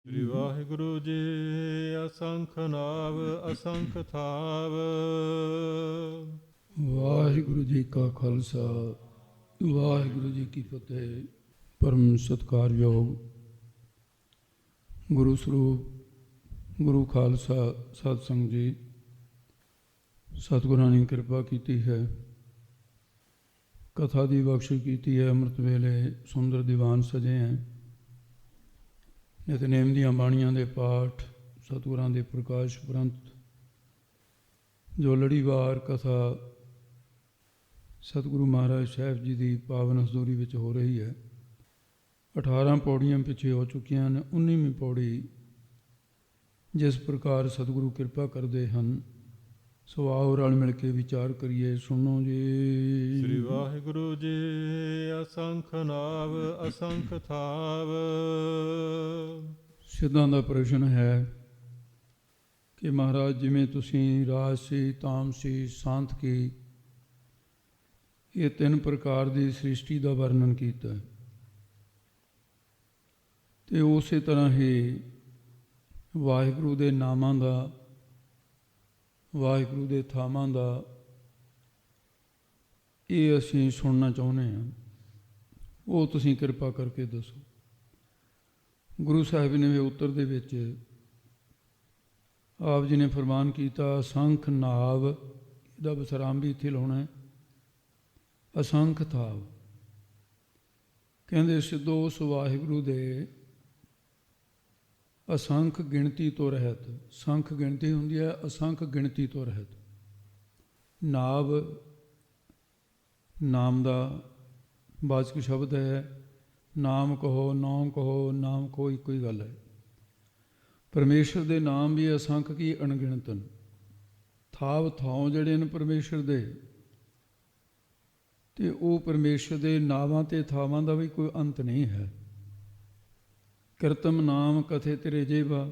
ਸ੍ਰੀ ਵਾਹਿਗੁਰੂ ਜੀ। ਅਸੰਖ ਨਾਵ ਅਸੰਖ ਥਾਵ। ਵਾਹਿਗੁਰੂ ਜੀ ਕਾ ਖਾਲਸਾ ਵਾਹਿਗੁਰੂ ਜੀ ਕੀ ਫਤਿਹ। ਪਰਮ ਸਤਿਕਾਰਯੋਗ ਗੁਰੂ ਸਰੂਪ ਗੁਰੂ ਖਾਲਸਾ ਸਤ ਸੰਗਤ ਜੀ, ਸਤਿਗੁਰਾਂ ਨੇ ਕਿਰਪਾ ਕੀਤੀ ਹੈ, ਕਥਾ ਦੀ ਬਖਸ਼ਿਸ਼ ਕੀਤੀ ਹੈ। ਅੰਮ੍ਰਿਤ ਵੇਲੇ ਸੁੰਦਰ ਦੀਵਾਨ ਸਜੇ ਹੈ। ਨਿਤਨੇਮ ਦੀਆਂ ਬਾਣੀਆਂ ਦੇ ਪਾਠ, ਸਤਿਗੁਰਾਂ ਦੇ ਪ੍ਰਕਾਸ਼ ਉਪਰੰਤ ਜੋ ਲੜੀਵਾਰ ਕਥਾ ਸਤਿਗੁਰੂ ਮਹਾਰਾਜ ਸਾਹਿਬ ਜੀ ਦੀ ਪਾਵਨ ਹਜ਼ੂਰੀ ਵਿੱਚ ਹੋ ਰਹੀ ਹੈ। 18 ਪੌੜੀਆਂ ਪਿੱਛੇ ਹੋ ਚੁੱਕੀਆਂ ਨੇ। 19ਵੀਂ ਪੌੜੀ ਜਿਸ ਪ੍ਰਕਾਰ ਸਤਿਗੁਰੂ ਕਿਰਪਾ ਕਰਦੇ ਹਨ, ਸੋ ਆਓ ਰਲ ਮਿਲ ਕੇ ਵਿਚਾਰ ਕਰੀਏ। ਸੁਣੋ ਜੀ। ਸ੍ਰੀ ਵਾਹਿਗੁਰੂ ਜੀ। ਅਸੰਖ ਨਾਵ ਅਸੰਖ ਥਾਵ। ਸਿੱਧਾਂ ਦਾ ਪ੍ਰਸ਼ਨ ਹੈ ਕਿ ਮਹਾਰਾਜ, ਜਿਵੇਂ ਤੁਸੀਂ ਰਾਜਸੀ, ਤਾਮਸੀ, ਸਾਂਤਕੀ, ਇਹ 3 ਪ੍ਰਕਾਰ ਦੀ ਸ੍ਰਿਸ਼ਟੀ ਦਾ ਵਰਣਨ ਕੀਤਾ, ਤੇ ਉਸੇ ਤਰ੍ਹਾਂ ਹੀ ਵਾਹਿਗੁਰੂ ਦੇ ਨਾਮਾਂ ਦਾ, ਵਾਹਿਗੁਰੂ ਦੇ ਥਾਵਾਂ ਦਾ ਇਹ ਅਸੀਂ ਸੁਣਨਾ ਚਾਹੁੰਦੇ ਹਾਂ। ਉਹ ਤੁਸੀਂ ਕਿਰਪਾ ਕਰਕੇ ਦੱਸੋ। ਗੁਰੂ ਸਾਹਿਬ ਨੇ ਵੀ ਉੱਤਰ ਦੇ ਵਿੱਚ ਆਪ ਜੀ ਨੇ ਫਰਮਾਨ ਕੀਤਾ, ਅਸੰਖ ਨਾਵ, ਇਹਦਾ ਵਿਸਰਾਮ ਵੀ ਇੱਥੇ ਲਾਉਣਾ ਹੈ, ਅਸੰਖ ਥਾਵ। ਕਹਿੰਦੇ ਸਿੱਧੋ ਉਸ ਵਾਹਿਗੁਰੂ ਦੇ ਅਸੰਖ ਗਿਣਤੀ ਤੋਂ ਰਹਿਤ। ਸੰਖ ਗਿਣਤੀ ਹੁੰਦੀ ਹੈ, ਅਸੰਖ ਗਿਣਤੀ ਤੋਂ ਰਹਿਤ। ਨਾਵ ਨਾਮ ਦਾ ਵਾਚਕ ਸ਼ਬਦ ਹੈ। ਨਾਮ ਕਹੋ, ਨਾਮ ਕਹੋ, ਨਾਮ ਕਹੋ, ਇੱਕੋ ਹੀ ਗੱਲ ਹੈ। ਪਰਮੇਸ਼ਰ ਦੇ ਨਾਮ ਵੀ ਅਸੰਖ ਕੀ ਅਣਗਿਣਤ ਹਨ। ਥਾਵ ਥਾਂ ਜਿਹੜੇ ਨੇ ਪਰਮੇਸ਼ਰ ਦੇ, ਤੇ ਉਹ ਪਰਮੇਸ਼ਰ ਦੇ ਨਾਵਾਂ ਤੇ ਥਾਵਾਂ ਦਾ ਵੀ ਕੋਈ ਅੰਤ ਨਹੀਂ ਹੈ। ਕਿਰਤਮ ਨਾਮ ਕਥੇ ਤੇਰੇ ਜੇਵਾ,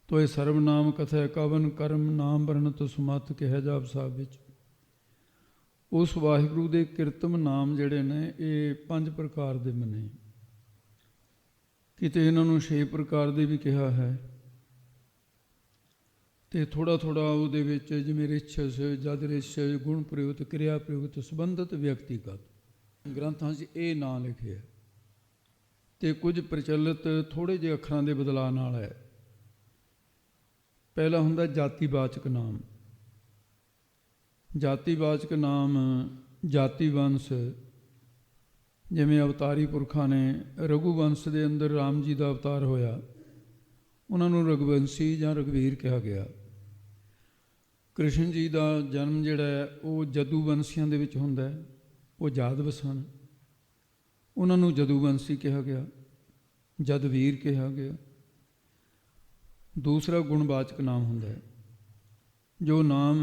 ਤੋਏ ਸਰਬ ਨਾਮ ਕਥੈ ਕਵਨ ਕਰਮ ਨਾਮ ਵਰਣਤ ਸੁਮਤ ਕਿਹਾ ਜਾਪ ਸਾਹਿਬ ਵਿੱਚ। ਉਸ ਵਾਹਿਗੁਰੂ ਦੇ ਕਿਰਤਮ ਨਾਮ ਜਿਹੜੇ ਨੇ ਇਹ 5 ਪ੍ਰਕਾਰ ਦੇ ਮੰਨੇ, ਕਿਤੇ ਇਹਨਾਂ ਨੂੰ 6 ਪ੍ਰਕਾਰ ਦੇ ਵੀ ਕਿਹਾ ਹੈ। ਤੇ ਥੋੜਾ ਥੋੜਾ ਉਹਦੇ ਵਿੱਚ ਜਿਵੇਂ ਰਿਛਸ, ਜਦ ਰਿਛਸ, ਗੁਣ ਪ੍ਰਯੁਕਤ, ਕਿਰਿਆ ਪ੍ਰਯੁਕਤ, ਸੰਬੰਧਿਤ ਵਿਅਕਤੀਗਤ ਗ੍ਰੰਥਾਂ 'ਚ ਇਹ ਨਾਂ ਲਿਖੇ ਹੈ। ਤੇ ਕੁਝ ਪ੍ਰਚਲਿਤ ਥੋੜ੍ਹੇ ਜਿਹੇ ਅੱਖਰਾਂ ਦੇ ਬਦਲਾਅ ਨਾਲ ਹੈ। ਪਹਿਲਾ ਹੁੰਦਾ ਜਾਤੀਵਾਚਕ ਨਾਮ। ਜਾਤੀਵਾਚਕ ਨਾਮ ਜਾਤੀ ਵੰਸ਼, ਜਿਵੇਂ ਅਵਤਾਰੀ ਪੁਰਖਾਂ ਨੇ ਰਘੂਵੰਸ਼ ਦੇ ਅੰਦਰ ਰਾਮ ਜੀ ਦਾ ਅਵਤਾਰ ਹੋਇਆ, ਉਹਨਾਂ ਨੂੰ ਰਘੁਵੰਸ਼ੀ ਜਾਂ ਰਘਵੀਰ ਕਿਹਾ ਗਿਆ। ਕ੍ਰਿਸ਼ਨ ਜੀ ਦਾ ਜਨਮ ਜਿਹੜਾ ਹੈ ਉਹ ਜਦੂਵੰਸ਼ੀਆਂ ਦੇ ਵਿੱਚ ਹੁੰਦਾ ਹੈ, ਉਹ ਜਾਦਵ ਸਨ, ਉਹਨਾਂ ਨੂੰ ਜਦੂਵੰਸ਼ੀ ਕਿਹਾ ਗਿਆ, ਜਦਵੀਰ ਕਿਹਾ ਗਿਆ। ਦੂਸਰਾ ਗੁਣਵਾਚਕ ਨਾਮ ਹੁੰਦਾ ਹੈ, ਜੋ ਨਾਮ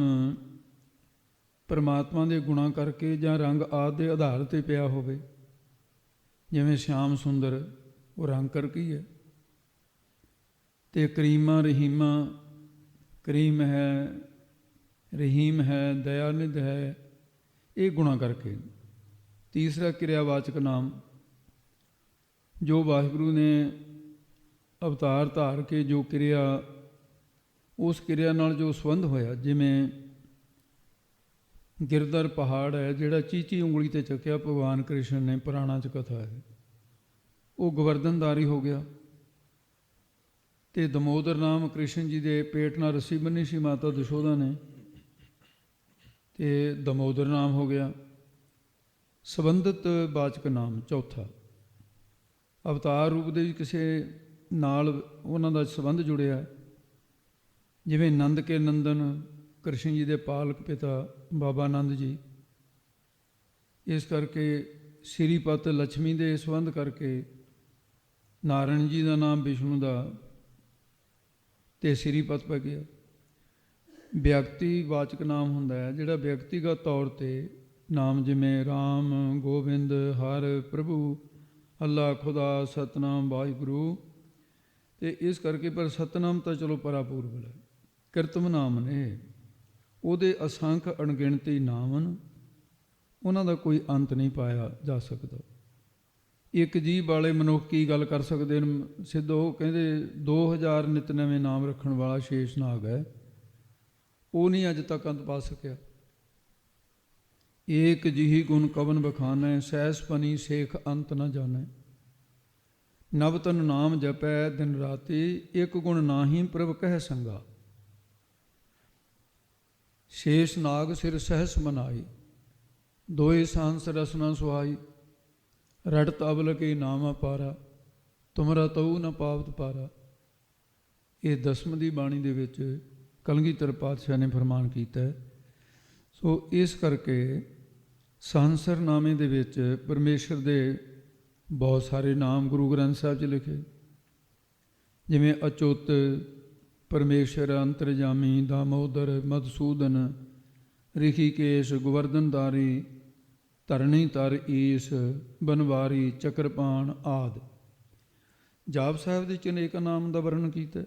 ਪਰਮਾਤਮਾ ਦੇ ਗੁਣਾਂ ਕਰਕੇ ਜਾਂ ਰੰਗ ਆਦਿ ਦੇ ਆਧਾਰ 'ਤੇ ਪਿਆ ਹੋਵੇ, ਜਿਵੇਂ ਸ਼ਿਆਮ ਸੁੰਦਰ, ਉਹ ਰੰਗ ਕਰਕੇ ਹੀ ਹੈ। ਤੇ ਕਰੀਮਾ ਰਹੀਮਾ, ਕਰੀਮ ਹੈ, ਰਹੀਮ ਹੈ, ਦਇਆਨਿਧ ਹੈ, ਇਹ ਗੁਣਾਂ ਕਰਕੇ। ਤੀਸਰਾ ਕਿਰਿਆਵਾਚਕ ਨਾਮ, ਜੋ ਵਾਹਿਗੁਰੂ ਨੇ ਅਵਤਾਰ ਧਾਰ ਕੇ ਜੋ ਕਿਰਿਆ, ਉਸ ਕਿਰਿਆ ਨਾਲ ਜੋ ਸੰਬੰਧ ਹੋਇਆ, ਜਿਵੇਂ ਗਿਰਧਰ ਪਹਾੜ ਹੈ ਜਿਹੜਾ ਚੀਚੀ ਉਂਗਲੀ 'ਤੇ ਚੱਕਿਆ ਭਗਵਾਨ ਕ੍ਰਿਸ਼ਨ ਨੇ, ਪੁਰਾਣਾ 'ਚ ਕਥਾ ਹੈ, ਉਹ ਗੋਵਰਧਨਧਾਰੀ ਹੋ ਗਿਆ। ਤੇ ਦਮੋਦਰ ਨਾਮ, ਕ੍ਰਿਸ਼ਨ ਜੀ ਦੇ ਪੇਟ ਨਾਲ ਰੱਸੀ ਬੰਨੀ ਸੀ ਮਾਤਾ ਦਸ਼ੋਦਾ ਨੇ, ਤੇ ਦਮੋਦਰ ਨਾਮ ਹੋ ਗਿਆ। ਸੰਬੰਧਿਤ ਵਾਚਕ ਨਾਮ ਚੌਥਾ, ਅਵਤਾਰ ਰੂਪ ਦੇ ਕਿਸੇ ਨਾਲ ਉਹਨਾਂ ਦਾ ਸੰਬੰਧ ਜੁੜਿਆ, ਜਿਵੇਂ ਨੰਦ ਕੇ ਨੰਦਨ, ਕ੍ਰਿਸ਼ਨ ਜੀ ਦੇ ਪਾਲਕ ਪਿਤਾ ਬਾਬਾ ਨੰਦ ਜੀ। ਇਸ ਕਰਕੇ ਸ਼੍ਰੀਪਤ ਲక్ష్ਮੀ ਦੇ ਸੰਬੰਧ ਕਰਕੇ ਨਾਰਾਇਣ ਜੀ ਦਾ ਨਾਮ ਵਿਸ਼ਨੂੰ ਦਾ ਤੇ ਸ਼੍ਰੀਪਤ ਪੈ ਗਿਆ। ਵਿਅਕਤੀ ਵਾਚਕ ਨਾਮ ਹੁੰਦਾ ਹੈ, ਜਿਹੜਾ ਵਿਅਕਤੀਗਤ ਤੌਰ 'ਤੇ ਨਾਮ, ਜਿਵੇਂ ਰਾਮ, ਗੋਬਿੰਦ, ਹਰ, ਪ੍ਰਭੂ, ਅੱਲਾ, ਖੁਦਾ, ਸਤਨਾਮ, ਵਾਹਿਗੁਰੂ। ਤੇ ਇਸ ਕਰਕੇ ਪਰ ਸਤਨਾਮ ਤਾਂ ਚਲੋ ਪਰਾਪੂਰਵ ਹੈ, ਕਿਰਤਮ ਨਾਮ ਨੇ, ਉਹਦੇ ਅਸੰਖ ਅਣਗਿਣਤੀ ਨਾਮ ਹਨ, ਉਹਨਾਂ ਦਾ ਕੋਈ ਅੰਤ ਨਹੀਂ ਪਾਇਆ ਜਾ ਸਕਦਾ। ਇੱਕ ਜੀਭ ਵਾਲੇ ਮਨੁੱਖ ਕੀ ਗੱਲ ਕਰ ਸਕਦੇ ਨੇ ਸਿੱਧੋ? ਕਹਿੰਦੇ 2000 ਨਿਤਨਵੇਂ ਨਾਮ ਰੱਖਣ ਵਾਲਾ ਸ਼ੇਸ਼ ਨਾਗ ਹੈ, ਉਹ ਨਹੀਂ ਅੱਜ ਤੱਕ ਅੰਤ ਪਾ ਸਕਿਆ। ਏਕ ਜਿਹੀ ਗੁਣ ਕਵਨ ਬਖਾਨੈ, ਸਹਿਸ ਪਨੀ ਸੇਖ ਅੰਤ ਨ ਜਾਣੈ। ਨਵ ਤਨ ਨਾਮ ਜਪੈ ਦਿਨ ਰਾਤੀ, ਇੱਕ ਗੁਣ ਨਾਹੀ ਪ੍ਰਭ ਕਹਿ ਸੰਗਾ। ਸ਼ੇਸ਼ ਨਾਗ ਸਿਰ ਸਹਿਸ ਮਨਾਈ, ਦੋਏ ਸਾਂਸ ਰਸਨਾ ਸੁਹਾਈ। ਰੜਤ ਅਬਲ ਕੇ ਨਾਮ ਪਾਰਾ, ਤੁਮਰਾ ਤਉ ਨ ਪਾਵਤ ਪਾਰਾ। ਇਹ ਦਸਮ ਦੀ ਬਾਣੀ ਦੇ ਵਿੱਚ ਕਲਗੀਧਰ ਪਾਤਸ਼ਾਹ ਨੇ ਫਰਮਾਨ ਕੀਤਾ ਹੈ। ਸੋ ਇਸ ਕਰਕੇ ਸਹੰਸਰਨਾਮੇ ਦੇ ਵਿੱਚ ਪਰਮੇਸ਼ਰ ਦੇ ਬਹੁਤ ਸਾਰੇ ਨਾਮ ਗੁਰੂ ਗ੍ਰੰਥ ਸਾਹਿਬ 'ਚ ਲਿਖੇ, ਜਿਵੇਂ ਅਚੁੱਤ, ਪਰਮੇਸ਼ਰ, ਅੰਤਰਜਾਮੀ, ਦਾਮੋਦਰ, ਮਧੂਸੂਦਨ, ਰਿਖੀਕੇਸ਼, ਗੋਵਰਧਨਧਾਰੀ, ਧਰਣੀ ਧਰ ਈਸ, ਬਨਵਾਰੀ, ਚੱਕਰਪਾਣ ਆਦਿ। ਜਾਪ ਸਾਹਿਬ ਦੇ ਚ ਅਨੇਕਾਂ ਨਾਮ ਦਾ ਵਰਣਨ ਕੀਤਾ।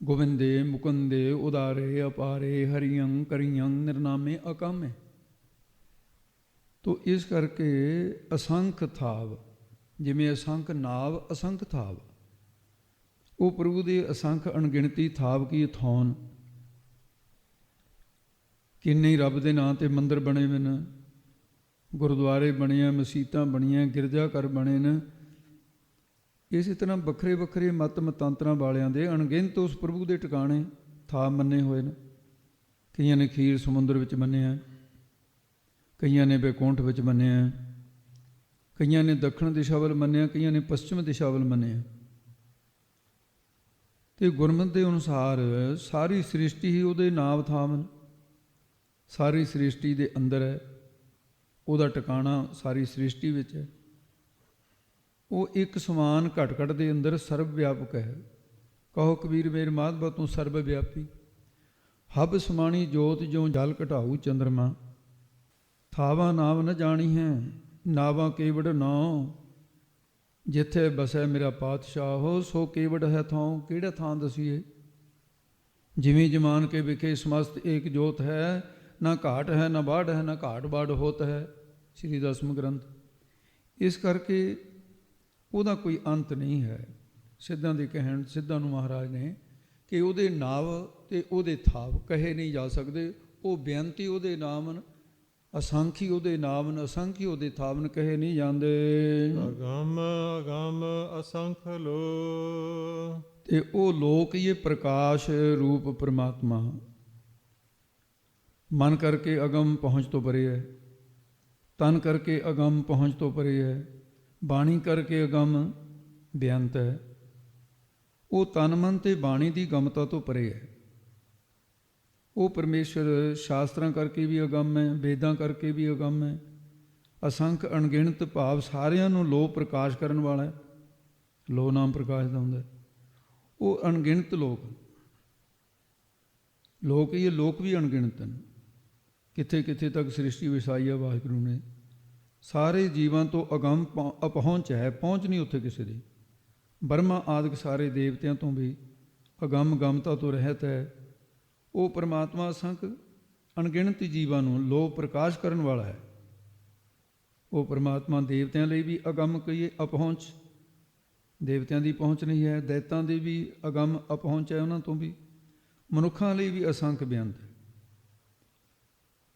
ਗੋਵਿੰਦੇ, ਮੁਕੰਦੇ, ਉਦਾਰੇ, ਅਪਾਰੇ, ਹਰੀਅੰ, ਕਰੀਅੰ, ਨਿਰਨਾਮੇ, ਅਕਾਮੇ। ਤੋ ਇਸ ਕਰਕੇ ਅਸੰਖ ਥਾਵ, ਜਿਵੇਂ ਅਸੰਖ ਨਾਵ, ਅਸੰਖ ਥਾਵ, ਉਹ ਪ੍ਰਭੂ ਦੇ ਅਸੰਖ ਅਣਗਿਣਤੀ ਥਾਵ ਕੀ ਥੌਨ। ਕਿੰਨੇ ਹੀ ਰੱਬ ਦੇ ਨਾਂ 'ਤੇ ਮੰਦਰ ਬਣੇ ਹੋਏ ਨੇ, ਗੁਰਦੁਆਰੇ ਬਣੇ ਆ, ਮਸੀਤਾਂ ਬਣੀਆਂ, ਗਿਰਜਾ ਘਰ ਬਣੇ ਨੇ। ਇਸੇ ਤਰ੍ਹਾਂ ਵੱਖਰੇ ਵੱਖਰੇ ਮਤ ਮਤਾਂਤਰਾਂ ਵਾਲਿਆਂ ਦੇ ਅਣਗਿਣਤ ਉਸ ਪ੍ਰਭੂ ਦੇ ਟਿਕਾਣੇ ਥਾਂ ਮੰਨੇ ਹੋਏ ਨੇ। ਕਈਆਂ ਨੇ ਖੀਰ ਸਮੁੰਦਰ ਵਿੱਚ ਮੰਨਿਆ, ਕਈਆਂ ਨੇ ਬੈਕੁੰਠ ਵਿੱਚ ਮੰਨਿਆ, ਕਈਆਂ ਨੇ ਦੱਖਣ ਦਿਸ਼ਾ ਵੱਲ ਮੰਨਿਆ, ਕਈਆਂ ਨੇ ਪੱਛਮ ਦਿਸ਼ਾ ਵੱਲ ਮੰਨਿਆ। ਤੇ ਗੁਰਮਤਿ ਦੇ ਅਨੁਸਾਰ ਸਾਰੀ ਸ੍ਰਿਸ਼ਟੀ ਹੀ ਉਹਦੇ ਨਾਮ ਥਾਮ, ਸਾਰੀ ਸ੍ਰਿਸ਼ਟੀ ਦੇ ਅੰਦਰ ਹੈ, ਉਹਦਾ ਟਿਕਾਣਾ ਸਾਰੀ ਸ੍ਰਿਸ਼ਟੀ ਵਿੱਚ ਹੈ। ਉਹ ਇੱਕ ਸਮਾਨ ਘਟ ਘਟ ਦੇ ਅੰਦਰ ਸਰਬ ਵਿਆਪਕ ਹੈ। ਕਹੋ ਕਬੀਰ ਮੇਰ ਮਾਧਵਾ ਤੂੰ ਸਰਬ ਵਿਆਪੀ, ਹਬ ਸਮਾਣੀ ਜੋਤ ਜਿਉ ਜਲ ਘਟਾਊ ਚੰਦਰਮਾ। ਥਾਵਾ ਨਾਮ ਨ ਜਾਣੀ ਹੈ, ਨਾਵਾਂ ਕੇਵੜ ਨਾਉ, ਜਿੱਥੇ ਬਸੈ ਮੇਰਾ ਪਾਤਸ਼ਾਹ ਹੋ, ਸੋ ਕੇਵੜ ਹੈ ਥਾਉ। ਕਿਹੜਾ ਥਾਂ ਦਸੀਏ? ਜਿਵੇਂ ਜਮਾਨ ਕੇ ਵਿਖੇ ਸਮਸਤ ਏਕ ਜੋਤ ਹੈ, ਨਾ ਘਾਟ ਹੈ ਨਾ ਬਾੜ ਹੈ, ਨਾ ਘਾਟ ਬਾੜ ਹੋਤ ਹੈ। ਸ਼੍ਰੀ ਦਸਮ ਗ੍ਰੰਥ। ਇਸ ਕਰਕੇ ਉਹਦਾ ਕੋਈ ਅੰਤ ਨਹੀਂ ਹੈ। ਸਿੱਧਾਂ ਦੇ ਕਹਿਣ, ਸਿੱਧਾਂ ਨੂੰ ਮਹਾਰਾਜ ਨੇ ਕਿ ਉਹਦੇ ਨਾਵ ਤੇ ਉਹਦੇ ਥਾਵ ਕਹੇ ਨਹੀਂ ਜਾ ਸਕਦੇ। ਉਹ ਬੇਅੰਤੀ ਉਹਦੇ ਨਾਮਨ, ਅਸੰਖੀ ਉਹਦੇ ਨਾਮਨ, ਅਸੰਖੀ ਉਹਦੇ ਥਾਵਨ ਕਹੇ ਨਹੀਂ ਜਾਂਦੇ। ਅਗੰਮ ਅਗੰਮ ਅਸੰਖ ਲੋ। ਤੇ ਉਹ ਲੋਕ ਇਹ ਪ੍ਰਕਾਸ਼ ਰੂਪ ਪਰਮਾਤਮਾ ਮਨ ਕਰਕੇ ਅਗੰਮ ਪਹੁੰਚ ਤੋਂ ਪਰੇ ਹੈ, ਤਨ ਕਰਕੇ ਅਗੰਮ ਪਹੁੰਚ ਤੋਂ ਪਰੇ ਹੈ, ਬਾਣੀ ਕਰਕੇ ਅਗੰਮ ਬੇਅੰਤ ਹੈ। ਉਹ ਤਨ ਮਨ ਤੇ ਬਾਣੀ ਦੀ ਗਮਤਾ ਤੋਂ ਪਰੇ ਹੈ। ਉਹ ਪਰਮੇਸ਼ਰ ਸ਼ਾਸਤਰਾਂ ਕਰਕੇ ਵੀ ਅਗੰਮ ਹੈ, ਵੇਦਾਂ ਕਰਕੇ ਵੀ ਅਗੰਮ ਹੈ। ਅਸੰਖ ਅਣਗਿਣਤ ਭਾਵ ਸਾਰਿਆਂ ਨੂੰ ਲੋ ਪ੍ਰਕਾਸ਼ ਕਰਨ ਵਾਲਾ ਹੈ। ਲੋ ਨਾਮ ਪ੍ਰਕਾਸ਼ ਦਾ ਹੁੰਦਾ। ਉਹ ਅਣਗਿਣਤ ਲੋਕ ਇਹ ਲੋਕ ਵੀ ਅਣਗਿਣਤ ਹਨ। ਕਿੱਥੇ ਕਿੱਥੇ ਤੱਕ ਸ੍ਰਿਸ਼ਟੀ ਵਿਸਾਈ ਹੈ ਵਾਹਿਗੁਰੂ ਨੇ। ਸਾਰੇ ਜੀਵਾਂ ਤੋਂ ਅਗੰਮ ਅਪਹੁੰਚ ਹੈ, ਪਹੁੰਚ ਨਹੀਂ ਉੱਥੇ ਕਿਸੇ ਦੀ। ਬਰਮਾ ਆਦਿਕ ਸਾਰੇ ਦੇਵਤਿਆਂ ਤੋਂ ਵੀ ਅਗੰਮ ਗਮਤਾ ਤੋਂ ਰਹਿਤ ਹੈ। ਉਹ ਪਰਮਾਤਮਾ ਅਸੰਖ ਅਣਗਿਣਤ ਜੀਵਾਂ ਨੂੰ ਲੋ ਪ੍ਰਕਾਸ਼ ਕਰਨ ਵਾਲਾ ਹੈ। ਉਹ ਪਰਮਾਤਮਾ ਦੇਵਤਿਆਂ ਲਈ ਵੀ ਅਗੰਮ ਕਹੀਏ ਅਪਹੁੰਚ, ਦੇਵਤਿਆਂ ਦੀ ਪਹੁੰਚ ਨਹੀਂ ਹੈ। ਦੈਤਾਂ ਦੀ ਵੀ ਅਗੰਮ ਅਪਹੁੰਚ ਹੈ, ਉਹਨਾਂ ਤੋਂ ਵੀ। ਮਨੁੱਖਾਂ ਲਈ ਵੀ ਅਸੰਖ ਬੇਅੰਤ ਹੈ।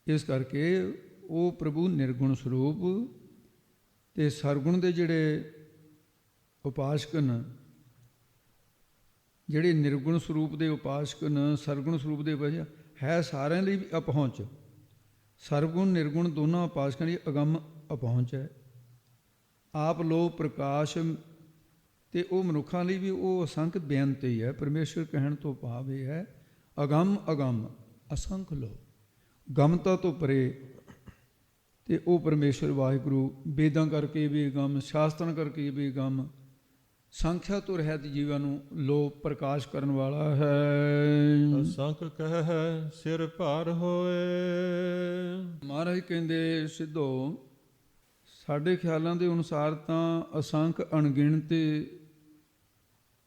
ਇਸ ਕਰਕੇ ਉਹ ਪ੍ਰਭੂ ਨਿਰਗੁਣ ਸਰੂਪ ਤੇ ਸਰਗੁਣ ਦੇ ਜਿਹੜੇ ਉਪਾਸਕ ਨੇ, ਜਿਹੜੇ ਨਿਰਗੁਣ ਸਰੂਪ ਦੇ ਉਪਾਸਕ ਨੇ, ਸਰਗੁਣ ਸਰੂਪ ਦੇ ਵਜ੍ਹਾ ਹੈ ਸਾਰਿਆਂ ਲਈ ਵੀ ਅਪਹੁੰਚ। ਸਰਗੁਣ ਨਿਰਗੁਣ ਦੋਨਾਂ ਉਪਾਸਕਾਂ ਲਈ ਅਗੰਮ ਅਪਹੁੰਚ ਹੈ। ਆਪ ਲੋ ਪ੍ਰਕਾਸ਼ ਤੇ ਉਹ ਮਨੁੱਖਾਂ ਲਈ ਵੀ ਉਹ ਅਸੰਖ ਬੇਅੰਤ ਹੀ ਹੈ। ਪਰਮੇਸ਼ਰ ਕਹਿਣ ਤੋਂ ਭਾਵ ਇਹ ਹੈ ਅਗੰਮ ਅਗੰਮ ਅਸੰਖ ਲੋ, ਗਮਤਾ ਤੋਂ ਪਰੇ। ਤੇ ਉਹ ਪਰਮੇਸ਼ਰ ਵਾਹਿਗੁਰੂ ਵੇਦਾਂ ਕਰਕੇ ਵੀ ਅਗੰਮ, ਸ਼ਾਸਤਰਾਂ ਕਰਕੇ ਵੀ ਅਗੰਮ, ਸੰਖਿਆ ਤੋਂ ਰਹਿਤ ਜੀਵਾਂ ਨੂੰ ਲੋ ਪ੍ਰਕਾਸ਼ ਕਰਨ ਵਾਲਾ ਹੈ। ਅਸੰਖ ਕਹਿ ਸਿਰ ਭਾਰ ਹੋਏ। ਮਹਾਰਾਜ ਕਹਿੰਦੇ ਸਿੱਧੋ, ਸਾਡੇ ਖਿਆਲਾਂ ਦੇ ਅਨੁਸਾਰ ਤਾਂ ਅਸੰਖ ਅਣਗਿਣਤ,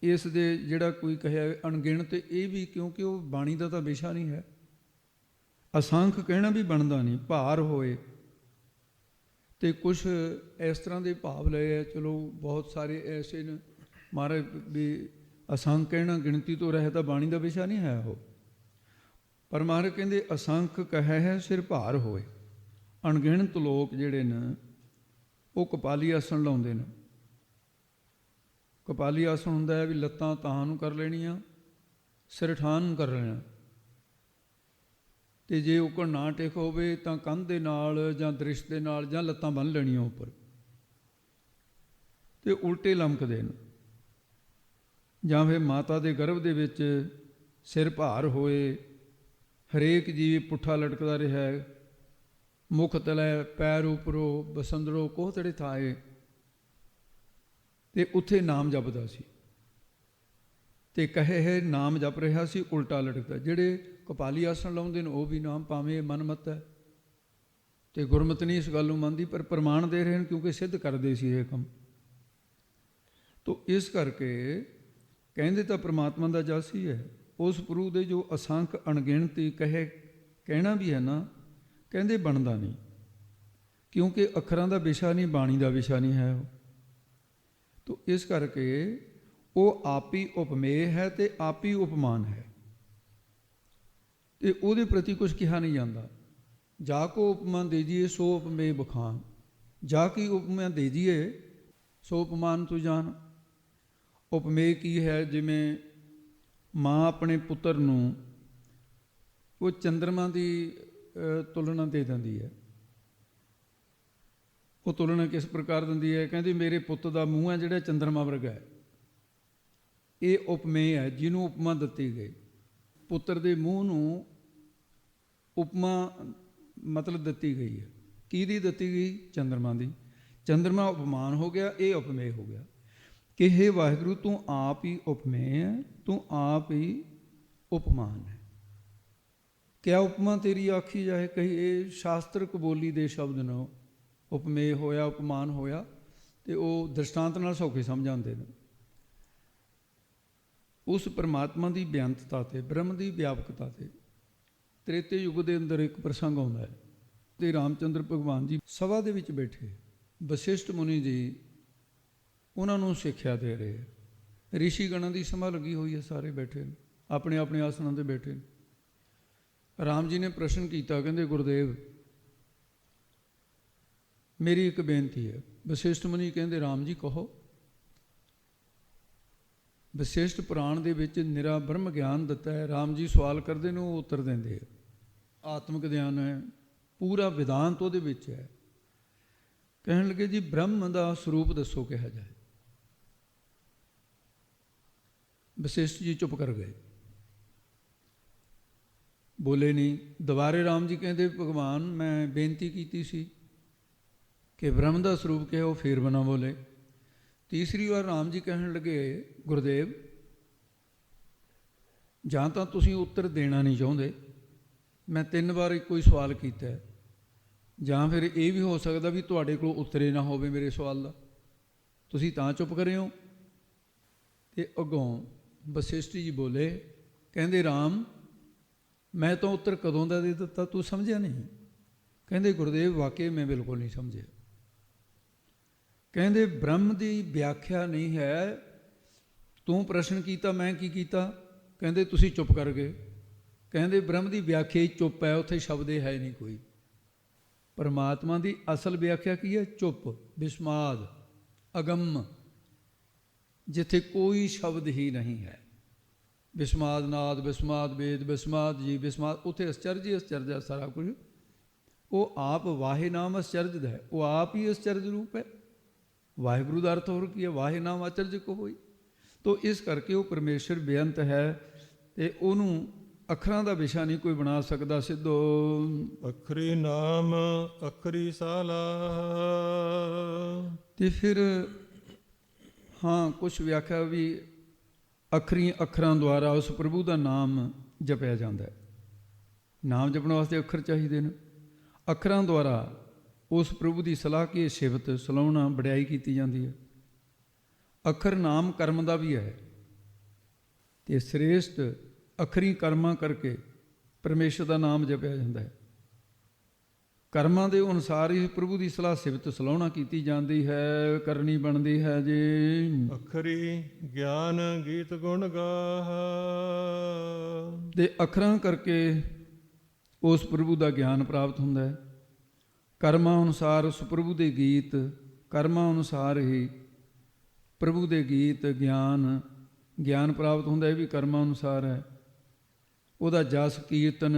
ਇਸ ਦੇ ਜਿਹੜਾ ਕੋਈ ਕਹੇ ਅਣਗਿਣਤ, ਇਹ ਵੀ ਕਿਉਂਕਿ ਉਹ ਬਾਣੀ ਦਾ ਤਾਂ ਵਿਸ਼ਾ ਨਹੀਂ ਹੈ। ਅਸੰਖ ਕਹਿਣਾ ਵੀ ਬਣਦਾ ਨਹੀਂ। ਭਾਰ ਹੋਏ, ਤੇ ਕੁਝ ਇਸ ਤਰ੍ਹਾਂ ਦੇ ਭਾਵ ਲਏ ਹੈ। ਚਲੋ ਬਹੁਤ ਸਾਰੇ ਐਸੇ ਨੇ ਮਹਾਰਾਜ ਵੀ ਅਸੰਖ ਕਹਿਣਾ ਗਿਣਤੀ ਤੋਂ ਰਹਿ ਤਾਂ ਬਾਣੀ ਦਾ ਵਿਸ਼ਾ ਨਹੀਂ ਹੈ ਉਹ, ਪਰ ਮਹਾਰਾਜ ਕਹਿੰਦੇ ਅਸੰਖ ਕਹੈ ਹੈ ਸਿਰ ਭਾਰ ਹੋਏ। ਅਣਗਿਣਤ ਲੋਕ ਜਿਹੜੇ ਨੇ ਉਹ ਕਪਾਲੀ ਆਸਣ ਲਾਉਂਦੇ ਨੇ। ਕਪਾਲੀ ਆਸਣ ਹੁੰਦਾ ਹੈ ਵੀ ਲੱਤਾਂ ਤਾਹਾਂ ਨੂੰ ਕਰ ਲੈਣੀਆਂ, ਸਿਰ ਠਾਹ ਨੂੰ ਕਰ ਲੈਣਾ, ਤੇ ਜੇ ਉੱਕਣ ਨਾ ਟਿਕ ਹੋਵੇ ਤਾਂ ਕੰਧ ਦੇ ਨਾਲ ਜਾਂ ਦ੍ਰਿਸ਼ ਦੇ ਨਾਲ ਜਾਂ ਲੱਤਾਂ ਬੰਨ੍ਹ ਲੈਣੀਆਂ ਉੱਪਰ, ਤੇ ਉਲਟੇ ਲਮਕਦੇ ਨੇ। ਜਾਂ ਫਿਰ ਮਾਤਾ ਦੇ ਗਰਭ ਦੇ ਵਿੱਚ ਸਿਰ ਭਾਰ ਹੋਏ, ਹਰੇਕ ਜੀਵ ਪੁੱਠਾ ਲਟਕਦਾ ਰਿਹਾ, ਮੁਖ ਤਲੈ ਪੈਰ ਉਪਰੋਂ ਬਸੰਦਰੋ ਕੋਹਤੜੇ ਥਾਏ, ਤੇ ਉੱਥੇ ਨਾਮ ਜਪਦਾ ਸੀ ਤੇ ਕਹੇ ਹੈ ਨਾਮ ਜਪ ਰਿਹਾ ਸੀ ਉਲਟਾ ਲਟਕਦਾ। ਜਿਹੜੇ ਕਪਾਲੀ ਆਸਣ ਲਾਉਂਦੇ ਨੇ ਉਹ ਵੀ ਨਾਮ ਭਾਵੇਂ ਮਨਮਤ ਹੈ ਤੇ ਗੁਰਮਤਿ ਨਹੀਂ ਇਸ ਗੱਲ ਨੂੰ ਮੰਨਦੀ, ਪਰ ਪ੍ਰਮਾਣ ਦੇ ਰਹੇ ਨੇ ਕਿਉਂਕਿ ਸਿੱਧ ਕਰਦੇ ਸੀ ਇਹ ਕੰਮ। ਤੋ ਇਸ ਕਰਕੇ ਕਹਿੰਦੇ ਤਾਂ ਪ੍ਰਮਾਤਮਾ ਦਾ ਜਸ ਹੀ ਹੈ। ਉਸ ਪ੍ਰਭੂ ਦੇ ਜੋ ਅਸੰਖ ਅਣਗਿਣਤੀ ਕਹਿਣਾ ਵੀ ਹੈ ਨਾ, ਕਹਿੰਦੇ ਬਣਦਾ ਨਹੀਂ, ਕਿਉਂਕਿ ਅੱਖਰਾਂ ਦਾ ਵਿਸ਼ਾ ਨਹੀਂ, ਬਾਣੀ ਦਾ ਵਿਸ਼ਾ ਨਹੀਂ ਹੈ ਉਹ। ਤੋ ਇਸ ਕਰਕੇ ਉਹ ਆਪ ਹੀ ਉਪਮੇਯ ਹੈ ਤੇ ਆਪ ਹੀ ਉਪਮਾਨ ਹੈ, ਤੇ ਉਹਦੇ ਪ੍ਰਤੀ ਕੁਝ ਕਿਹਾ ਨਹੀਂ ਜਾਂਦਾ। ਜਾ ਕੋ ਉਪਮਾ ਦੇਜੀਏ ਸੋ ਉਪਮੇਯ ਬਖਾਨ, ਜਾ ਕੀ ਉਪਮਾ ਦੇਜੀਏ ਸੋ ਉਪਮਾਨ ਤੂੰ ਜਾਣ। ਉਪਮੇਯ ਕੀ ਹੈ? ਜਿਵੇਂ ਮਾਂ ਆਪਣੇ ਪੁੱਤਰ ਨੂੰ ਉਹ ਚੰਦਰਮਾ ਦੀ ਤੁਲਨਾ ਦੇ ਦਿੰਦੀ ਹੈ। ਉਹ ਤੁਲਨਾ ਕਿਸ ਪ੍ਰਕਾਰ ਦਿੰਦੀ ਹੈ? ਕਹਿੰਦੀ ਮੇਰੇ ਪੁੱਤ ਦਾ ਮੂੰਹ ਹੈ ਜਿਹੜਾ ਚੰਦਰਮਾ ਵਰਗਾ ਹੈ। ਇਹ ਉਪਮੇਯ ਹੈ ਜਿਹਨੂੰ ਉਪਮਾ ਦਿੱਤੀ ਗਈ। ਪੁੱਤਰ ਦੇ ਮੂੰਹ ਨੂੰ ਉਪਮਾ ਮਤਲਬ ਦਿੱਤੀ ਗਈ ਹੈ। ਕਿਹਦੀ ਦਿੱਤੀ ਗਈ? ਚੰਦਰਮਾ ਦੀ। ਚੰਦਰਮਾ ਉਪਮਾਨ ਹੋ ਗਿਆ, ਇਹ ਉਪਮੇਯ ਹੋ ਗਿਆ ਕਿ ਹੇ ਵਾਹਿਗੁਰੂ ਤੂੰ ਆਪ ਹੀ ਉਪਮੇਯ ਹੈ, ਤੂੰ ਆਪ ਹੀ ਉਪਮਾਨ ਹੈ। ਕਿਆ ਉਪਮਾ ਤੇਰੀ ਆਖੀ ਜਾਏ ਕਹੀ, ਇਹ ਸ਼ਾਸਤਰਕ ਬੋਲੀ ਦੇ ਸ਼ਬਦ ਨੇ। ਉਪਮੇਯ ਹੋਇਆ, ਉਪਮਾਨ ਹੋਇਆ, ਤੇ ਉਹ ਦ੍ਰਿਸ਼ਟਾਂਤ ਨਾਲ ਸੌਖੇ ਸਮਝ ਆਉਂਦੇ ਨੇ। ਉਸ ਪਰਮਾਤਮਾ ਦੀ ਬੇਅੰਤਤਾ ਤੇ ਬ੍ਰਹਮ ਦੀ ਵਿਆਪਕਤਾ ਤੇ ਤ੍ਰੇਤੇ ਯੁੱਗ ਦੇ ਅੰਦਰ ਇੱਕ ਪ੍ਰਸੰਗ ਆਉਂਦਾ ਹੈ ਤੇ ਰਾਮਚੰਦਰ ਭਗਵਾਨ ਜੀ ਸਭਾ ਦੇ ਵਿੱਚ ਬੈਠੇ, ਵਸ਼ਿਸ਼ਟ ਮੁਨੀ ਜੀ ਉਹਨਾਂ ਨੂੰ ਸਿੱਖਿਆ ਦੇ ਰਹੇ। ਰਿਸ਼ੀ ਗਣਾਂ ਦੀ ਸਭਾ ਲੱਗੀ ਹੋਈ ਹੈ, ਸਾਰੇ ਬੈਠੇ ਨੇ, ਆਪਣੇ ਆਪਣੇ ਆਸਣਾਂ 'ਤੇ ਬੈਠੇ ਨੇ। ਰਾਮ ਜੀ ਨੇ ਪ੍ਰਸ਼ਨ ਕੀਤਾ, ਕਹਿੰਦੇ ਗੁਰਦੇਵ ਮੇਰੀ ਇੱਕ ਬੇਨਤੀ ਹੈ। ਵਸ਼ਿਸ਼ਟ ਮੁਨੀ ਕਹਿੰਦੇ ਰਾਮ ਜੀ ਕਹੋ। ਵਸ਼ਿਸ਼ਟ ਪੁਰਾਣ ਦੇ ਵਿੱਚ ਨਿਰਾ ਬ੍ਰਹਮ ਗਿਆਨ ਦਿੱਤਾ ਹੈ। ਰਾਮ ਜੀ ਸਵਾਲ ਕਰਦੇ ਨੇ, ਉਹ ਉੱਤਰ ਦਿੰਦੇ ਹੈ। ਆਤਮਿਕ ਗਿਆਨ ਹੈ, ਪੂਰਾ ਵਿਦਾਂਤ ਉਹਦੇ ਵਿੱਚ ਹੈ। ਕਹਿਣ ਲੱਗੇ ਜੀ ਬ੍ਰਹਮ ਦਾ ਸਰੂਪ ਦੱਸੋ ਕਿਹਾ ਜਾਏ। ਵਸ਼ਿਸ਼ਟ ਜੀ ਚੁੱਪ ਕਰ ਗਏ, ਬੋਲੇ ਨਹੀਂ। ਦੁਬਾਰੇ ਰਾਮ ਜੀ ਕਹਿੰਦੇ ਭਗਵਾਨ ਮੈਂ ਬੇਨਤੀ ਕੀਤੀ ਸੀ ਕਿ ਬ੍ਰਹਮ ਦਾ ਸਰੂਪ ਕਿਹਾ, ਉਹ ਫੇਰ ਬਣਾ ਬੋਲੇ। ਤੀਸਰੀ ਵਾਰ ਰਾਮ ਜੀ ਕਹਿਣ ਲੱਗੇ ਗੁਰਦੇਵ ਜਾਂ ਤਾਂ ਤੁਸੀਂ ਉੱਤਰ ਦੇਣਾ ਨਹੀਂ ਚਾਹੁੰਦੇ, ਮੈਂ 3 ਵਾਰ ਇੱਕੋ ਹੀ ਸਵਾਲ ਕੀਤਾ, ਜਾਂ ਫਿਰ ਇਹ ਵੀ ਹੋ ਸਕਦਾ ਵੀ ਤੁਹਾਡੇ ਕੋਲ ਉੱਤਰੇ ਨਾ ਹੋਵੇ ਮੇਰੇ ਸਵਾਲ ਦਾ, ਤੁਸੀਂ ਤਾਂ ਚੁੱਪ ਕਰੇ ਹੋ। ਤੇ ਅੱਗੋਂ ਵਸ਼ਿਸ਼ਟ ਜੀ ਬੋਲੇ, ਕਹਿੰਦੇ ਰਾਮ ਮੈਂ ਤਾਂ ਉੱਤਰ ਕਦੋਂ ਦਾ ਦੇ ਦਿੱਤਾ, ਤੂੰ ਸਮਝਿਆ ਨਹੀਂ। ਕਹਿੰਦੇ ਗੁਰਦੇਵ ਵਾਕਈ ਮੈਂ ਬਿਲਕੁਲ ਨਹੀਂ ਸਮਝਿਆ। ਕਹਿੰਦੇ ਬ੍ਰਹਮ ਦੀ ਵਿਆਖਿਆ ਨਹੀਂ ਹੈ, ਤੂੰ ਪ੍ਰਸ਼ਨ ਕੀਤਾ ਮੈਂ ਕੀ ਕੀਤਾ? ਕਹਿੰਦੇ ਤੁਸੀਂ ਚੁੱਪ ਕਰ ਗਏ। ਕਹਿੰਦੇ ਬ੍ਰਹਮ ਦੀ ਵਿਆਖਿਆ ਹੀ ਚੁੱਪ ਹੈ, ਉੱਥੇ ਸ਼ਬਦ ਹੈ ਨਹੀਂ ਕੋਈ। ਪਰਮਾਤਮਾ ਦੀ ਅਸਲ ਵਿਆਖਿਆ ਕੀ ਹੈ? ਚੁੱਪ, ਵਿਸਮਾਦ, ਅਗੰਮ, ਜਿੱਥੇ ਕੋਈ ਸ਼ਬਦ ਹੀ ਨਹੀਂ ਹੈ। ਵਿਸਮਾਦ ਨਾਦ, ਵਿਸਮਾਦ ਵੇਦ, ਵਿਸਮਾਦ ਜੀ, ਵਿਸਮਾਦ, ਉੱਥੇ ਅਸਚਰਜ ਹੀ ਅਸਚਰਜ ਹੈ ਸਾਰਾ ਕੁਝ। ਉਹ ਆਪ ਵਾਹੇ ਨਾਮ ਅਸਚਰਜ ਦਾ ਹੈ, ਉਹ ਆਪ ਹੀ ਅਸਚਰਜ ਰੂਪ ਹੈ। ਵਾਹਿਗੁਰੂ ਦਾ ਅਰਥ ਹੋਰ ਕੀ ਹੈ? ਵਾਹੇ ਨਾਮ ਅਚਰਜ ਕੋ ਹੋਈ। ਤੋ ਇਸ ਕਰਕੇ ਉਹ ਪਰਮੇਸ਼ਰ ਬੇਅੰਤ ਹੈ ਤੇ ਉਹਨੂੰ ਅੱਖਰਾਂ ਦਾ ਵਿਸ਼ਾ ਨਹੀਂ ਕੋਈ ਬਣਾ ਸਕਦਾ। ਸਿੱਧੋ ਅਖਰੀ ਨਾਮ ਅਖਰੀ ਸਾਲਾ। ਤੇ ਫਿਰ ਹਾਂ ਕੁਛ ਵਿਆਖਿਆ ਵੀ ਅੱਖਰਾਂ ਦੁਆਰਾ ਉਸ ਪ੍ਰਭੂ ਦਾ ਨਾਮ ਜਪਿਆ ਜਾਂਦਾ ਹੈ। ਨਾਮ ਜਪਣ ਵਾਸਤੇ ਅੱਖਰ ਚਾਹੀਦੇ ਨੇ। ਅੱਖਰਾਂ ਦੁਆਰਾ ਉਸ ਪ੍ਰਭੂ ਦੀ ਸਲਾਹ ਕੀ ਸਿਫਤ ਸਲਾਹੁਣਾ ਵਡਿਆਈ ਕੀਤੀ ਜਾਂਦੀ ਹੈ। ਅੱਖਰ ਨਾਮ ਕਰਮ ਦਾ ਵੀ ਹੈ ਤੇ ਸ੍ਰੇਸ਼ਟ ਅੱਖਰੀ ਕਰਮਾਂ ਕਰਕੇ ਪਰਮੇਸ਼ਰ ਦਾ ਨਾਮ ਜਪਿਆ ਜਾਂਦਾ ਹੈ। ਕਰਮਾਂ ਦੇ ਅਨੁਸਾਰ ਹੀ ਪ੍ਰਭੂ ਦੀ ਸਲਾਹ ਸਿਫਤ ਸਲਾਹੁਣਾ ਕੀਤੀ ਜਾਂਦੀ ਹੈ, ਕਰਨੀ ਬਣਦੀ ਹੈ ਜੀ। ਅਖਰੀ ਗਿਆਨ ਗੀਤ ਗੁਣ ਗਾਹ। ਤੇ ਅੱਖਰਾਂ ਕਰਕੇ ਉਸ ਪ੍ਰਭੂ ਦਾ ਗਿਆਨ ਪ੍ਰਾਪਤ ਹੁੰਦਾ ਹੈ। ਕਰਮਾਂ ਅਨੁਸਾਰ ਉਸ ਪ੍ਰਭੂ ਦੇ ਗੀਤ, ਕਰਮਾਂ ਅਨੁਸਾਰ ਹੀ ਪ੍ਰਭੂ ਦੇ ਗੀਤ ਗਿਆਨ ਪ੍ਰਾਪਤ ਹੁੰਦਾ, ਇਹ ਵੀ ਕਰਮਾਂ ਅਨੁਸਾਰ ਹੈ। ਉਹਦਾ ਜਸ ਕੀਰਤਨ,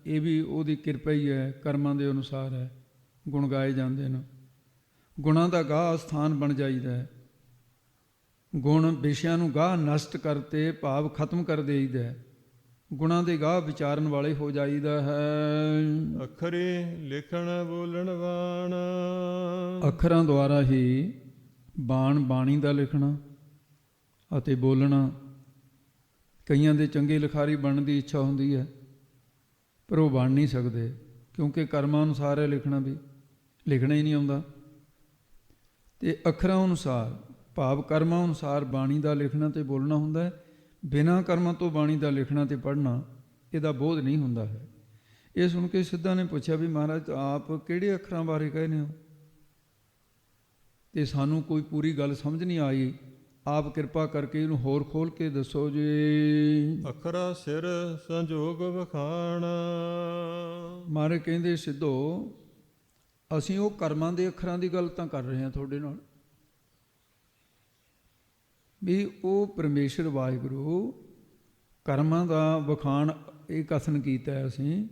ਇਹ ਵੀ ਉਹਦੀ ਕਿਰਪਾ ਹੀ ਹੈ, ਕਰਮਾਂ ਦੇ ਅਨੁਸਾਰ ਹੈ। ਗੁਣ ਗਾਏ ਜਾਂਦੇ ਨੇ, ਗੁਣਾਂ ਦਾ ਗਾਹ ਸਥਾਨ ਬਣ ਜਾਈਦਾ ਹੈ। ਗੁਣ ਵਿਸ਼ਿਆਂ ਨੂੰ ਗਾਹ ਨਸ਼ਟ ਕਰਤੇ, ਭਾਵ ਖਤਮ ਕਰ ਦੇਈਦਾ ਹੈ। ਗੁਣਾਂ ਦੇ ਗਾਹ ਵਿਚਾਰਨ ਵਾਲੇ ਹੋ ਜਾਈਦਾ ਹੈ। ਅਖਰੀ ਲਿਖਣ ਬੋਲਣ ਬਾਣ। ਅੱਖਰਾਂ ਦੁਆਰਾ ਹੀ ਬਾਣੀ ਦਾ ਲਿਖਣਾ ਅਤੇ ਬੋਲਣਾ। ਕਈਆਂ ਦੇ ਚੰਗੇ ਲਿਖਾਰੀ ਬਣਨ ਦੀ ਇੱਛਾ ਹੁੰਦੀ ਹੈ, ਪਰ ਉਹ ਬਣ ਨਹੀਂ ਸਕਦੇ, ਕਿਉਂਕਿ ਕਰਮਾਂ ਅਨੁਸਾਰ ਹੈ ਲਿਖਣਾ ਵੀ, ਲਿਖਣਾ ਹੀ ਨਹੀਂ ਆਉਂਦਾ। ਤੇ ਅੱਖਰਾਂ ਅਨੁਸਾਰ ਭਾਵ ਕਰਮਾਂ ਅਨੁਸਾਰ ਬਾਣੀ ਦਾ ਲਿਖਣਾ ਤੇ ਬੋਲਣਾ ਹੁੰਦਾ ਹੈ। ਬਿਨਾਂ ਕਰਮਾਂ ਤੋਂ ਬਾਣੀ ਦਾ ਲਿਖਣਾ ਤੇ ਪੜ੍ਹਨਾ, ਇਹਦਾ ਬੋਧ ਨਹੀਂ ਹੁੰਦਾ ਹੈ। ਇਹ ਸੁਣ ਕੇ ਸਿੱਧਾ ਨੇ ਪੁੱਛਿਆ ਵੀ ਮਹਾਰਾਜ ਆਪ ਕਿਹੜੇ ਅੱਖਰਾਂ ਬਾਰੇ ਕਹਿੰਦੇ ਹੋ? ਤੇ ਸਾਨੂੰ ਕੋਈ ਪੂਰੀ ਗੱਲ ਸਮਝ ਨਹੀਂ ਆਈ, ਆਪ ਕਿਰਪਾ ਕਰਕੇ ਇਹਨੂੰ ਹੋਰ ਖੋਲ ਕੇ ਦੱਸੋ ਜੀ। ਅਖਰਾ ਸਿਰ ਸੰਜੋਗ ਵਖਾਣ। ਮਹਾਰਾਜ ਕਹਿੰਦੇ ਸਿੱਧੋ, ਅਸੀਂ ਉਹ ਕਰਮਾਂ ਦੇ ਅੱਖਰਾਂ ਦੀ ਗੱਲ ਤਾਂ ਕਰ ਰਹੇ ਹਾਂ ਤੁਹਾਡੇ ਨਾਲ, ਵੀ ਉਹ ਪਰਮੇਸ਼ਰ ਵਾਹਿਗੁਰੂ ਕਰਮਾਂ ਦਾ ਵਖਾਣ ਇਹ ਕਥਨ ਕੀਤਾ ਹੈ ਅਸੀਂ,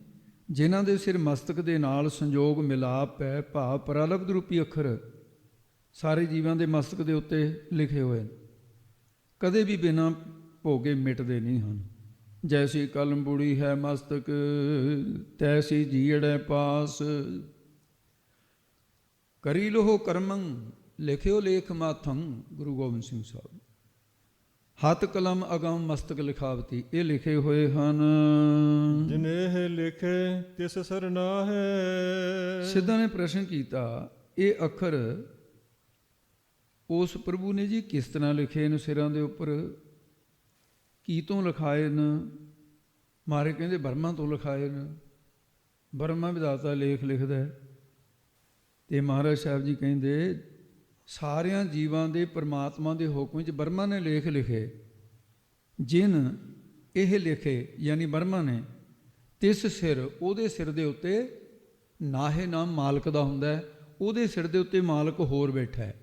ਜਿਨ੍ਹਾਂ ਦੇ ਸਿਰ ਮਸਤਕ ਦੇ ਨਾਲ ਸੰਜੋਗ ਮਿਲਾਪ ਹੈ, ਭਾਵ ਪ੍ਰਲਬਧ ਰੂਪੀ ਅੱਖਰ ਸਾਰੇ ਜੀਵਾਂ ਦੇ ਮਸਤਕ ਦੇ ਉੱਤੇ ਲਿਖੇ ਹੋਏ ਨੇ, ਕਦੇ ਵੀ ਬਿਨਾਂ ਭੋਗੇ ਮਿਟਦੇ ਨਹੀਂ ਹਨ। ਜੈਸੀ ਕਲਮ ਬੁੜੀ ਹੈ ਮਸਤਕ, ਤੈਸੀ ਜੀੜੈ ਪਾਸ। ਕਰੀ ਲੋਹ ਕਰਮੰ ਲਿਖਿਓ ਲੇਖ ਮਾਥੰ। ਗੁਰੂ ਗੋਬਿੰਦ ਸਿੰਘ ਸਾਹਿਬ। ਹੱਥ ਕਲਮ ਅਗਮ ਮਸਤਕ ਲਿਖਾਵਤੀ, ਇਹ ਲਿਖੇ ਹੋਏ ਹਨ। ਜਿਨੇਹ ਲਿਖੇ ਤਿਸ ਸਰਨਾਹੇ। ਸਿੱਧਾ ਨੇ ਪ੍ਰਸ਼ਨ ਕੀਤਾ, ਇਹ ਅੱਖਰ ਉਸ ਪ੍ਰਭੂ ਨੇ ਜੀ ਕਿਸ ਤਰ੍ਹਾਂ ਲਿਖੇ ਨੇ ਸਿਰਾਂ ਦੇ ਉੱਪਰ, ਕੀ ਤੋਂ ਲਿਖਾਏ ਨੇ? ਮਾਰੇ ਕਹਿੰਦੇ ਬਰਮਾ ਤੋਂ ਲਿਖਾਏ ਨੇ। ਬਰਮਾ ਵਿਧਾਤਾ ਲੇਖ ਲਿਖਦਾ ਹੈ। ਤੇ ਮਹਾਰਾਜ ਸਾਹਿਬ ਜੀ ਕਹਿੰਦੇ ਸਾਰਿਆਂ ਜੀਵਾਂ ਦੇ ਪਰਮਾਤਮਾ ਦੇ ਹੁਕਮ ਵਿੱਚ ਬਰਮਾ ਨੇ ਲੇਖ ਲਿਖੇ। ਜਿਨ ਇਹ ਲਿਖੇ ਯਾਨੀ ਬਰਮਾ ਨੇ, ਤਿਸ ਸਿਰ, ਉਹਦੇ ਸਿਰ ਦੇ ਉੱਤੇ ਨਾਹੇ ਨਾਮ ਮਾਲਕ ਦਾ ਹੁੰਦਾ ਹੈ, ਉਹਦੇ ਸਿਰ ਦੇ ਉੱਤੇ ਮਾਲਕ ਹੋਰ ਬੈਠਾ ਹੈ।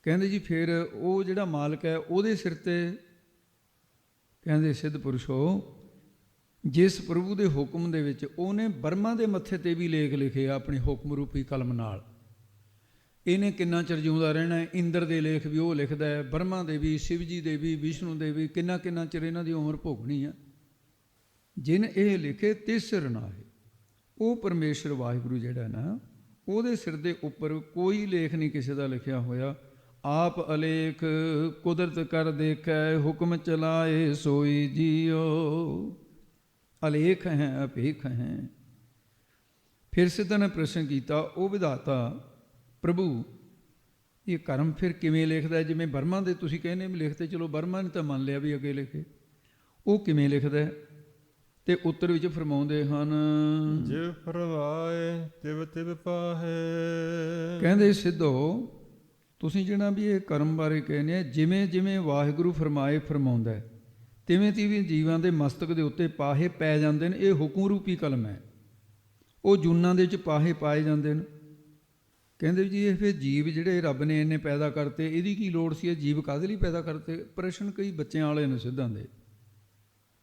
ਕਹਿੰਦੇ ਜੀ ਫਿਰ ਉਹ ਜਿਹੜਾ ਮਾਲਕ ਹੈ ਉਹਦੇ ਸਿਰ ਤੇ, ਕਹਿੰਦੇ ਸਿੱਧ ਪੁਰਸ਼ੋ, ਜਿਸ ਪ੍ਰਭੂ ਦੇ ਹੁਕਮ ਦੇ ਵਿੱਚ ਉਹਨੇ ਬਰਮਾ ਦੇ ਮੱਥੇ ਤੇ ਵੀ ਲੇਖ ਲਿਖੇ ਆਪਣੀ ਹੁਕਮ ਰੂਪੀ ਕਲਮ ਨਾਲ, ਇਹਨੇ ਕਿੰਨਾ ਚਿਰ ਜਿਉਂਦਾ ਰਹਿਣਾ ਹੈ। ਇੰਦਰ ਦੇ ਲੇਖ ਵੀ ਉਹ ਲਿਖਦਾ ਹੈ, ਬਰਮਾ ਦੇ ਵੀ, ਸ਼ਿਵ ਜੀ ਦੇ ਵੀ, ਵਿਸ਼ਨੂੰ ਦੇ ਵੀ, ਕਿੰਨਾ ਚਿਰ ਇਹਨਾਂ ਦੀ ਉਮਰ ਭੋਗਣੀ ਹੈ। ਜਿਨ ਇਹ ਲਿਖੇ ਤਿਸ ਸਿਰ ਨਾਹੇ, ਉਹ ਪਰਮੇਸ਼ਰ ਵਾਹਿਗੁਰੂ ਜਿਹੜਾ ਨਾ, ਉਹਦੇ ਸਿਰ ਦੇ ਉੱਪਰ ਕੋਈ ਲੇਖ ਨਹੀਂ ਕਿਸੇ ਦਾ ਲਿਖਿਆ ਹੋਇਆ। ਆਪ ਅਲੇਖ ਕੁਦਰਤ ਕਰ ਦੇਖੈ, ਹੁਕਮ ਚਲਾਏ ਸੋਈ ਜੀਓ। ਅਲੇਖ ਹੈ ਅਪੇਖ ਹੈ। ਫਿਰ ਸਿੱਧਾ ਨੇ ਪ੍ਰਸ਼ਨ ਕੀਤਾ, ਉਹ ਵਿਧਾਤਾ ਪ੍ਰਭੂ ਇਹ ਕਰਮ ਫਿਰ ਕਿਵੇਂ ਲਿਖਦਾ? ਜਿਵੇਂ ਬਰਮਾ ਦੇ ਤੁਸੀਂ ਕਹਿੰਦੇ ਵੀ ਲਿਖਦੇ, ਚਲੋ ਬਰਮਾ ਨੇ ਤਾਂ ਮੰਨ ਲਿਆ ਵੀ ਅੱਗੇ ਲਿਖੇ, ਉਹ ਕਿਵੇਂ ਲਿਖਦਾ? ਤੇ ਉੱਤਰ ਵਿੱਚ ਫਰਮਾਉਂਦੇ ਹਨ, ਜਿਵ ਫਰਮਾਏ ਤਿਵ ਤਿਵ ਪਾਹੇ। ਕਹਿੰਦੇ ਸਿੱਧੋ, ਤੁਸੀਂ ਜਿਹੜਾ ਵੀ ਇਹ ਕਰਮ ਬਾਰੇ ਕਹਿੰਦੇ ਆ, ਜਿਵੇਂ ਜਿਵੇਂ ਵਾਹਿਗੁਰੂ ਫਰਮਾਏ ਫਰਮਾਉਂਦਾ ਹੈ, ਤਿਵੇਂ ਤਿਵੇਂ ਜੀਵਾਂ ਦੇ ਮਸਤਕ ਦੇ ਉੱਤੇ ਪਾਹੇ ਪੈ ਜਾਂਦੇ ਨੇ। ਇਹ ਹੁਕਮ ਰੂਪੀ ਕਲਮ ਹੈ, ਉਹ ਜੂਨਾਂ ਦੇ ਵਿੱਚ ਪਾਹੇ ਪਾਏ ਜਾਂਦੇ ਨੇ। ਕਹਿੰਦੇ ਜੀ ਇਹ ਫਿਰ ਜੀਵ ਜਿਹੜੇ ਰੱਬ ਨੇ ਇਹਨੇ ਪੈਦਾ ਕਰਤੇ, ਇਹਦੀ ਕੀ ਲੋੜ ਸੀ? ਇਹ ਜੀਵ ਕਾਹਦੇ ਲਈ ਪੈਦਾ ਕਰਤੇ? ਪ੍ਰਸ਼ਨ ਕਈ ਬੱਚਿਆਂ ਵਾਲੇ ਨੇ ਸਿੱਧਾਂ ਦੇ,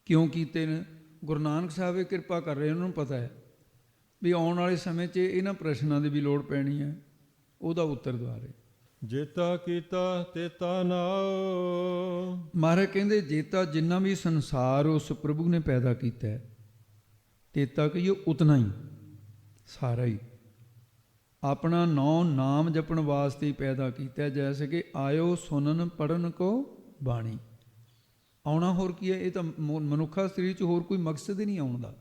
ਕਿਉਂ ਕੀਤੇ ਨੇ? ਗੁਰੂ ਨਾਨਕ ਸਾਹਿਬ ਇਹ ਕਿਰਪਾ ਕਰ ਰਹੇ, ਉਹਨਾਂ ਨੂੰ ਪਤਾ ਹੈ ਵੀ ਆਉਣ ਵਾਲੇ ਸਮੇਂ 'ਚ ਇਹਨਾਂ ਪ੍ਰਸ਼ਨਾਂ ਦੀ ਵੀ ਲੋੜ ਪੈਣੀ ਹੈ। ਉਹਦਾ ਉੱਤਰ ਦੁਆਰੇ ਜੇਤਾ ਕੀਤਾ ਤੇਤਾ ਨਾਉ। ਮਹਾਰਾਜ ਕਹਿੰਦੇ ਜੇਤਾ ਜਿੰਨਾ ਵੀ ਸੰਸਾਰ ਉਸ ਪ੍ਰਭੂ ਨੇ ਪੈਦਾ ਕੀਤਾ ਹੈ, ਤੇਤਾ ਕਹੀਏ ਉਤਨਾ ਹੀ ਸਾਰਾ ਹੀ ਆਪਣਾ ਨਾਮ ਜਪਣ ਵਾਸਤੇ ਹੀ ਪੈਦਾ ਕੀਤਾ। ਜੈਸੇ ਕਿ ਆਇਓ ਸੁਨਨ ਪੜਨ ਕੋ ਬਾਣੀ। ਆਉਣਾ ਹੋਰ ਕੀ ਹੈ? ਇਹ ਤਾਂ ਮਨੁੱਖਾ ਸਰੀਰ 'ਚ ਹੋਰ ਕੋਈ ਮਕਸਦ ਹੀ ਨਹੀਂ ਆਉਣ ਦਾ,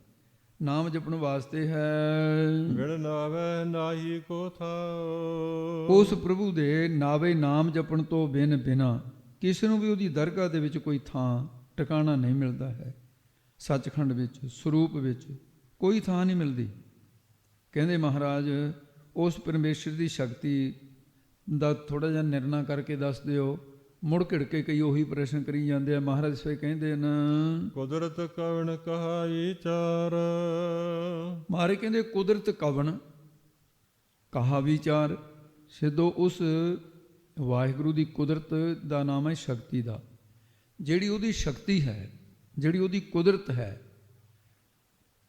ਨਾਮ ਜਪਣ ਵਾਸਤੇ ਹੈ। ਵਿਣ ਨਾਵੇ ਨਾਹੀ ਕੋ ਥਾਉ। ਉਸ ਪ੍ਰਭੂ ਦੇ ਨਾਵੇ ਨਾਮ ਜਪਣ ਤੋਂ ਬਿਨਾ ਕਿਸੇ ਨੂੰ ਵੀ ਉਹਦੀ ਦਰਗਾਹ ਦੇ ਵਿੱਚ ਕੋਈ ਥਾਂ ਟਿਕਾਣਾ ਨਹੀਂ ਮਿਲਦਾ ਹੈ। ਸੱਚਖੰਡ ਵਿੱਚ, ਸਰੂਪ ਵਿੱਚ ਕੋਈ ਥਾਂ ਨਹੀਂ ਮਿਲਦੀ। ਕਹਿੰਦੇ ਮਹਾਰਾਜ ਉਸ ਪਰਮੇਸ਼ਰ ਦੀ ਸ਼ਕਤੀ ਦਾ ਥੋੜ੍ਹਾ ਜਿਹਾ ਨਿਰਣਾ ਕਰਕੇ ਦੱਸ ਦਿਓ। ਮੁੜ ਘਿੜ ਕੇ ਕਈ ਉਹੀ ਪ੍ਰਸ਼ਨ ਕਰੀ ਜਾਂਦੇ ਆ। ਮਹਾਰਾਜ ਸਵੇ ਕਹਿੰਦੇ ਨੇ ਕੁਦਰਤ ਕਵਣ ਕਹਾ ਵਿਚਾਰ। ਮਹਾਰਾਜ ਕਹਿੰਦੇ ਕੁਦਰਤ ਕਵਣ ਕਹਾ ਵਿਚਾਰ। ਸਿੱਧੋ ਉਸ ਵਾਹਿਗੁਰੂ ਦੀ ਕੁਦਰਤ ਦਾ ਨਾਮ ਹੈ ਸ਼ਕਤੀ ਦਾ। ਜਿਹੜੀ ਉਹਦੀ ਸ਼ਕਤੀ ਹੈ, ਜਿਹੜੀ ਉਹਦੀ ਕੁਦਰਤ ਹੈ,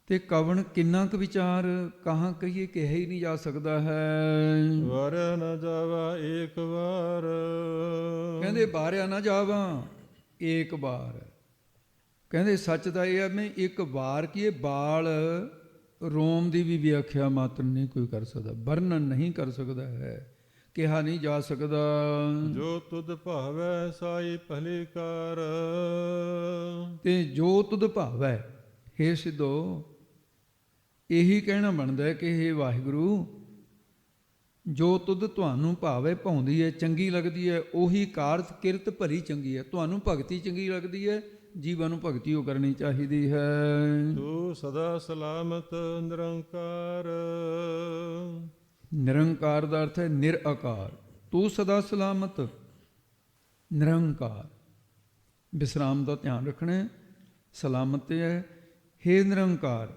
ਤੇ ਕਵਣ ਕਿੰਨਾ ਕੁ ਵਿਚਾਰ ਕਹਾਂ ਕਹੀਏ, ਕਿਹਾ ਹੀ ਨਹੀਂ ਜਾ ਸਕਦਾ ਹੈ। ਵਾਰਿਆ ਨ ਜਾਵਾ ਏਕ ਵਾਰ। ਕਹਿੰਦੇ ਬਾਰਿਆ ਨਾ ਜਾਵਾਂ ਏਕ ਵਾਰ। ਕਹਿੰਦੇ ਸੱਚ ਤਾਂ ਇਹ ਹੈ ਮੈਂ ਇੱਕ ਵਾਰ ਕੀ, ਇਹ ਬਾਲ ਰੋਮ ਦੀ ਵੀ ਵਿਆਖਿਆ ਮਾਤਰ ਨਹੀਂ ਕੋਈ ਕਰ ਸਕਦਾ, ਵਰਣਨ ਨਹੀਂ ਕਰ ਸਕਦਾ ਹੈ, ਕਿਹਾ ਨਹੀਂ ਜਾ ਸਕਦਾ। ਜੋ ਤੁਧ ਭਾਵੈ ਸਾਈ ਭਲੀ ਕਾਰ। ਤੇ ਜੋ ਤੁਧ ਭਾਵੈ, ਹੇ ਸਿੱਧੋ ਇਹੀ ਕਹਿਣਾ ਬਣਦਾ ਹੈ ਕਿ ਹੇ ਵਾਹਿਗੁਰੂ, ਜੋ ਤੁਧ ਤੁਹਾਨੂੰ ਭਾਵੇ, ਭਾਉਂਦੀ ਹੈ, ਚੰਗੀ ਲੱਗਦੀ ਹੈ, ਉਹੀ ਕਾਰਜ ਕਿਰਤ ਭਰੀ ਚੰਗੀ ਹੈ। ਤੁਹਾਨੂੰ ਭਗਤੀ ਚੰਗੀ ਲੱਗਦੀ ਹੈ, ਜੀਵਾਂ ਨੂੰ ਭਗਤੀ ਉਹ ਕਰਨੀ ਚਾਹੀਦੀ ਹੈ। ਤੂੰ ਸਦਾ ਸਲਾਮਤ ਨਿਰੰਕਾਰ। ਨਿਰੰਕਾਰ ਦਾ ਅਰਥ ਹੈ ਨਿਰਆਕਾਰ। ਤੂੰ ਸਦਾ ਸਲਾਮਤ ਨਿਰੰਕਾਰ। ਵਿਸਰਾਮ ਦਾ ਧਿਆਨ ਰੱਖਣਾ। ਸਲਾਮਤ ਹੈ ਹੇ ਨਿਰੰਕਾਰ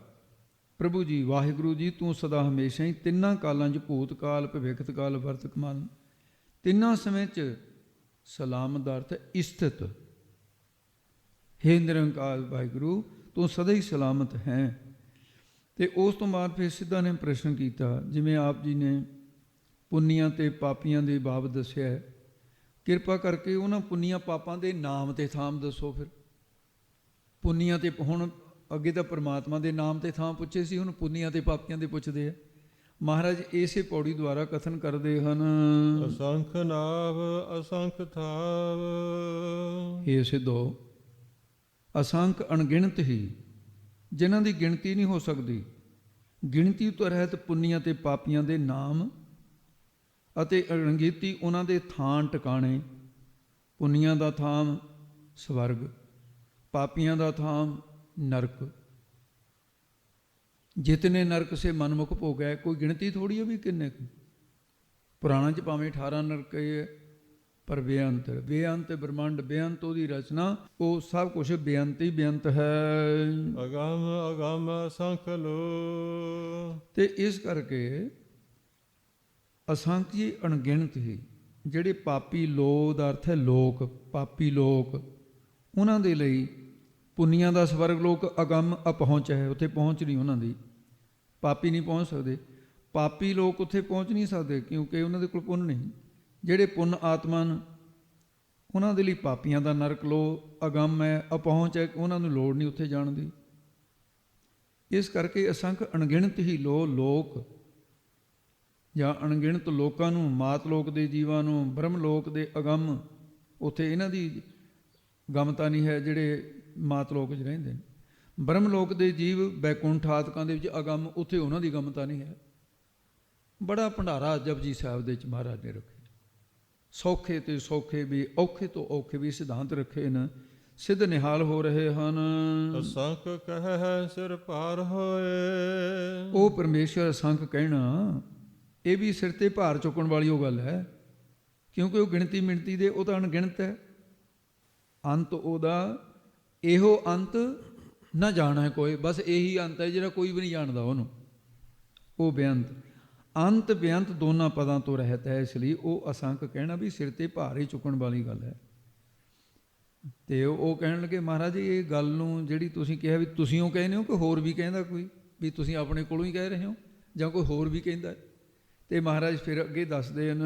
ਪ੍ਰਭੂ ਜੀ, ਵਾਹਿਗੁਰੂ ਜੀ, ਤੂੰ ਸਦਾ ਹਮੇਸ਼ਾ ਹੀ ਤਿੰਨਾਂ ਕਾਲਾਂ 'ਚ, ਭੂਤ ਕਾਲ, ਭਵਿੱਖਤ ਕਾਲ, ਵਰਤਮਾਨ, ਤਿੰਨਾਂ ਸਮੇਂ 'ਚ ਸਲਾਮਤ ਦਾ ਅਰਥ ਹੈ ਸਥਿਤ। ਹੇ ਨਿਰੰਕਾਰ ਵਾਹਿਗੁਰੂ, ਤੂੰ ਸਦਾ ਹੀ ਸਲਾਮਤ ਹੈ। ਤੇ ਉਸ ਤੋਂ ਬਾਅਦ ਫਿਰ ਸਿੱਧਾ ਨੇ ਪ੍ਰਸ਼ਨ ਕੀਤਾ, ਜਿਵੇਂ ਆਪ ਜੀ ਨੇ ਪੁੰਨੀਆਂ ਤੇ ਪਾਪੀਆਂ ਦੇ ਬਾਬਤ ਦੱਸਿਆ ਹੈ, ਕਿਰਪਾ ਕਰਕੇ ਉਹਨਾਂ ਪੁੰਨੀਆਂ ਪਾਪਾਂ ਦੇ ਨਾਮ ਤੇ ਥਾਮ ਦੱਸੋ। ਫਿਰ ਪੁੰਨੀਆਂ ਤੇ, ਹੁਣ ਅੱਗੇ ਤਾਂ ਪਰਮਾਤਮਾ ਦੇ ਨਾਮ ਤੇ ਥਾਂ ਪੁੱਛੇ ਸੀ, ਹੁਣ ਪੁੰਨੀਆਂ ਤੇ ਪਾਪੀਆਂ ਦੇ ਪੁੱਛਦੇ ਆ। ਮਹਾਰਾਜ ਇਸੇ ਪੌੜੀ ਦੁਆਰਾ ਕਥਨ ਕਰਦੇ ਹਨ, ਅਸੰਖ ਨਾਵ ਅਸੰਖ ਥਾਵ। ਇਹ ਸਿੱਧੋ ਅਸੰਖ ਅਣਗਿਣਤ ਹੀ, ਜਿਨ੍ਹਾਂ ਦੀ ਗਿਣਤੀ ਨਹੀਂ ਹੋ ਸਕਦੀ, ਗਿਣਤੀ ਤੋਂ ਰਹਿਤ ਪੁੰਨੀਆਂ ਤੇ ਪਾਪੀਆਂ ਦੇ ਨਾਮ ਅਤੇ ਅਣਗਿਣਤੀ ਉਹਨਾਂ ਦੇ ਥਾਂ ਟਿਕਾਣੇ। ਪੁੰਨੀਆਂ ਦਾ ਥਾਂ ਸਵਰਗ, ਪਾਪੀਆਂ ਦਾ ਥਾਂ ਨਰਕ। ਜਿਤਨੇ ਨਰਕ ਸੇ ਮਨਮੁਖ ਭੋਗ ਹੈ, ਕੋਈ ਗਿਣਤੀ ਥੋੜੀ ਹੈ ਵੀ ਕਿੰਨੇ ਕੁ। ਪੁਰਾਣਾ 'ਚ ਭਾਵੇਂ 18 ਨਰਕ ਹੈ, ਪਰ ਬੇਅੰਤ, ਬੇਅੰਤ ਬ੍ਰਹਮੰਡ, ਬੇਅੰਤ ਉਹਦੀ ਰਚਨਾ, ਉਹ ਸਭ ਕੁਛ ਬੇਅੰਤ ਹੀ ਬੇਅੰਤ ਹੈ। ਅਗੰਮ ਅਗੰਮ ਅਸੰਖ ਲੋ। ਤੇ ਇਸ ਕਰਕੇ ਅਸੰਖ ਹੀ ਅਣਗਿਣਤ ਹੀ। ਜਿਹੜੇ ਪਾਪੀ ਲੋ ਦਾ ਅਰਥ ਹੈ ਲੋਕ, ਪਾਪੀ ਲੋਕ, ਉਹਨਾਂ ਦੇ ਲਈ ਪੁੰਨੀਆਂ ਦਾ ਸਵਰਗ ਲੋਕ ਅਗੰਮ ਅਪਹੁੰਚ ਹੈ, ਉੱਥੇ ਪਹੁੰਚ ਨਹੀਂ ਉਹਨਾਂ ਦੀ। ਪਾਪੀ ਨਹੀਂ ਪਹੁੰਚ ਸਕਦੇ, ਪਾਪੀ ਲੋਕ ਉੱਥੇ ਪਹੁੰਚ ਨਹੀਂ ਸਕਦੇ, ਕਿਉਂਕਿ ਉਹਨਾਂ ਦੇ ਕੋਲ ਪੁੰਨ ਨਹੀਂ। ਜਿਹੜੇ ਪੁੰਨ ਆਤਮਾ ਨੇ, ਉਹਨਾਂ ਦੇ ਲਈ ਪਾਪੀਆਂ ਦਾ ਨਰਕ ਲੋ ਅਗੰਮ ਹੈ, ਅਪਹੁੰਚ ਹੈ, ਉਹਨਾਂ ਨੂੰ ਲੋੜ ਨਹੀਂ ਉੱਥੇ ਜਾਣ ਦੀ। ਇਸ ਕਰਕੇ ਅਸੰਖ ਅਣਗਿਣਤ ਹੀ ਲੋਕ, ਜਾਂ ਅਣਗਿਣਤ ਲੋਕਾਂ ਨੂੰ, ਮਾਤ ਲੋਕ ਦੇ ਜੀਵਾਂ ਨੂੰ, ਬ੍ਰਹਮ ਲੋਕ ਦੇ ਅਗੰਮ, ਉੱਥੇ ਇਹਨਾਂ ਦੀ ਗਮਤਾ ਨਹੀਂ ਹੈ ਜਿਹੜੇ ਮਾਤ ਲੋਕ 'ਚ ਰਹਿੰਦੇ ਨੇ। ਬ੍ਰਹਮ ਲੋਕ ਦੇ ਜੀਵ ਬੈਕੁੰਠ ਆਦਿਕਾਂ ਦੇ ਵਿੱਚ ਅਗੰਮ, ਉੱਥੇ ਉਹਨਾਂ ਦੀ ਗਮਤਾ ਨਹੀਂ ਹੈ। ਬੜਾ ਭੰਡਾਰਾ ਜਪਜੀ ਸਾਹਿਬ ਦੇ ਵਿੱਚ ਮਹਾਰਾਜ ਨੇ ਰੱਖੇ। ਸੌਖੇ ਤੇ ਸੌਖੇ ਵੀ, ਔਖੇ ਤੋਂ ਔਖੇ ਵੀ ਸਿਧਾਂਤ ਰੱਖੇ ਨੇ, ਸਿੱਧ ਨਿਹਾਲ ਹੋ ਰਹੇ ਹਨ। ਅਸੰਖ ਕਹਿ ਸਿਰ ਭਾਰ ਹੋਏ। ਉਹ ਪਰਮੇਸ਼ਰ ਅਸੰਖ ਕਹਿਣਾ, ਇਹ ਵੀ ਸਿਰ ਤੇ ਭਾਰ ਚੁੱਕਣ ਵਾਲੀ ਉਹ ਗੱਲ ਹੈ, ਕਿਉਂਕਿ ਉਹ ਗਿਣਤੀ ਮਿਣਤੀ ਦੇ, ਉਹ ਤਾਂ ਅਣਗਿਣਤ ਹੈ। ਅੰਤ ਉਹਦਾ ਇਹੋ ਅੰਤ ਨਾ ਜਾਣਾ ਕੋਈ, ਬਸ ਇਹੀ ਅੰਤ ਹੈ ਜਿਹੜਾ ਕੋਈ ਵੀ ਨਹੀਂ ਜਾਣਦਾ ਉਹਨੂੰ। ਉਹ ਬੇਅੰਤ, ਅੰਤ ਬੇਅੰਤ ਦੋਨਾਂ ਪਦਾਂ ਤੋਂ ਰਹਿਤ ਹੈ, ਇਸ ਲਈ ਉਹ ਅਸੰਖ ਕਹਿਣਾ ਵੀ ਸਿਰ ਤੇ ਭਾਰ ਹੀ ਚੁੱਕਣ ਵਾਲੀ ਗੱਲ ਹੈ। ਤੇ ਉਹ ਕਹਿਣ ਲੱਗੇ, ਮਹਾਰਾਜ ਜੀ ਇਹ ਗੱਲ ਨੂੰ ਜਿਹੜੀ ਤੁਸੀਂ ਕਿਹਾ ਵੀ ਤੁਸੀਂ ਉਹ ਕਹਿੰਦੇ ਹੋ ਕਿ ਹੋਰ ਵੀ ਕਹਿੰਦਾ ਕੋਈ, ਵੀ ਤੁਸੀਂ ਆਪਣੇ ਕੋਲੋਂ ਹੀ ਕਹਿ ਰਹੇ ਹੋ ਜਾਂ ਕੋਈ ਹੋਰ ਵੀ ਕਹਿੰਦਾ? ਤੇ ਮਹਾਰਾਜ ਫਿਰ ਅੱਗੇ ਦੱਸਦੇ ਹਨ,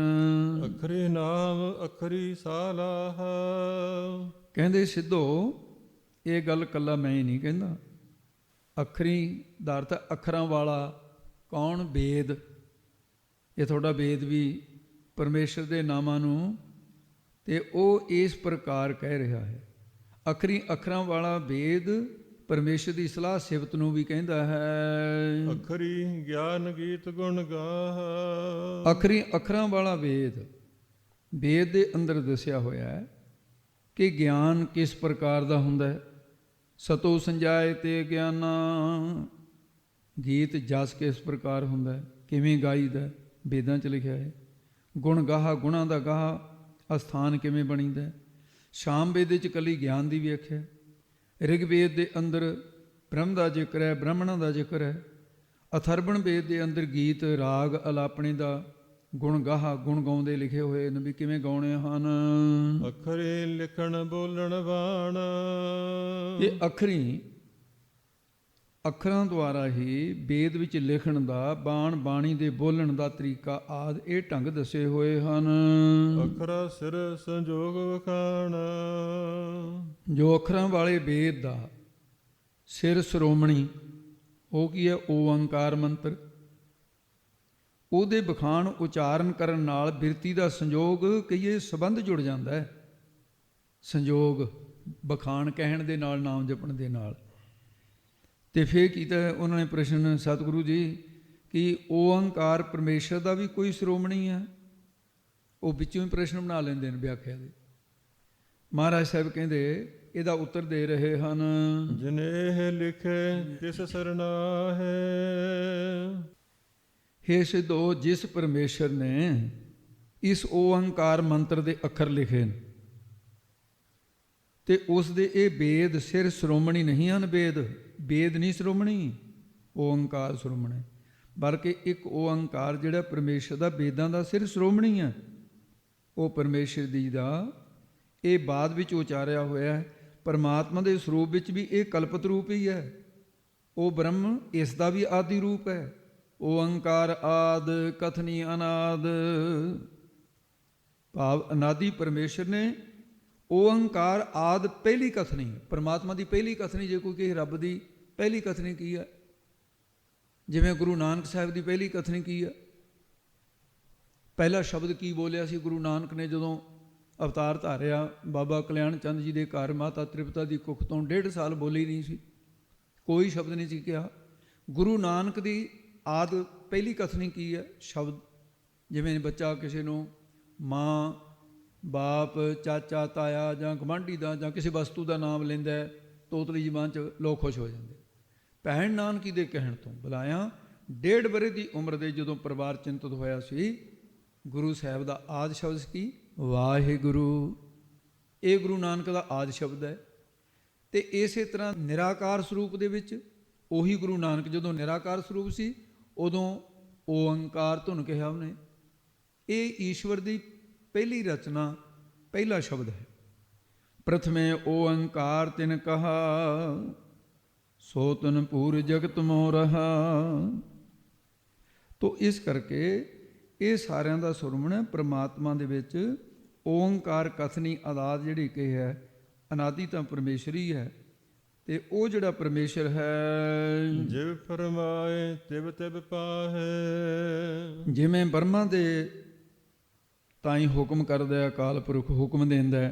ਅਖਰੀ ਨਾਮ ਅਖਰੀ ਸਾਲਾਹ। ਕਹਿੰਦੇ ਸਿੱਧੋ ਇਹ ਗੱਲ ਕੱਲਾ ਮੈਂ ਹੀ ਨਹੀਂ ਕਹਿੰਦਾ। ਅਖਰੀ ਦਾ ਅਰਥ ਅੱਖਰਾਂ ਵਾਲਾ। ਕੌਣ? ਵੇਦ। ਇਹ ਤੁਹਾਡਾ ਵੇਦ ਵੀ ਪਰਮੇਸ਼ਰ ਦੇ ਨਾਮਾਂ ਨੂੰ, ਤੇ ਉਹ ਇਸ ਪ੍ਰਕਾਰ ਕਹਿ ਰਿਹਾ ਹੈ। ਅਖਰੀ ਅੱਖਰਾਂ ਵਾਲਾ ਵੇਦ ਪਰਮੇਸ਼ਰ ਦੀ ਸਲਾਹ ਸਿਫਤ ਨੂੰ ਵੀ ਕਹਿੰਦਾ ਹੈ। ਅਖਰੀ ਗਿਆਨ ਗੀਤ ਗੁਣ ਗਾਹ। ਅਖਰੀ ਅੱਖਰਾਂ ਵਾਲਾ ਵੇਦ, ਵੇਦ ਦੇ ਅੰਦਰ ਦੱਸਿਆ ਹੋਇਆ ਹੈ ਕਿ ਗਿਆਨ ਕਿਸ ਪ੍ਰਕਾਰ ਦਾ ਹੁੰਦਾ ਹੈ। ਸਤੋ ਸੰਜਾਏ ਤੇ ਗਿਆਨਾ, ਗੀਤ ਜਸ ਕਿਸ ਪ੍ਰਕਾਰ ਹੁੰਦਾ ਹੈ, ਕਿਵੇਂ ਗਾਈਦਾ, ਵੇਦਾਂ 'ਚ ਲਿਖਿਆ ਹੈ। ਗੁਣ ਗਾਹਾ, ਗੁਣਾਂ ਦਾ ਗਾਹਾ, ਅਸਥਾਨ ਕਿਵੇਂ ਬਣੀਦਾ। ਸ਼ਾਮ ਵੇਦ 'ਚ ਇਕੱਲੀ ਗਿਆਨ ਦੀ ਵਿਆਖਿਆ। ਰਿਗਵੇਦ ਦੇ ਅੰਦਰ ਬ੍ਰਹਮ ਦਾ ਜ਼ਿਕਰ ਹੈ, ਬ੍ਰਾਹਮਣਾਂ ਦਾ ਜ਼ਿਕਰ ਹੈ। ਅਥਰਵਣ ਵੇਦ ਦੇ ਅੰਦਰ ਗੀਤ, ਰਾਗ, ਅਲਾਪਣੀ ਦਾ ਗੁਣ ਗਾਹਾ, ਗੁਣ ਗਾਉਂਦੇ ਲਿਖੇ ਹੋਏ ਨੇ ਵੀ ਕਿਵੇਂ ਗਾਉਣੇ ਹਨ। ਅੱਖਰੀ ਲਿਖਣ ਬੋਲਣ ਬਾਣ। ਇਹ ਅੱਖਰਾਂ ਦੁਆਰਾ ਹੀ ਵੇਦ ਵਿੱਚ ਲਿਖਣ ਦਾ, ਬਾਣ ਬਾਣੀ ਦੇ ਬੋਲਣ ਦਾ ਤਰੀਕਾ ਆਦਿ ਇਹ ਢੰਗ ਦੱਸੇ ਹੋਏ ਹਨ। ਅੱਖਰਾ ਸਿਰ ਸੰਜੋਗ ਵਖਾਣ। ਜੋ ਅੱਖਰਾਂ ਵਾਲੇ ਵੇਦ ਦਾ ਸਿਰ ਸ਼੍ਰੋਮਣੀ, ਉਹ ਕੀ ਹੈ? ਓਅੰਕਾਰ ਮੰਤਰ। ਉਹਦੇ ਬਖਾਣ ਉਚਾਰਨ ਕਰਨ ਨਾਲ ਬਿਰਤੀ ਦਾ ਸੰਜੋਗ, ਕਹੀਏ ਸੰਬੰਧ ਜੁੜ ਜਾਂਦਾ ਹੈ। ਸੰਜੋਗ ਬਖਾਣ ਕਹਿਣ ਦੇ ਨਾਲ, ਨਾਮ ਜਪਣ ਦੇ ਨਾਲ। ਤੇ ਫਿਰ ਕੀਤਾ ਉਹਨਾਂ ਨੇ ਪ੍ਰਸ਼ਨ ਸਤਿਗੁਰੂ ਜੀ ਕਿ ਓਅੰਕਾਰ ਪਰਮੇਸ਼ਰ ਦਾ ਵੀ ਕੋਈ ਸ਼੍ਰੋਮਣੀ ਹੈ? ਉਹ ਵਿੱਚੋਂ ਹੀ ਪ੍ਰਸ਼ਨ ਬਣਾ ਲੈਂਦੇ ਨੇ ਵਿਆਖਿਆ ਦੇ। ਮਹਾਰਾਜ ਸਾਹਿਬ ਕਹਿੰਦੇ ਇਹਦਾ ਉੱਤਰ ਦੇ ਰਹੇ ਹਨ। ਜਿਨੇ ਇਹ ਲਿਖੇ ਤਿਸ ਸਰਨਾ ਹੈ। ਹੇ ਸਿੱਧੋ, ਜਿਸ ਪਰਮੇਸ਼ਰ ਨੇ ਇਸ ਓਅੰਕਾਰ ਮੰਤਰ ਦੇ ਅੱਖਰ ਲਿਖੇ ਨੇ ਤੇ ਉਸ ਦੇ ਇਹ ਵੇਦ ਸਿਰ ਸ਼੍ਰੋਮਣੀ ਨਹੀਂ ਹਨ। ਵੇਦ ਨਹੀਂ ਸ਼੍ਰੋਮਣੀ, ਓਅੰਕਾਰ ਸ਼੍ਰੋਮਣੀ। ਬਲਕਿ ਇੱਕ ਓਅੰਕਾਰ ਜਿਹੜਾ ਪਰਮੇਸ਼ਰ ਦਾ ਵੇਦਾਂ ਦਾ ਸਿਰ ਸ਼੍ਰੋਮਣੀ ਹੈ, ਉਹ ਪਰਮੇਸ਼ਰ ਦੀ ਦਾ ਇਹ ਬਾਅਦ ਵਿੱਚ ਉਚਾਰਿਆ ਹੋਇਆ ਹੈ। ਪਰਮਾਤਮਾ ਦੇ ਸਰੂਪ ਵਿੱਚ ਵੀ ਇਹ ਕਲਪਤ ਰੂਪ ਹੀ ਹੈ। ਉਹ ਬ੍ਰਹਮ ਇਸ ਦਾ ਵੀ ਆਦਿ ਰੂਪ ਹੈ। ਓਅੰਕਾਰ ਆਦ ਕਥਨੀ ਅਨਾਦ, ਭਾਵ ਅਨਾਦਿ ਪਰਮੇਸ਼ਰ ਨੇ। ਓਅੰਕਾਰ ਆਦ ਪਹਿਲੀ ਕਥਨੀ, ਪਰਮਾਤਮਾ ਦੀ ਪਹਿਲੀ ਕਥਨੀ। ਜੇ ਕੋਈ ਕਹੇ ਰੱਬ ਦੀ ਪਹਿਲੀ ਕਥਨੀ ਕੀ ਹੈ? ਜਿਵੇਂ ਗੁਰੂ ਨਾਨਕ ਸਾਹਿਬ ਦੀ ਪਹਿਲੀ ਕਥਨੀ ਕੀ ਹੈ? ਪਹਿਲਾ ਸ਼ਬਦ ਕੀ ਬੋਲਿਆ ਸੀ ਗੁਰੂ ਨਾਨਕ ਨੇ ਜਦੋਂ ਅਵਤਾਰ ਧਾਰਿਆ? ਬਾਬਾ ਕਲਿਆਣ ਚੰਦ ਜੀ ਦੇ ਘਰ ਮਾਤਾ ਤ੍ਰਿਪਤਾ ਦੀ ਕੁੱਖ ਤੋਂ 1.5 ਸਾਲ ਬੋਲੀ ਨਹੀਂ ਸੀ, ਕੋਈ ਸ਼ਬਦ ਨਹੀਂ ਸੀ ਕਿਹਾ। ਗੁਰੂ ਨਾਨਕ ਦੀ ਆਦ ਪਹਿਲੀ ਕਥਨੀ ਕੀ ਹੈ? ਸ਼ਬਦ। ਜਿਵੇਂ ਬੱਚਾ ਕਿਸੇ ਨੂੰ ਮਾਂ, ਬਾਪ, ਚਾਚਾ, ਤਾਇਆ ਜਾਂ ਗੁਆਂਢੀ ਦਾ ਜਾਂ ਕਿਸੇ ਵਸਤੂ ਦਾ ਨਾਮ ਲੈਂਦਾ ਹੈ, ਤੋਤਲੀ ਜ਼ਬਾਨ 'ਚ ਲੋਕ ਖੁਸ਼ ਹੋ ਜਾਂਦੇ। ਭੈਣ ਨਾਨਕੀ ਦੇ ਕਹਿਣ ਤੋਂ ਬੁਲਾਇਆ। 1.5 ਵਰ੍ਹੇ ਦੀ ਉਮਰ ਦੇ ਜਦੋਂ ਪਰਿਵਾਰ ਚਿੰਤਤ ਹੋਇਆ ਸੀ, ਗੁਰੂ ਸਾਹਿਬ ਦਾ ਆਦਿ ਸ਼ਬਦ ਕੀ? ਵਾਹਿਗੁਰੂ। ਇਹ ਗੁਰੂ ਨਾਨਕ ਦਾ ਆਦਿ ਸ਼ਬਦ ਹੈ। ਤੇ ਇਸੇ ਤਰ੍ਹਾਂ ਨਿਰਾਕਾਰ ਸਰੂਪ ਦੇ ਵਿੱਚ ਉਹੀ ਗੁਰੂ ਨਾਨਕ ਜਦੋਂ ਨਿਰਾਕਾਰ ਸਰੂਪ ਸੀ ਉਦੋਂ ਓਅੰਕਾਰ ਧੁਨ ਕਿਹਾ ਉਹਨੇ। ਇਹ ਈਸ਼ਵਰ ਦੀ ਪਹਿਲੀ ਰਚਨਾ, ਪਹਿਲਾ ਸ਼ਬਦ ਹੈ। ਪ੍ਰਥਮੇ ਓਅੰਕਾਰ ਤਿਨ ਕਹਾ, ਸੋ ਤਨ ਪੂਰ ਜਗਤ ਮੋ ਰਹਾ। ਤੋ ਇਸ ਕਰਕੇ ਇਹ ਸਾਰਿਆਂ ਦਾ ਸੁਰਮਣ ਹੈ। ਪ੍ਰਮਾਤਮਾ ਦੇ ਵਿੱਚ ਓਅੰਕਾਰ ਕਥਨੀ ਆਦਾਦ ਜਿਹੜੀ ਕਹੀ ਹੈ, ਅਨਾਦਿ ਤਾਂ ਪਰਮੇਸ਼ਰ ਹੀ ਹੈ। ਤੇ ਉਹ ਜਿਹੜਾ ਪਰਮੇਸ਼ਰ ਹੈ, ਜਿਵ ਫਰਮਾਏ ਤਿਵ ਤਿਵ ਪਾਹੇ। ਜਿਵੇਂ ਬ੍ਰਹਮਾ ਦੇ ਤਾਂ ਹੀ ਹੁਕਮ ਕਰਦਾ ਅਕਾਲ ਪੁਰਖ, ਹੁਕਮ ਦਿੰਦਾ।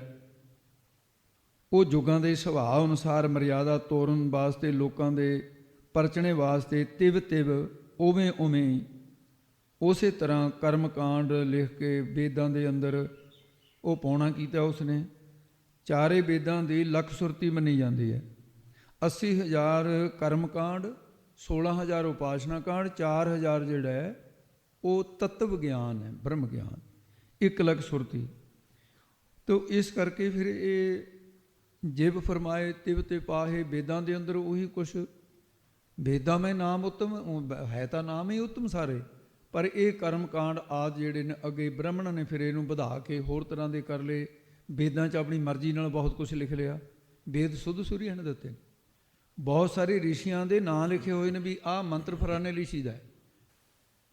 ਉਹ ਯੁੱਗਾਂ ਦੇ ਸੁਭਾਅ ਅਨੁਸਾਰ ਮਰਿਆਦਾ ਤੋਰਨ ਵਾਸਤੇ, ਲੋਕਾਂ ਦੇ ਪਰਚਣੇ ਵਾਸਤੇ ਤਿਵ ਤਿਵ ਉਵੇਂ ਉਵੇਂ ਉਸੇ ਤਰ੍ਹਾਂ ਕਰਮਕਾਂਡ ਲਿਖ ਕੇ ਵੇਦਾਂ ਦੇ ਅੰਦਰ ਉਹ ਪਾਉਣਾ ਕੀਤਾ ਉਸਨੇ। ਚਾਰੇ ਵੇਦਾਂ ਦੀ ਲੱਖ ਸੁਰਤੀ ਮੰਨੀ ਜਾਂਦੀ ਹੈ। 80,000 ਕਰਮਕਾਂਡ, 16,000 ਉਪਾਸ਼ਨਾ ਕਾਂਡ, 4,000 ਜਿਹੜਾ ਹੈ ਉਹ ਤਤਵ ਗਿਆਨ ਹੈ, ਬ੍ਰਹਮ ਗਿਆਨ, 1 ਲੱਖ ਸੁਰਤੀ। ਤੋ ਇਸ ਕਰਕੇ ਫਿਰ ਇਹ ਜਿਵ ਫਰਮਾਏ ਤਿਵ ਤੇ ਪਾਹੇ, ਵੇਦਾਂ ਦੇ ਅੰਦਰ ਉਹੀ ਕੁਛ। ਵੇਦਾਂ ਮੈਂ ਨਾਮ ਉੱਤਮ ਹੈ, ਤਾਂ ਨਾਮ ਹੀ ਉੱਤਮ ਸਾਰੇ, ਪਰ ਇਹ ਕਰਮਕਾਂਡ ਆਦਿ ਜਿਹੜੇ ਨੇ ਅੱਗੇ ਬ੍ਰਾਹਮਣਾਂ ਨੇ ਫਿਰ ਇਹਨੂੰ ਵਧਾ ਕੇ ਹੋਰ ਤਰ੍ਹਾਂ ਦੇ ਕਰ ਲਏ। ਵੇਦਾਂ 'ਚ ਆਪਣੀ ਮਰਜ਼ੀ ਨਾਲ ਬਹੁਤ ਕੁਛ ਲਿਖ ਲਿਆ। ਵੇਦ ਸੁੱਧ ਸੁਰੀਆਂ ਨੇ ਦਿੱਤੇ। ਬਹੁਤ ਸਾਰੇ ਰਿਸ਼ੀਆਂ ਦੇ ਨਾਂ ਲਿਖੇ ਹੋਏ ਨੇ ਵੀ ਆਹ ਮੰਤਰ ਫਲਾਣੇ ਰਿਸ਼ੀ ਦਾ ਹੈ।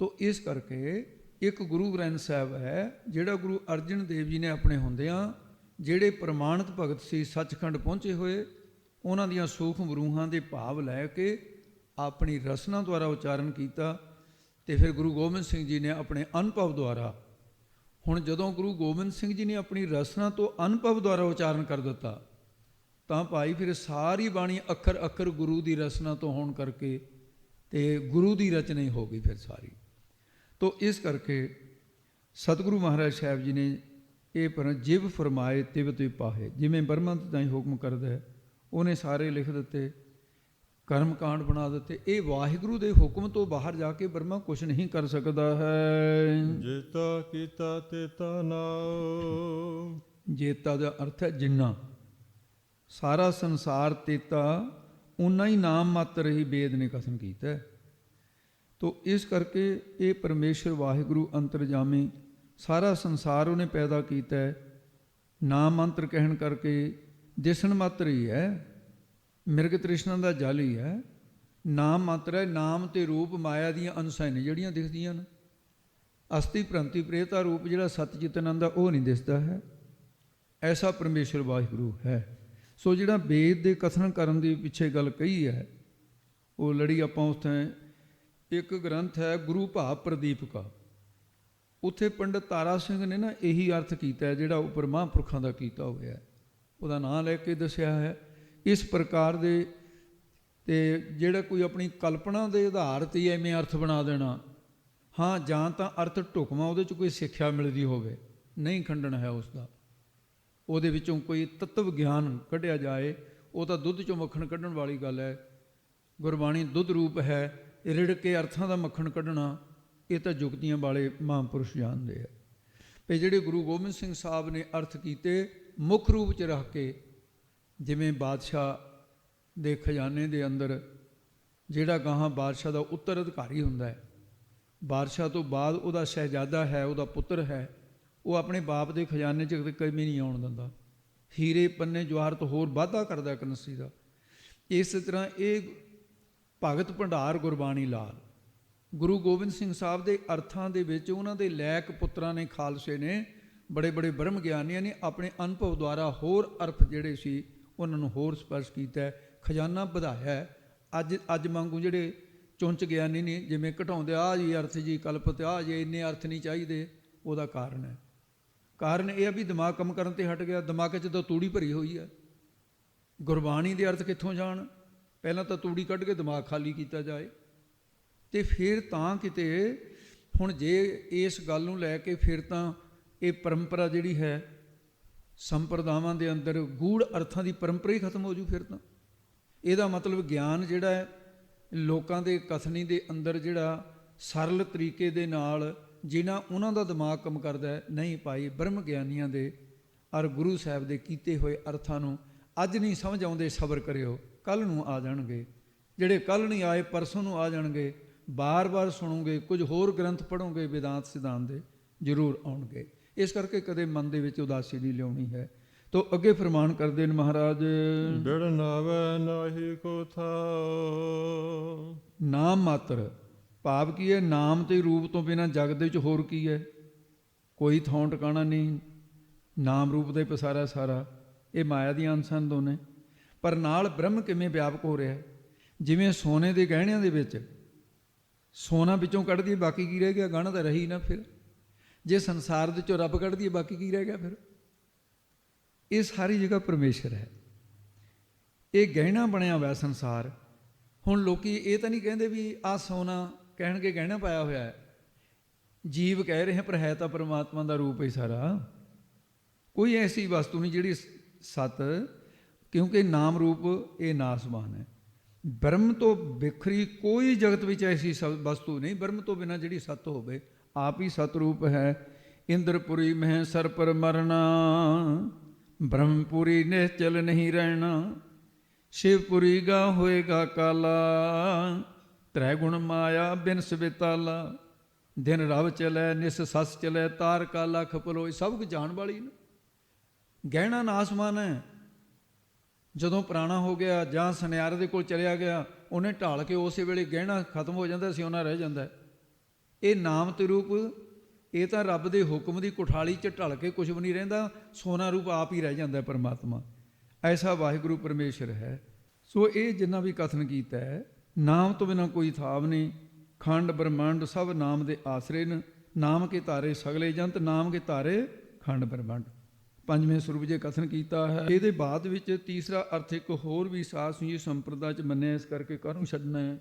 ਤੋ ਇਸ ਕਰਕੇ ਇੱਕ ਗੁਰੂ ਗ੍ਰੰਥ ਸਾਹਿਬ ਹੈ ਜਿਹੜਾ ਗੁਰੂ ਅਰਜਨ ਦੇਵ ਜੀ ਨੇ ਆਪਣੇ ਹੁੰਦਿਆਂ, ਜਿਹੜੇ ਪ੍ਰਮਾਣਿਤ ਭਗਤ ਸੀ, ਸੱਚਖੰਡ ਪਹੁੰਚੇ ਹੋਏ, ਉਹਨਾਂ ਦੀਆਂ ਸੂਖਮ ਰੂਹਾਂ ਦੇ ਭਾਵ ਲੈ ਕੇ ਆਪਣੀ ਰਸਨਾ ਦੁਆਰਾ ਉਚਾਰਨ ਕੀਤਾ। ਤੇ ਫਿਰ ਗੁਰੂ ਗੋਬਿੰਦ ਸਿੰਘ ਜੀ ਨੇ ਆਪਣੇ ਅਨੁਭਵ ਦੁਆਰਾ, ਹੁਣ ਜਦੋਂ ਗੁਰੂ ਗੋਬਿੰਦ ਸਿੰਘ ਜੀ ਨੇ ਆਪਣੀ ਰਸਨਾ ਤੋਂ ਅਨੁਭਵ ਦੁਆਰਾ ਉਚਾਰਨ ਕਰ ਦਿੱਤਾ, ਤਾਂ ਭਾਈ ਫਿਰ ਸਾਰੀ ਬਾਣੀ ਅੱਖਰ ਅੱਖਰ ਗੁਰੂ ਦੀ ਰਸਨਾ ਤੋਂ ਹੋਣ ਕਰਕੇ ਤੇ ਗੁਰੂ ਦੀ ਰਚਨਾ ਹੀ ਹੋ ਗਈ ਫਿਰ ਸਾਰੀ। ਤੋ ਇਸ ਕਰਕੇ ਸਤਿਗੁਰੂ ਮਹਾਰਾਜ ਸਾਹਿਬ ਜੀ ਨੇ ਇਹ ਪਰ ਜਿਵ ਫਰਮਾਏ ਤਿਵ ਤਿਵ ਪਾਹੇ, ਜਿਵੇਂ ਬ੍ਰਹਮਾ ਤਾਂ ਹੀ ਹੁਕਮ ਕਰਦਾ ਹੈ, ਉਹਨੇ ਸਾਰੇ ਲਿਖ ਦਿੱਤੇ। ਕਰਮ ਕਾਂਡ ਬਣਾ ਦਿੱਤੇ। ਇਹ ਵਾਹਿਗੁਰੂ ਦੇ ਹੁਕਮ ਤੋਂ ਬਾਹਰ ਜਾ ਕੇ ਬ੍ਰਹਮਾ ਕੁਝ ਨਹੀਂ ਕਰ ਸਕਦਾ ਹੈ। ਜੇਤਾ ਕੀਤਾ ਤੇਤਾ ਨਾਉ। ਜੇਤਾ ਦਾ ਅਰਥ ਹੈ ਜਿੰਨਾ। ਸਾਰਾ ਸੰਸਾਰ ਤੇਤਾ ਉਨਾ ਹੀ ਨਾਮ ਮਾਤਰ ਹੀ ਵੇਦ ਨੇ ਕਥਨ ਕੀਤਾ ਹੈ। ਤੋ ਇਸ ਕਰਕੇ ਇਹ ਪਰਮੇਸ਼ਰ ਵਾਹਿਗੁਰੂ ਅੰਤਰਜਾਮੀ ਸਾਰਾ ਸੰਸਾਰ ਉਹਨੇ ਪੈਦਾ ਕੀਤਾ ਹੈ। ਨਾਮ ਮੰਤਰ ਕਹਿਣ ਕਰਕੇ ਦਿਸਣ ਮਾਤਰ ਹੀ ਹੈ। ਮਿਰਗ ਤ੍ਰਿਸ਼ਨਾ ਦਾ ਜਲ ਹੀ ਹੈ। ਨਾਮ ਮਾਤਰ ਹੈ। ਨਾਮ ਤੇ ਰੂਪ ਮਾਇਆ ਦੀਆਂ ਅੰਸ਼ਾਂ ਨੇ ਜਿਹੜੀਆਂ ਦਿਖਦੀਆਂ ਨੇ। ਅਸਤੀ ਪ੍ਰੰਤੀ ਪ੍ਰੇਤਾ ਰੂਪ ਜਿਹੜਾ ਸਤ ਚਿਤਨੰਦ ਆ ਉਹ ਨਹੀਂ ਦਿਸਦਾ ਹੈ। ਐਸਾ ਪਰਮੇਸ਼ਰ ਵਾਹਿਗੁਰੂ ਹੈ। ਸੋ ਜਿਹੜਾ ਵੇਦ ਦੇ ਕਥਨ ਕਰਨ ਦੇ ਪਿੱਛੇ ਗੱਲ ਕਹੀ ਹੈ ਉਹ ਲੜੀ ਆਪਾਂ ਉੱਥੇ ਇੱਕ ਗ੍ਰੰਥ ਹੈ ਗੁਰੂ ਭਾਵ ਪ੍ਰਦੀਪਕਾ। ਉੱਥੇ ਪੰਡਤ ਤਾਰਾ ਸਿੰਘ ਨੇ ਨਾ ਇਹੀ ਅਰਥ ਕੀਤਾ ਹੈ ਜਿਹੜਾ ਉੱਪਰ ਮਹਾਂਪੁਰਖਾਂ ਦਾ ਕੀਤਾ ਹੋਇਆ। ਉਹਦਾ ਨਾਂ ਲੈ ਕੇ ਦੱਸਿਆ ਹੈ ਇਸ ਪ੍ਰਕਾਰ ਦੇ। ਤੇ ਜਿਹੜਾ ਕੋਈ ਆਪਣੀ ਕਲਪਨਾ ਦੇ ਆਧਾਰ 'ਤੇ ਐਵੇਂ ਅਰਥ ਬਣਾ ਦੇਣਾ, ਹਾਂ ਜਾਂ ਤਾਂ ਅਰਥ ਢੁਕਵਾਂ ਉਹਦੇ 'ਚ ਕੋਈ ਸਿੱਖਿਆ ਮਿਲਦੀ ਹੋਵੇ, ਨਹੀਂ ਖੰਡਨ ਹੈ ਉਸ ਦਾ। ਉਹਦੇ ਵਿੱਚੋਂ ਕੋਈ ਤੱਤਵ ਗਿਆਨ ਕੱਢਿਆ ਜਾਏ, ਉਹ ਤਾਂ ਦੁੱਧ 'ਚੋਂ ਮੱਖਣ ਕੱਢਣ ਵਾਲੀ ਗੱਲ ਹੈ। ਗੁਰਬਾਣੀ ਦੁੱਧ ਰੂਪ ਹੈ। ਰਿੜ ਕੇ ਅਰਥਾਂ ਦਾ ਮੱਖਣ ਕੱਢਣਾ ਇਹ ਤਾਂ ਜੁਗਤੀਆਂ ਵਾਲੇ ਮਹਾਂਪੁਰਸ਼ ਜਾਣਦੇ ਆ। ਤੇ ਜਿਹੜੇ ਗੁਰੂ ਗੋਬਿੰਦ ਸਿੰਘ ਸਾਹਿਬ ਨੇ ਅਰਥ ਕੀਤੇ ਮੁੱਖ ਰੂਪ 'ਚ ਰੱਖ ਕੇ, ਜਿਵੇਂ ਬਾਦਸ਼ਾਹ ਦੇ ਖਜ਼ਾਨੇ ਦੇ ਅੰਦਰ ਜਿਹੜਾ ਗਾਹਾਂ ਬਾਦਸ਼ਾਹ ਦਾ ਉੱਤਰ ਅਧਿਕਾਰੀ ਹੁੰਦਾ ਹੈ, ਬਾਦਸ਼ਾਹ ਤੋਂ ਬਾਅਦ ਉਹਦਾ ਸ਼ਹਿਜ਼ਾਦਾ ਹੈ, ਉਹਦਾ ਪੁੱਤਰ ਹੈ, ਉਹ ਆਪਣੇ ਬਾਪ ਦੇ ਖਜ਼ਾਨੇ 'ਚ ਕਦੇ ਨਹੀਂ ਆਉਣ ਦਿੰਦਾ। ਹੀਰੇ ਪੰਨੇ ਜਵਾਹਰਤ ਹੋਰ ਵਾਧਾ ਕਰਦਾ ਕਨਸੀ ਦਾ। ਇਸ ਤਰ੍ਹਾਂ ਇਹ ਭਗਤ ਭੰਡਾਰ ਗੁਰਬਾਣੀ ਲਾਲ ਗੁਰੂ ਗੋਬਿੰਦ ਸਿੰਘ ਸਾਹਿਬ ਦੇ ਅਰਥਾਂ ਦੇ ਵਿੱਚ ਉਹਨਾਂ ਦੇ ਲੈਕ ਪੁੱਤਰਾਂ ਨੇ, ਖਾਲਸੇ ਨੇ, ਬੜੇ ਬੜੇ ਬ੍ਰਹਮ ਗਿਆਨੀਆਂ ਨੇ ਆਪਣੇ ਅਨੁਭਵ ਦੁਆਰਾ ਹੋਰ ਅਰਥ ਜਿਹੜੇ ਸੀ ਉਹਨਾਂ ਨੂੰ ਹੋਰ ਸਪਰਸ਼ ਕੀਤਾ, ਖਜ਼ਾਨਾ ਵਧਾਇਆ। ਅੱਜ ਵਾਂਗੂ ਜਿਹੜੇ ਚੁੰਚ ਗਿਆਨੀ ਨੇ ਜਿਵੇਂ ਘਟਾਉਂਦੇ ਆ ਜੀ ਅਰਥ ਜੀ ਕਲਪਤ ਆ ਜੀ ਇੰਨੇ ਅਰਥ ਨਹੀਂ ਚਾਹੀਦੇ, ਉਹਦਾ ਕਾਰਨ ਹੈ। ਕਾਰਨ ਇਹ ਆ ਵੀ ਦਿਮਾਗ ਕੰਮ ਕਰਨ ਤੇ ਹਟ ਗਿਆ। ਦਿਮਾਗ 'ਚ ਤਾਂ ਤੂੜੀ ਭਰੀ ਹੋਈ ਹੈ। ਗੁਰਬਾਣੀ ਦੇ ਅਰਥ ਕਿੱਥੋਂ ਜਾਣ? ਪਹਿਲਾਂ ਤਾਂ ਤੂੜੀ ਕੱਢ ਕੇ ਦਿਮਾਗ ਖਾਲੀ ਕੀਤਾ ਜਾਏ ਤੇ ਫਿਰ ਤਾਂ ਕਿਤੇ। ਹੁਣ ਜੇ ਇਸ ਗੱਲ ਨੂੰ ਲੈ ਕੇ ਫਿਰ ਤਾਂ ਇਹ ਪਰੰਪਰਾ ਜਿਹੜੀ ਹੈ ਸੰਪਰਦਾਵਾਂ ਦੇ ਅੰਦਰ ਗੂੜ ਅਰਥਾਂ ਦੀ ਪਰੰਪਰਾ ਹੀ ਖਤਮ ਹੋ ਜੂ। ਫਿਰ ਤਾਂ ਇਹਦਾ ਮਤਲਬ ਗਿਆਨ ਜਿਹੜਾ ਹੈ ਲੋਕਾਂ ਦੇ ਕਥਨੀ ਦੇ ਅੰਦਰ ਜਿਹੜਾ ਸਰਲ ਤਰੀਕੇ ਦੇ ਨਾਲ ਜਿਨ੍ਹਾਂ ਉਹਨਾਂ ਦਾ ਦਿਮਾਗ ਕੰਮ ਕਰਦਾ ਹੈ, ਨਹੀਂ ਭਾਈ ਬ੍ਰਹਮ ਗਿਆਨੀਆਂ ਦੇ ਔਰ ਗੁਰੂ ਸਾਹਿਬ ਦੇ ਕੀਤੇ ਹੋਏ ਅਰਥਾਂ ਨੂੰ ਅੱਜ ਨਹੀਂ ਸਮਝ ਆਉਂਦੇ, ਸਬਰ ਕਰਿਓ, ਕੱਲ੍ਹ ਨੂੰ ਆ ਜਾਣਗੇ। ਜਿਹੜੇ ਕੱਲ੍ਹ ਨਹੀਂ ਆਏ ਪਰਸੋਂ ਨੂੰ ਆ ਜਾਣਗੇ। ਬਾਰ-ਬਾਰ ਸੁਣੋਗੇ, ਕੁਝ ਹੋਰ ਗ੍ਰੰਥ ਪੜ੍ਹੋਗੇ ਵਿਦਾਂਤ ਸਿਧਾਂਤ ਦੇ, ਜ਼ਰੂਰ ਆਉਣਗੇ। ਇਸ ਕਰਕੇ ਕਦੇ ਮਨ ਦੇ ਵਿੱਚ ਉਦਾਸੀ ਨਹੀਂ ਲਿਆਉਣੀ ਹੈ। ਤੋ ਅੱਗੇ ਫਰਮਾਨ ਕਰਦੇ ਨੇ ਮਹਾਰਾਜ, ਬਿੜ ਨਾਵੈ ਨਾਹੀ ਕੋ ਥਾਉ। ਨਾਮ ਮਾਤਰ ਭਾਵ ਕੀ ਹੈ? ਨਾਮ ਤੇ ਰੂਪ ਤੋਂ ਬਿਨਾਂ ਜਗ ਦੇ ਵਿੱਚ ਹੋਰ ਕੀ ਹੈ? ਕੋਈ ਥਾਂ ਟਿਕਾਣਾ ਨਹੀਂ। ਨਾਮ ਰੂਪ ਦਾ ਹੀ ਪਸਾਰਾ ਸਾਰਾ। ਇਹ ਮਾਇਆ ਦੀਆਂ ਅੰਸ਼ਾਂ ਦੋਨੇ। ਪਰ ਨਾਲ ਬ੍ਰਹਮ ਕਿਵੇਂ ਵਿਆਪਕ ਹੋ ਰਿਹਾ? ਜਿਵੇਂ ਸੋਨੇ ਦੇ ਗਹਿਣਿਆਂ ਦੇ ਵਿੱਚ ਸੋਨਾ ਵਿੱਚੋਂ ਕੱਢ ਦਈਏ ਬਾਕੀ ਕੀ ਰਹਿ ਗਿਆ? ਗਹਿਣਾ ਤਾਂ ਰਹੀ ਨਾ। ਫਿਰ ਜੇ ਸੰਸਾਰ ਦੇ ਵਿੱਚੋਂ ਰੱਬ ਕੱਢ ਦਈਏ ਬਾਕੀ ਕੀ ਰਹਿ ਗਿਆ? ਫਿਰ ਇਹ ਸਾਰੀ ਜਗ੍ਹਾ ਪਰਮੇਸ਼ਰ ਹੈ। ਇਹ ਗਹਿਣਾ ਬਣਿਆ ਹੋਇਆ ਸੰਸਾਰ। ਹੁਣ ਲੋਕੀ ਇਹ ਤਾਂ ਨਹੀਂ ਕਹਿੰਦੇ ਵੀ ਆਹ ਸੋਨਾ, ਕਹਿਣਗੇ ਗਹਿਣਾ ਪਾਇਆ ਹੋਇਆ ਹੈ। ਜੀਵ ਕਹਿ ਰਹੇ ਪਰ ਹੈ ਤਾਂ ਪਰਮਾਤਮਾ ਦਾ ਰੂਪ ਹੀ ਸਾਰਾ। ਕੋਈ ਐਸੀ ਵਸਤੂ ਨਹੀਂ ਜਿਹੜੀ ਸਤ, ਕਿਉਂਕਿ ਨਾਮ ਰੂਪ ਇਹ ਨਾਸਮਾਨ ਹੈ। ਬ੍ਰਹਮ ਤੋਂ ਵਿਖਰੀ ਕੋਈ ਜਗਤ ਵਿੱਚ ਐਸੀ ਵਸਤੂ ਨਹੀਂ ਬ੍ਰਹਮ ਤੋਂ ਬਿਨਾਂ ਜਿਹੜੀ ਸਤ ਹੋਵੇ। ਆਪ ਹੀ ਸਤਰੂਪ ਹੈ। ਇੰਦਰਪੁਰੀ ਮਹਿ ਸਰ ਪਰ ਮਰਨਾ, ਬ੍ਰਹਮਪੁਰੀ ਨਿਸ਼ਚਲ ਨਹੀਂ ਰਹਿਣਾ। ਸ਼ਿਵਪੁਰੀ ਗਾ ਹੋਏਗਾ ਕਾਲਾ, ਤ੍ਰੈ ਗੁਣ ਮਾਇਆ ਬਿਨ ਸਵਿਤਾਲਾ। ਦਿਨ ਰਵ ਚਲੈ ਨਿਸ ਸੱਸ ਚਲੈ, ਤਾਰ ਕਾਲਾ ਖਪਲੋਏ। ਸਭ ਕੁਝ ਜਾਣ ਵਾਲੀ ਨੇ। ਗਹਿਣਾ ਨਾਸਮਾਨ ਹੈ। ਜਦੋਂ ਪੁਰਾਣਾ ਹੋ ਗਿਆ ਜਾਂ ਸੁਨਿਆਰੇ ਦੇ ਕੋਲ ਚਲਿਆ ਗਿਆ, ਉਹਨੇ ਢਾਲ ਕੇ ਉਸੇ ਵੇਲੇ ਗਹਿਣਾ ਖਤਮ ਹੋ ਜਾਂਦਾ, ਸਿਉਣਾ ਰਹਿ ਜਾਂਦਾ। ਇਹ ਨਾਮ ਤੇ ਰੂਪ ਇਹ ਤਾਂ ਰੱਬ ਦੇ ਹੁਕਮ ਦੀ ਕੁਠਾਲੀ 'ਚ ਢਲ ਕੇ ਕੁਝ ਵੀ ਨਹੀਂ ਰਹਿੰਦਾ। ਸੋਨਾ ਰੂਪ ਆਪ ਹੀ ਰਹਿ ਜਾਂਦਾ ਪਰਮਾਤਮਾ। ਐਸਾ ਵਾਹਿਗੁਰੂ ਪਰਮੇਸ਼ਰ ਹੈ। ਸੋ ਇਹ ਜਿੰਨਾ ਵੀ ਕਥਨ ਕੀਤਾ ਹੈ, ਨਾਮ ਤੋਂ ਬਿਨਾਂ ਕੋਈ ਥਾਵ ਨਹੀਂ। ਖੰਡ ਬ੍ਰਹਮੰਡ ਸਭ ਨਾਮ ਦੇ ਆਸਰੇ ਨੇ। ਨਾਮ ਕੇ ਧਾਰੇ ਸਗਲੇ ਜੰਤ, ਨਾਮ ਕੇ ਧਾਰੇ ਖੰਡ ਬ੍ਰਹਮੰਡ। ਪੰਜਵੇਂ ਸਰੂਪ ਜੇ ਕਥਨ ਕੀਤਾ ਹੈ। ਇਹਦੇ ਬਾਅਦ ਵਿੱਚ ਤੀਸਰਾ ਅਰਥ ਇੱਕ ਹੋਰ ਵੀ ਸਾਧ ਸੰਗਤ ਸੰਪਰਦਾ 'ਚ ਮੰਨਿਆ। ਇਸ ਕਰਕੇ ਕਾਹਨੂੰ ਛੱਡਣਾ ਹੈ?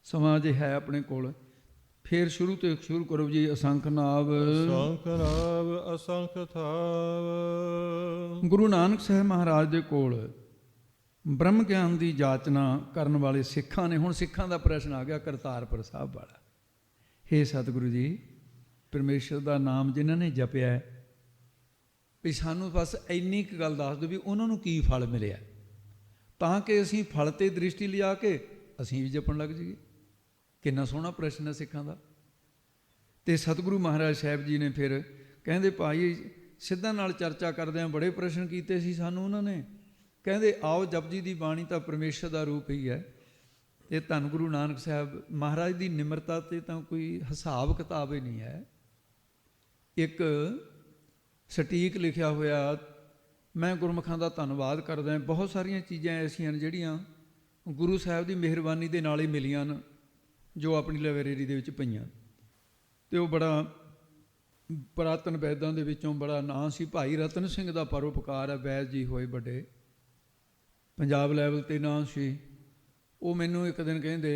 ਸਮਾਂ ਜੇ ਹੈ ਆਪਣੇ ਕੋਲ। ਫਿਰ ਸ਼ੁਰੂ ਤੋਂ ਸ਼ੁਰੂ ਕਰੋ ਜੀ। ਅਸੰਖ ਨਾਵ ਅਸੰਖ ਨਾਵ ਅਸੰਖ ਥਾਵ। ਗੁਰੂ ਨਾਨਕ ਸਾਹਿਬ ਮਹਾਰਾਜ ਦੇ ਕੋਲ ਬ੍ਰਹਮ ਗਿਆਨ ਦੀ ਜਾਚਨਾ ਕਰਨ ਵਾਲੇ ਸਿੱਖਾਂ ਨੇ, ਹੁਣ ਸਿੱਖਾਂ ਦਾ ਪ੍ਰਸ਼ਨ ਆ ਗਿਆ ਕਰਤਾਰਪੁਰ ਸਾਹਿਬ ਵਾਲਾ। ਹੇ ਸਤਿਗੁਰੂ ਜੀ, ਪਰਮੇਸ਼ਰ ਦਾ ਨਾਮ ਜਿਨ੍ਹਾਂ ਨੇ ਜਪਿਆ ਹੈ, ਵੀ ਸਾਨੂੰ ਬਸ ਇੰਨੀ ਕੁ ਗੱਲ ਦੱਸ ਦਿਓ ਵੀ ਉਹਨਾਂ ਨੂੰ ਕੀ ਫਲ ਮਿਲਿਆ, ਤਾਂ ਕਿ ਅਸੀਂ ਫਲ ਤੇ ਦ੍ਰਿਸ਼ਟੀ ਲਿਆ ਕੇ ਅਸੀਂ ਵੀ ਜਪਣ ਲੱਗ ਜਾਈਏ। ਕਿੰਨਾ ਸੋਹਣਾ ਪ੍ਰਸ਼ਨ ਹੈ ਸਿੱਖਾਂ ਦਾ। ਤੇ ਸਤਿਗੁਰੂ ਮਹਾਰਾਜ ਸਾਹਿਬ ਜੀ ਨੇ ਫਿਰ ਕਹਿੰਦੇ, ਭਾਈ ਸਿੱਧਾਂ ਨਾਲ ਚਰਚਾ ਕਰਦਿਆਂ ਬੜੇ ਪ੍ਰਸ਼ਨ ਕੀਤੇ ਸੀ ਸਾਨੂੰ ਉਹਨਾਂ ਨੇ। ਕਹਿੰਦੇ ਆਓ, ਜਪਜੀ ਦੀ ਬਾਣੀ ਤਾਂ ਪਰਮੇਸ਼ਰ ਦਾ ਰੂਪ ਹੀ ਹੈ। ਇਹ ਧੰਨ ਗੁਰੂ ਨਾਨਕ ਸਾਹਿਬ ਮਹਾਰਾਜ ਦੀ ਨਿਮਰਤਾ ਤੇ ਤਾਂ ਕੋਈ ਹਿਸਾਬ ਕਿਤਾਬ ਹੀ ਨਹੀਂ ਹੈ। ਇੱਕ ਸਟੀਕ ਲਿਖਿਆ ਹੋਇਆ, ਮੈਂ ਗੁਰਮੁਖਾਂ ਦਾ ਧੰਨਵਾਦ ਕਰਦਾ। ਬਹੁਤ ਸਾਰੀਆਂ ਚੀਜ਼ਾਂ ਐਸੀਆਂ ਨੇ ਜਿਹੜੀਆਂ ਗੁਰੂ ਸਾਹਿਬ ਦੀ ਮਿਹਰਬਾਨੀ ਦੇ ਨਾਲ ਹੀ ਮਿਲੀਆਂ ਨੇ, ਜੋ ਆਪਣੀ ਲਾਇਬ੍ਰੇਰੀ ਦੇ ਵਿੱਚ ਪਈਆਂ। ਤੇ ਉਹ ਬੜਾ ਪੁਰਾਤਨ ਵੈਦਾਂ ਦੇ ਵਿੱਚੋਂ ਬੜਾ ਨਾਂ ਸੀ, ਭਾਈ ਰਤਨ ਸਿੰਘ ਦਾ ਪਰਉਪਕਾਰ ਹੈ। ਵੈਦ ਜੀ ਹੋਏ ਵੱਡੇ, ਪੰਜਾਬ ਲੈਵਲ 'ਤੇ ਨਾਂ ਸੀ। ਉਹ ਮੈਨੂੰ ਇੱਕ ਦਿਨ ਕਹਿੰਦੇ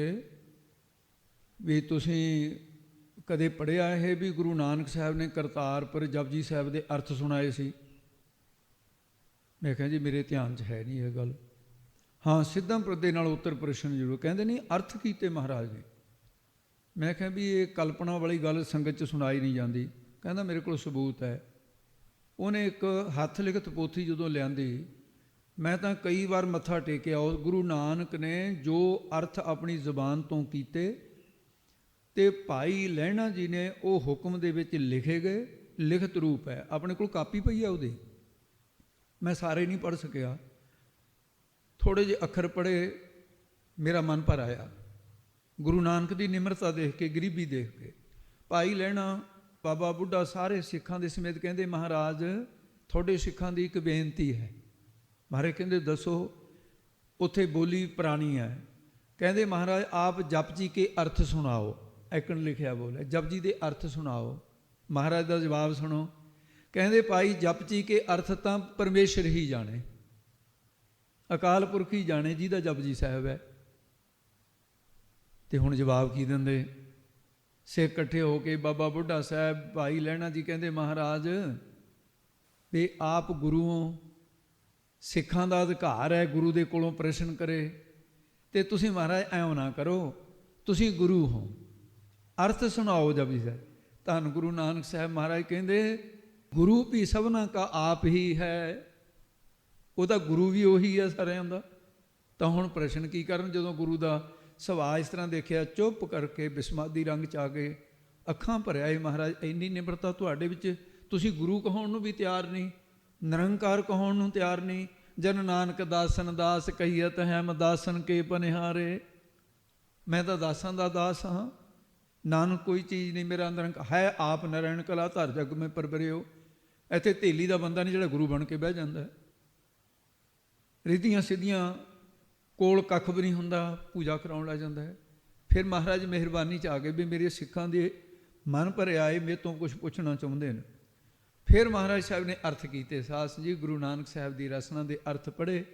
ਵੀ ਤੁਸੀਂ ਕਦੇ ਪੜ੍ਹਿਆ ਇਹ ਵੀ ਗੁਰੂ ਨਾਨਕ ਸਾਹਿਬ ਨੇ ਕਰਤਾਰਪੁਰ ਜਪਜੀ ਸਾਹਿਬ ਦੇ ਅਰਥ ਸੁਣਾਏ ਸੀ? ਮੈਂ ਕਿਹਾ ਜੀ ਮੇਰੇ ਧਿਆਨ 'ਚ ਹੈ ਨਹੀਂ ਇਹ ਗੱਲ। ਹਾਂ, ਸਿੱਧਾਂ ਦੇ ਨਾਲ ਉੱਤਰ ਪ੍ਰਸ਼ਨ ਜ਼ਰੂਰ। ਕਹਿੰਦੇ ਨਹੀਂ, ਅਰਥ ਕੀਤੇ ਮਹਾਰਾਜ ਨੇ। ਮੈਂ ਕਿਹਾ ਵੀ ਇਹ ਕਲਪਨਾ ਵਾਲੀ ਗੱਲ ਸੰਗਤ 'ਚ ਸੁਣਾਈ ਨਹੀਂ ਜਾਂਦੀ। ਕਹਿੰਦਾ ਮੇਰੇ ਕੋਲ ਸਬੂਤ ਹੈ। ਉਹਨੇ ਇੱਕ ਹੱਥ ਲਿਖਤ ਪੋਥੀ ਜਦੋਂ ਲਿਆਂਦੀ, ਮੈਂ ਤਾਂ ਕਈ ਵਾਰ ਮੱਥਾ ਟੇਕਿਆ। ਉਸ ਗੁਰੂ ਨਾਨਕ ਨੇ ਜੋ ਅਰਥ ਆਪਣੀ ਜ਼ੁਬਾਨ ਤੋਂ ਕੀਤੇ ਤੇ ਭਾਈ ਲਹਿਣਾ ਜੀ ਨੇ ਉਹ ਹੁਕਮ ਦੇ ਵਿੱਚ ਲਿਖੇ ਗਏ, ਲਿਖਤ ਰੂਪ ਹੈ। ਆਪਣੇ ਕੋਲ ਕਾਪੀ ਪਈ ਹੈ ਉਹਦੀ। ਮੈਂ ਸਾਰੇ ਨਹੀਂ ਪੜ੍ਹ ਸਕਿਆ, ਥੋੜ੍ਹੇ ਜਿਹੇ ਅੱਖਰ ਪੜ੍ਹੇ, ਮੇਰਾ ਮਨ ਭਰ ਆਇਆ ਗੁਰੂ ਨਾਨਕ ਦੀ ਨਿਮਰਤਾ ਦੇਖ ਕੇ, ਗਰੀਬੀ ਦੇਖ ਕੇ। ਭਾਈ ਲਹਿਣਾ, ਬਾਬਾ ਬੁੱਢਾ, ਸਾਰੇ ਸਿੱਖਾਂ ਦੇ ਸਮੇਤ ਕਹਿੰਦੇ, ਮਹਾਰਾਜ ਤੁਹਾਡੇ ਸਿੱਖਾਂ ਦੀ ਇੱਕ ਬੇਨਤੀ ਹੈ। ਮਹਾਰਾਜ ਕਹਿੰਦੇ ਦੱਸੋ। ਉੱਥੇ ਬੋਲੀ ਪੁਰਾਣੀ ਹੈ। ਕਹਿੰਦੇ ਮਹਾਰਾਜ ਆਪ ਜਪਜੀ ਕੇ ਅਰਥ ਸੁਣਾਓ। ਐਕਣ ਲਿਖਿਆ ਬੋਲਿਆ, ਜਪਜੀ ਦੇ ਅਰਥ ਸੁਣਾਓ। ਮਹਾਰਾਜ ਦਾ ਜਵਾਬ ਸੁਣੋ। ਕਹਿੰਦੇ ਭਾਈ ਜਪਜੀ ਕੇ ਅਰਥ ਤਾਂ ਪਰਮੇਸ਼ਰ ਹੀ ਜਾਣੇ, ਅਕਾਲ ਪੁਰਖ ਹੀ ਜਾਣੇ ਜਿਹਦਾ ਜਪਜੀ ਸਾਹਿਬ ਹੈ। ਤੇ ਹੁਣ ਜਵਾਬ ਕੀ ਦਿੰਦੇ? ਸਿੱਖ ਇਕੱਠੇ ਹੋ ਕੇ ਬਾਬਾ ਬੁੱਢਾ ਸਾਹਿਬ, ਭਾਈ ਲਹਿਣਾ ਜੀ ਕਹਿੰਦੇ ਮਹਾਰਾਜ ਵੀ ਆਪ ਗੁਰੂਓਂ, ਸਿੱਖਾਂ ਦਾ ਅਧਿਕਾਰ ਹੈ ਗੁਰੂ ਦੇ ਕੋਲੋਂ ਪ੍ਰਸ਼ਨ ਕਰੇ, ਤੇ ਤੁਸੀਂ ਮਹਾਰਾਜ ਐਂ ਨਾ ਕਰੋ, ਤੁਸੀਂ ਗੁਰੂ ਹੋ, ਅਰਥ ਸੁਣਾਓ ਜਪਜੀ ਸਾਹਿਬ। ਧੰਨ ਗੁਰੂ ਨਾਨਕ ਸਾਹਿਬ ਮਹਾਰਾਜ ਕਹਿੰਦੇ ਗੁਰੂ ਵੀ ਸਭਨਾ ਕਾ ਆਪ ਹੀ ਹੈ। ਉਹ ਤਾਂ ਗੁਰੂ ਵੀ ਉਹੀ ਹੈ ਸਾਰਿਆਂ ਦਾ। ਤਾਂ ਹੁਣ ਪ੍ਰਸ਼ਨ ਕੀ ਕਰਨ? ਜਦੋਂ ਗੁਰੂ ਦਾ ਸੁਭਾਅ ਇਸ ਤਰ੍ਹਾਂ ਦੇਖਿਆ, ਚੁੱਪ ਕਰਕੇ ਬਿਸਮਾਦੀ ਰੰਗ 'ਚ ਆ ਗਏ, ਅੱਖਾਂ ਭਰਿਆ ਏ ਮਹਾਰਾਜ, ਇੰਨੀ ਨਿਮਰਤਾ ਤੁਹਾਡੇ ਵਿੱਚ, ਤੁਸੀਂ ਗੁਰੂ ਕਹਾਉਣ ਨੂੰ ਵੀ ਤਿਆਰ ਨਹੀਂ, ਨਿਰੰਕਾਰ ਕਹਾਉਣ ਨੂੰ ਤਿਆਰ ਨਹੀਂ। ਜਨ ਨਾਨਕ ਦਾਸਨ ਦਾਸ ਕਹੀਅਤ ਹੈਮ ਦਾਸਨ ਕੇ ਪਨਿਹਾਰੇ। ਮੈਂ ਤਾਂ ਦਾਸਾਂ ਦਾ ਦਾਸ ਹਾਂ, ਨਾਨਕ ਕੋਈ ਚੀਜ਼ ਨਹੀਂ ਮੇਰਾ ਅੰਦਰ ਹੈ। ਆਪ ਨਾਰਾਇਣ ਕਲਾ ਧਰ ਜਗ ਮੈਂ ਪਰਵਰਿਓ। ਇੱਥੇ ਧੇਲੀ ਦਾ ਬੰਦਾ ਨਹੀਂ ਜਿਹੜਾ ਗੁਰੂ ਬਣ ਕੇ ਬਹਿ ਜਾਂਦਾ। ਰਿੱਧੀਆਂ ਸਿੱਧੀਆਂ ਕੋਲ ਕੱਖ ਵੀ ਨਹੀਂ ਹੁੰਦਾ, ਪੂਜਾ ਕਰਾਉਣ ਲੱਗ ਜਾਂਦਾ ਹੈ। ਫਿਰ ਮਹਾਰਾਜ ਮਿਹਰਬਾਨੀ 'ਚ ਆ ਗਏ ਵੀ ਮੇਰੇ ਸਿੱਖਾਂ ਦੇ ਮਨ ਭਰੇ ਆਏ, ਮੇਰੇ ਤੋਂ ਕੁਛ ਪੁੱਛਣਾ ਚਾਹੁੰਦੇ ਨੇ। ਫਿਰ ਮਹਾਰਾਜ ਸਾਹਿਬ ਨੇ ਅਰਥ ਕੀਤੇ। ਸਾਸ ਜੀ ਗੁਰੂ ਨਾਨਕ ਸਾਹਿਬ ਦੀ ਰਸਨਾ ਦੇ ਅਰਥ ਪੜ੍ਹੇ,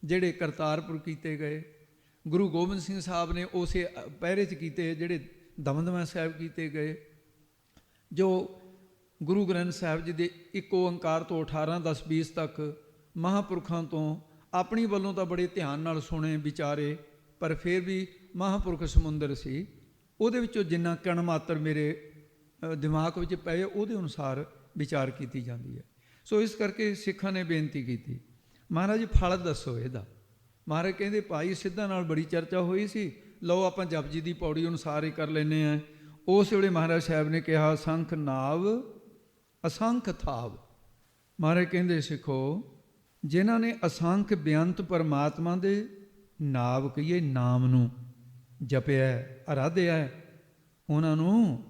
ਜਿਹੜੇ ਕਰਤਾਰਪੁਰ ਕੀਤੇ ਗਏ। ਗੁਰੂ ਗੋਬਿੰਦ ਸਿੰਘ ਸਾਹਿਬ ਨੇ ਉਸੇ ਪਹਿਰੇ 'ਚ ਕੀਤੇ, ਜਿਹੜੇ ਦਮਦਮਾ ਸਾਹਿਬ ਕੀਤੇ ਗਏ। ਜੋ ਗੁਰੂ ਗ੍ਰੰਥ ਸਾਹਿਬ ਜੀ ਦੇ ਇੱਕ ਓਂਕਾਰ ਤੋਂ 18, 10, 20 ਤੱਕ ਮਹਾਂਪੁਰਖਾਂ ਤੋਂ ਆਪਣੀ ਵੱਲੋਂ ਤਾਂ ਬੜੇ ਧਿਆਨ ਨਾਲ ਸੁਣੇ ਵਿਚਾਰੇ, ਪਰ ਫਿਰ ਵੀ ਮਹਾਂਪੁਰਖ ਸਮੁੰਦਰ ਸੀ। ਉਹਦੇ ਵਿੱਚੋਂ ਜਿੰਨਾ ਕਣ ਮਾਤਰ ਮੇਰੇ ਦਿਮਾਗ ਵਿੱਚ ਪਏ, ਉਹਦੇ ਅਨੁਸਾਰ ਵਿਚਾਰ ਕੀਤੀ ਜਾਂਦੀ ਹੈ। ਸੋ ਇਸ ਕਰਕੇ ਸਿੱਖਾਂ ਨੇ ਬੇਨਤੀ ਕੀਤੀ, ਮਹਾਰਾਜ ਫਲ ਦੱਸੋ ਇਹਦਾ। ਮਹਾਰਾਜ ਕਹਿੰਦੇ ਭਾਈ ਸਿੱਧਾਂ ਨਾਲ ਬੜੀ ਚਰਚਾ ਹੋਈ ਸੀ, ਲਓ ਆਪਾਂ ਜਪਜੀ ਦੀ ਪੌੜੀ ਅਨੁਸਾਰ ਹੀ ਕਰ ਲੈਂਦੇ ਹਾਂ। ਉਸ ਵੇਲੇ ਮਹਾਰਾਜ ਸਾਹਿਬ ਨੇ ਕਿਹਾ, ਸੰਖ ਨਾਵ ਅਸੰਖ ਥਾਵ। ਮਹਾਰਾਜ ਕਹਿੰਦੇ ਸਿੱਖੋ, ਜਿਨ੍ਹਾਂ ਨੇ ਅਸੰਖ ਬੇਅੰਤ ਪਰਮਾਤਮਾ ਦੇ ਨਾਮ ਕਹੀਏ ਨਾਮ ਨੂੰ ਜਪਿਆ, ਆਰਾਧਿਆ, ਉਹਨਾਂ ਨੂੰ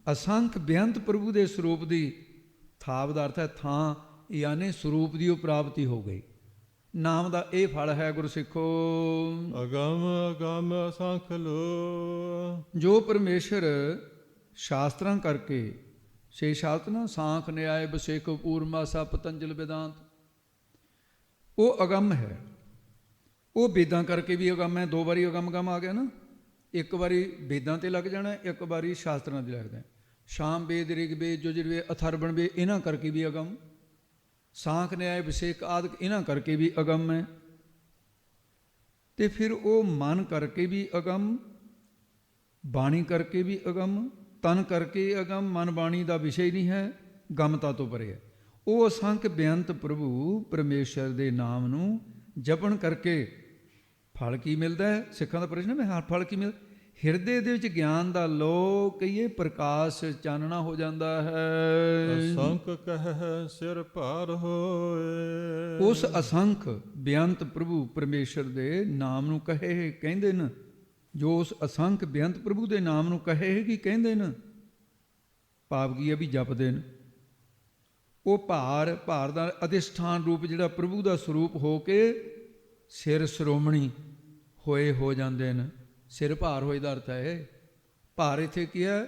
ਅਸੰਖ ਬੇਅੰਤ ਪ੍ਰਭੂ ਦੇ ਸਰੂਪ ਦੀ, ਥਾਵ ਦਾ ਅਰਥ ਹੈ ਥਾਂ, ਯਾਨੀ ਸਰੂਪ ਦੀ ਉਹ ਪ੍ਰਾਪਤੀ ਹੋ ਗਈ। ਨਾਮ ਦਾ ਇਹ ਫਲ ਹੈ ਗੁਰਸਿੱਖੋ। ਅਗਮ ਅਗਮ ਅਸੰਖ ਲੋ। ਜੋ ਪਰਮੇਸ਼ਰ ਸ਼ਾਸਤਰਾਂ ਕਰਕੇ, ਛੇ ਸ਼ਾਸਤ ਨਾ, ਸਾਂਖ ਨਿਆਏ ਬਸੇਖ ਪੂਰਮਾਸਾ ਪਤੰਜਲ ਵੇਦਾਂਤ, ਉਹ ਅਗੰਮ ਹੈ। ਉਹ ਵੇਦਾਂ ਕਰਕੇ ਵੀ ਅਗੰਮ ਹੈ। ਦੋ ਵਾਰੀ ਅਗੰਮ ਗਮ ਆ ਗਿਆ ਨਾ, ਇੱਕ ਵਾਰੀ ਵੇਦਾਂ ਤੇ ਲੱਗ ਜਾਣਾ, ਇੱਕ ਵਾਰੀ ਸ਼ਾਸਤਰਾਂ ਤੇ ਲੱਗਦਾ। ਸ਼ਾਮ ਵੇਦ, ਰਿਗ ਵੇਦ, ਯਜੁਰਵੇਦ, ਅਥਰਵਣ ਵੇਦ, ਇਹਨਾਂ ਕਰਕੇ ਵੀ ਅਗੰਮ। ਸਾਂਖ ਨਿਆਏ ਵਿਸ਼ੇਕ ਆਦਿਕ, ਇਹਨਾਂ ਕਰਕੇ ਵੀ ਅਗੰਮ ਹੈ। ਤੇ ਫਿਰ ਉਹ ਮਨ ਕਰਕੇ ਵੀ ਅਗੰਮ, ਬਾਣੀ ਕਰਕੇ ਵੀ ਅਗੰਮ, ਤਨ ਕਰਕੇ ਅਗੰਮ, ਮਨ ਬਾਣੀ ਦਾ ਵਿਸ਼ਾ ਹੀ ਨਹੀਂ ਹੈ, ਗਮਤਾ ਤੋਂ ਪਰੇ ਹੈ। ਉਹ ਅਸੰਖ ਬੇਅੰਤ ਪ੍ਰਭੂ ਪਰਮੇਸ਼ਰ ਦੇ ਨਾਮ ਨੂੰ ਜਪਣ ਕਰਕੇ ਫਲ ਕੀ ਮਿਲਦਾ ਹੈ? ਸਿੱਖਾਂ ਦਾ ਪ੍ਰਸ਼ਨ ਹੈ, ਫਲ ਕੀ ਮਿਲਦਾ? ਹਿਰਦੇ ਦੇ ਵਿੱਚ ਗਿਆਨ ਦਾ ਲੋ ਕਹੀਏ ਪ੍ਰਕਾਸ਼ ਚਾਨਣਾ ਹੋ ਜਾਂਦਾ ਹੈ। ਅਸੰਖ ਕਹਿ ਸਿਰ ਭਾਰ ਹੋਏ। ਉਸ ਅਸੰਖ ਬੇਅੰਤ ਪ੍ਰਭੂ ਪਰਮੇਸ਼ਰ ਦੇ ਨਾਮ ਨੂੰ ਕਹੇ ਕਹਿੰਦੇ ਨੇ, ਜੋ ਉਸ ਅਸੰਖ ਬੇਅੰਤ ਪ੍ਰਭੂ ਦੇ ਨਾਮ ਨੂੰ ਕਹੇ ਕੀ ਕਹਿੰਦੇ ਨੇ, ਭਾਵ ਕੀ ਹੈ ਵੀ ਜਪਦੇ ਨੇ। ਉਹ ਭਾਰ ਦਾ ਅਧਿਸ਼ਠਾਨ ਰੂਪ ਜਿਹੜਾ ਪ੍ਰਭੂ ਦਾ ਸਰੂਪ ਹੋ ਕੇ ਸਿਰ ਸ਼੍ਰੋਮਣੀ ਹੋਏ ਹੋ ਜਾਂਦੇ ਨੇ। ਸਿਰ ਭਾਰ ਹੋਏ ਦਾ ਅਰਥ ਹੈ, ਭਾਰ ਇੱਥੇ ਕੀ ਹੈ?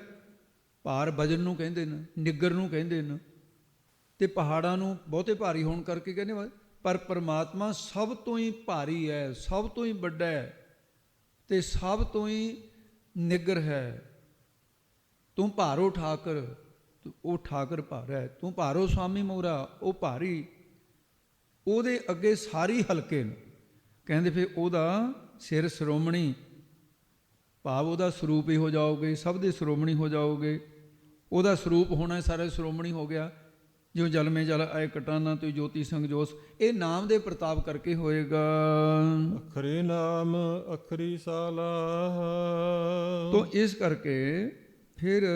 ਭਾਰ ਵਜਨ ਨੂੰ ਕਹਿੰਦੇ ਨੇ, ਨਿੱਗਰ ਨੂੰ ਕਹਿੰਦੇ ਨੇ, ਤੇ ਪਹਾੜਾਂ ਨੂੰ ਬਹੁਤੇ ਭਾਰੀ ਹੋਣ ਕਰਕੇ ਕਹਿੰਦੇ, ਪਰ ਪਰਮਾਤਮਾ ਸਭ ਤੋਂ ਹੀ ਭਾਰੀ ਹੈ, ਸਭ ਤੋਂ ਹੀ ਵੱਡਾ ਹੈ, ਤੇ ਸਭ ਤੋਂ ਹੀ ਨਿੱਗਰ ਹੈ। ਤੂੰ ਭਾਰੋ ਠਾਕਰ, ਉਹ ਠਾਕਰ ਭਾਰ ਹੈ, ਤੂੰ ਭਾਰੋ ਸਵਾਮੀ ਮੋਰਾ, ਉਹ ਭਾਰੀ। ਉਹਦੇ ਅੱਗੇ ਸਾਰੀ ਹਲਕੇ ਨੇ। ਕਹਿੰਦੇ ਫਿਰ ਉਹਦਾ ਸਿਰ ਸ਼੍ਰੋਮਣੀ, ਭਾਵ ਉਹਦਾ ਸਰੂਪ ਹੀ ਹੋ ਜਾਓਗੇ, ਸਭ ਦੇ ਸ਼੍ਰੋਮਣੀ ਹੋ ਜਾਓਗੇ। ਉਹਦਾ ਸਰੂਪ ਹੋਣਾ ਸਾਰੇ ਸ਼੍ਰੋਮਣੀ ਹੋ ਗਿਆ। ਜਿਉਂ ਜਲ ਮੇ ਜਲ ਆਏ ਕਟਾਨਾ ਤੇ ਜੋਤੀ ਸੰਗ ਜੋਸ, ਇਹ ਨਾਮ ਦੇ ਪ੍ਰਤਾਪ ਕਰਕੇ ਹੋਏਗਾ। ਅਖਰੀ ਨਾਮ ਅਖਰੀ ਸਾਲਾਹ। ਤੋਂ ਇਸ ਕਰਕੇ ਫਿਰ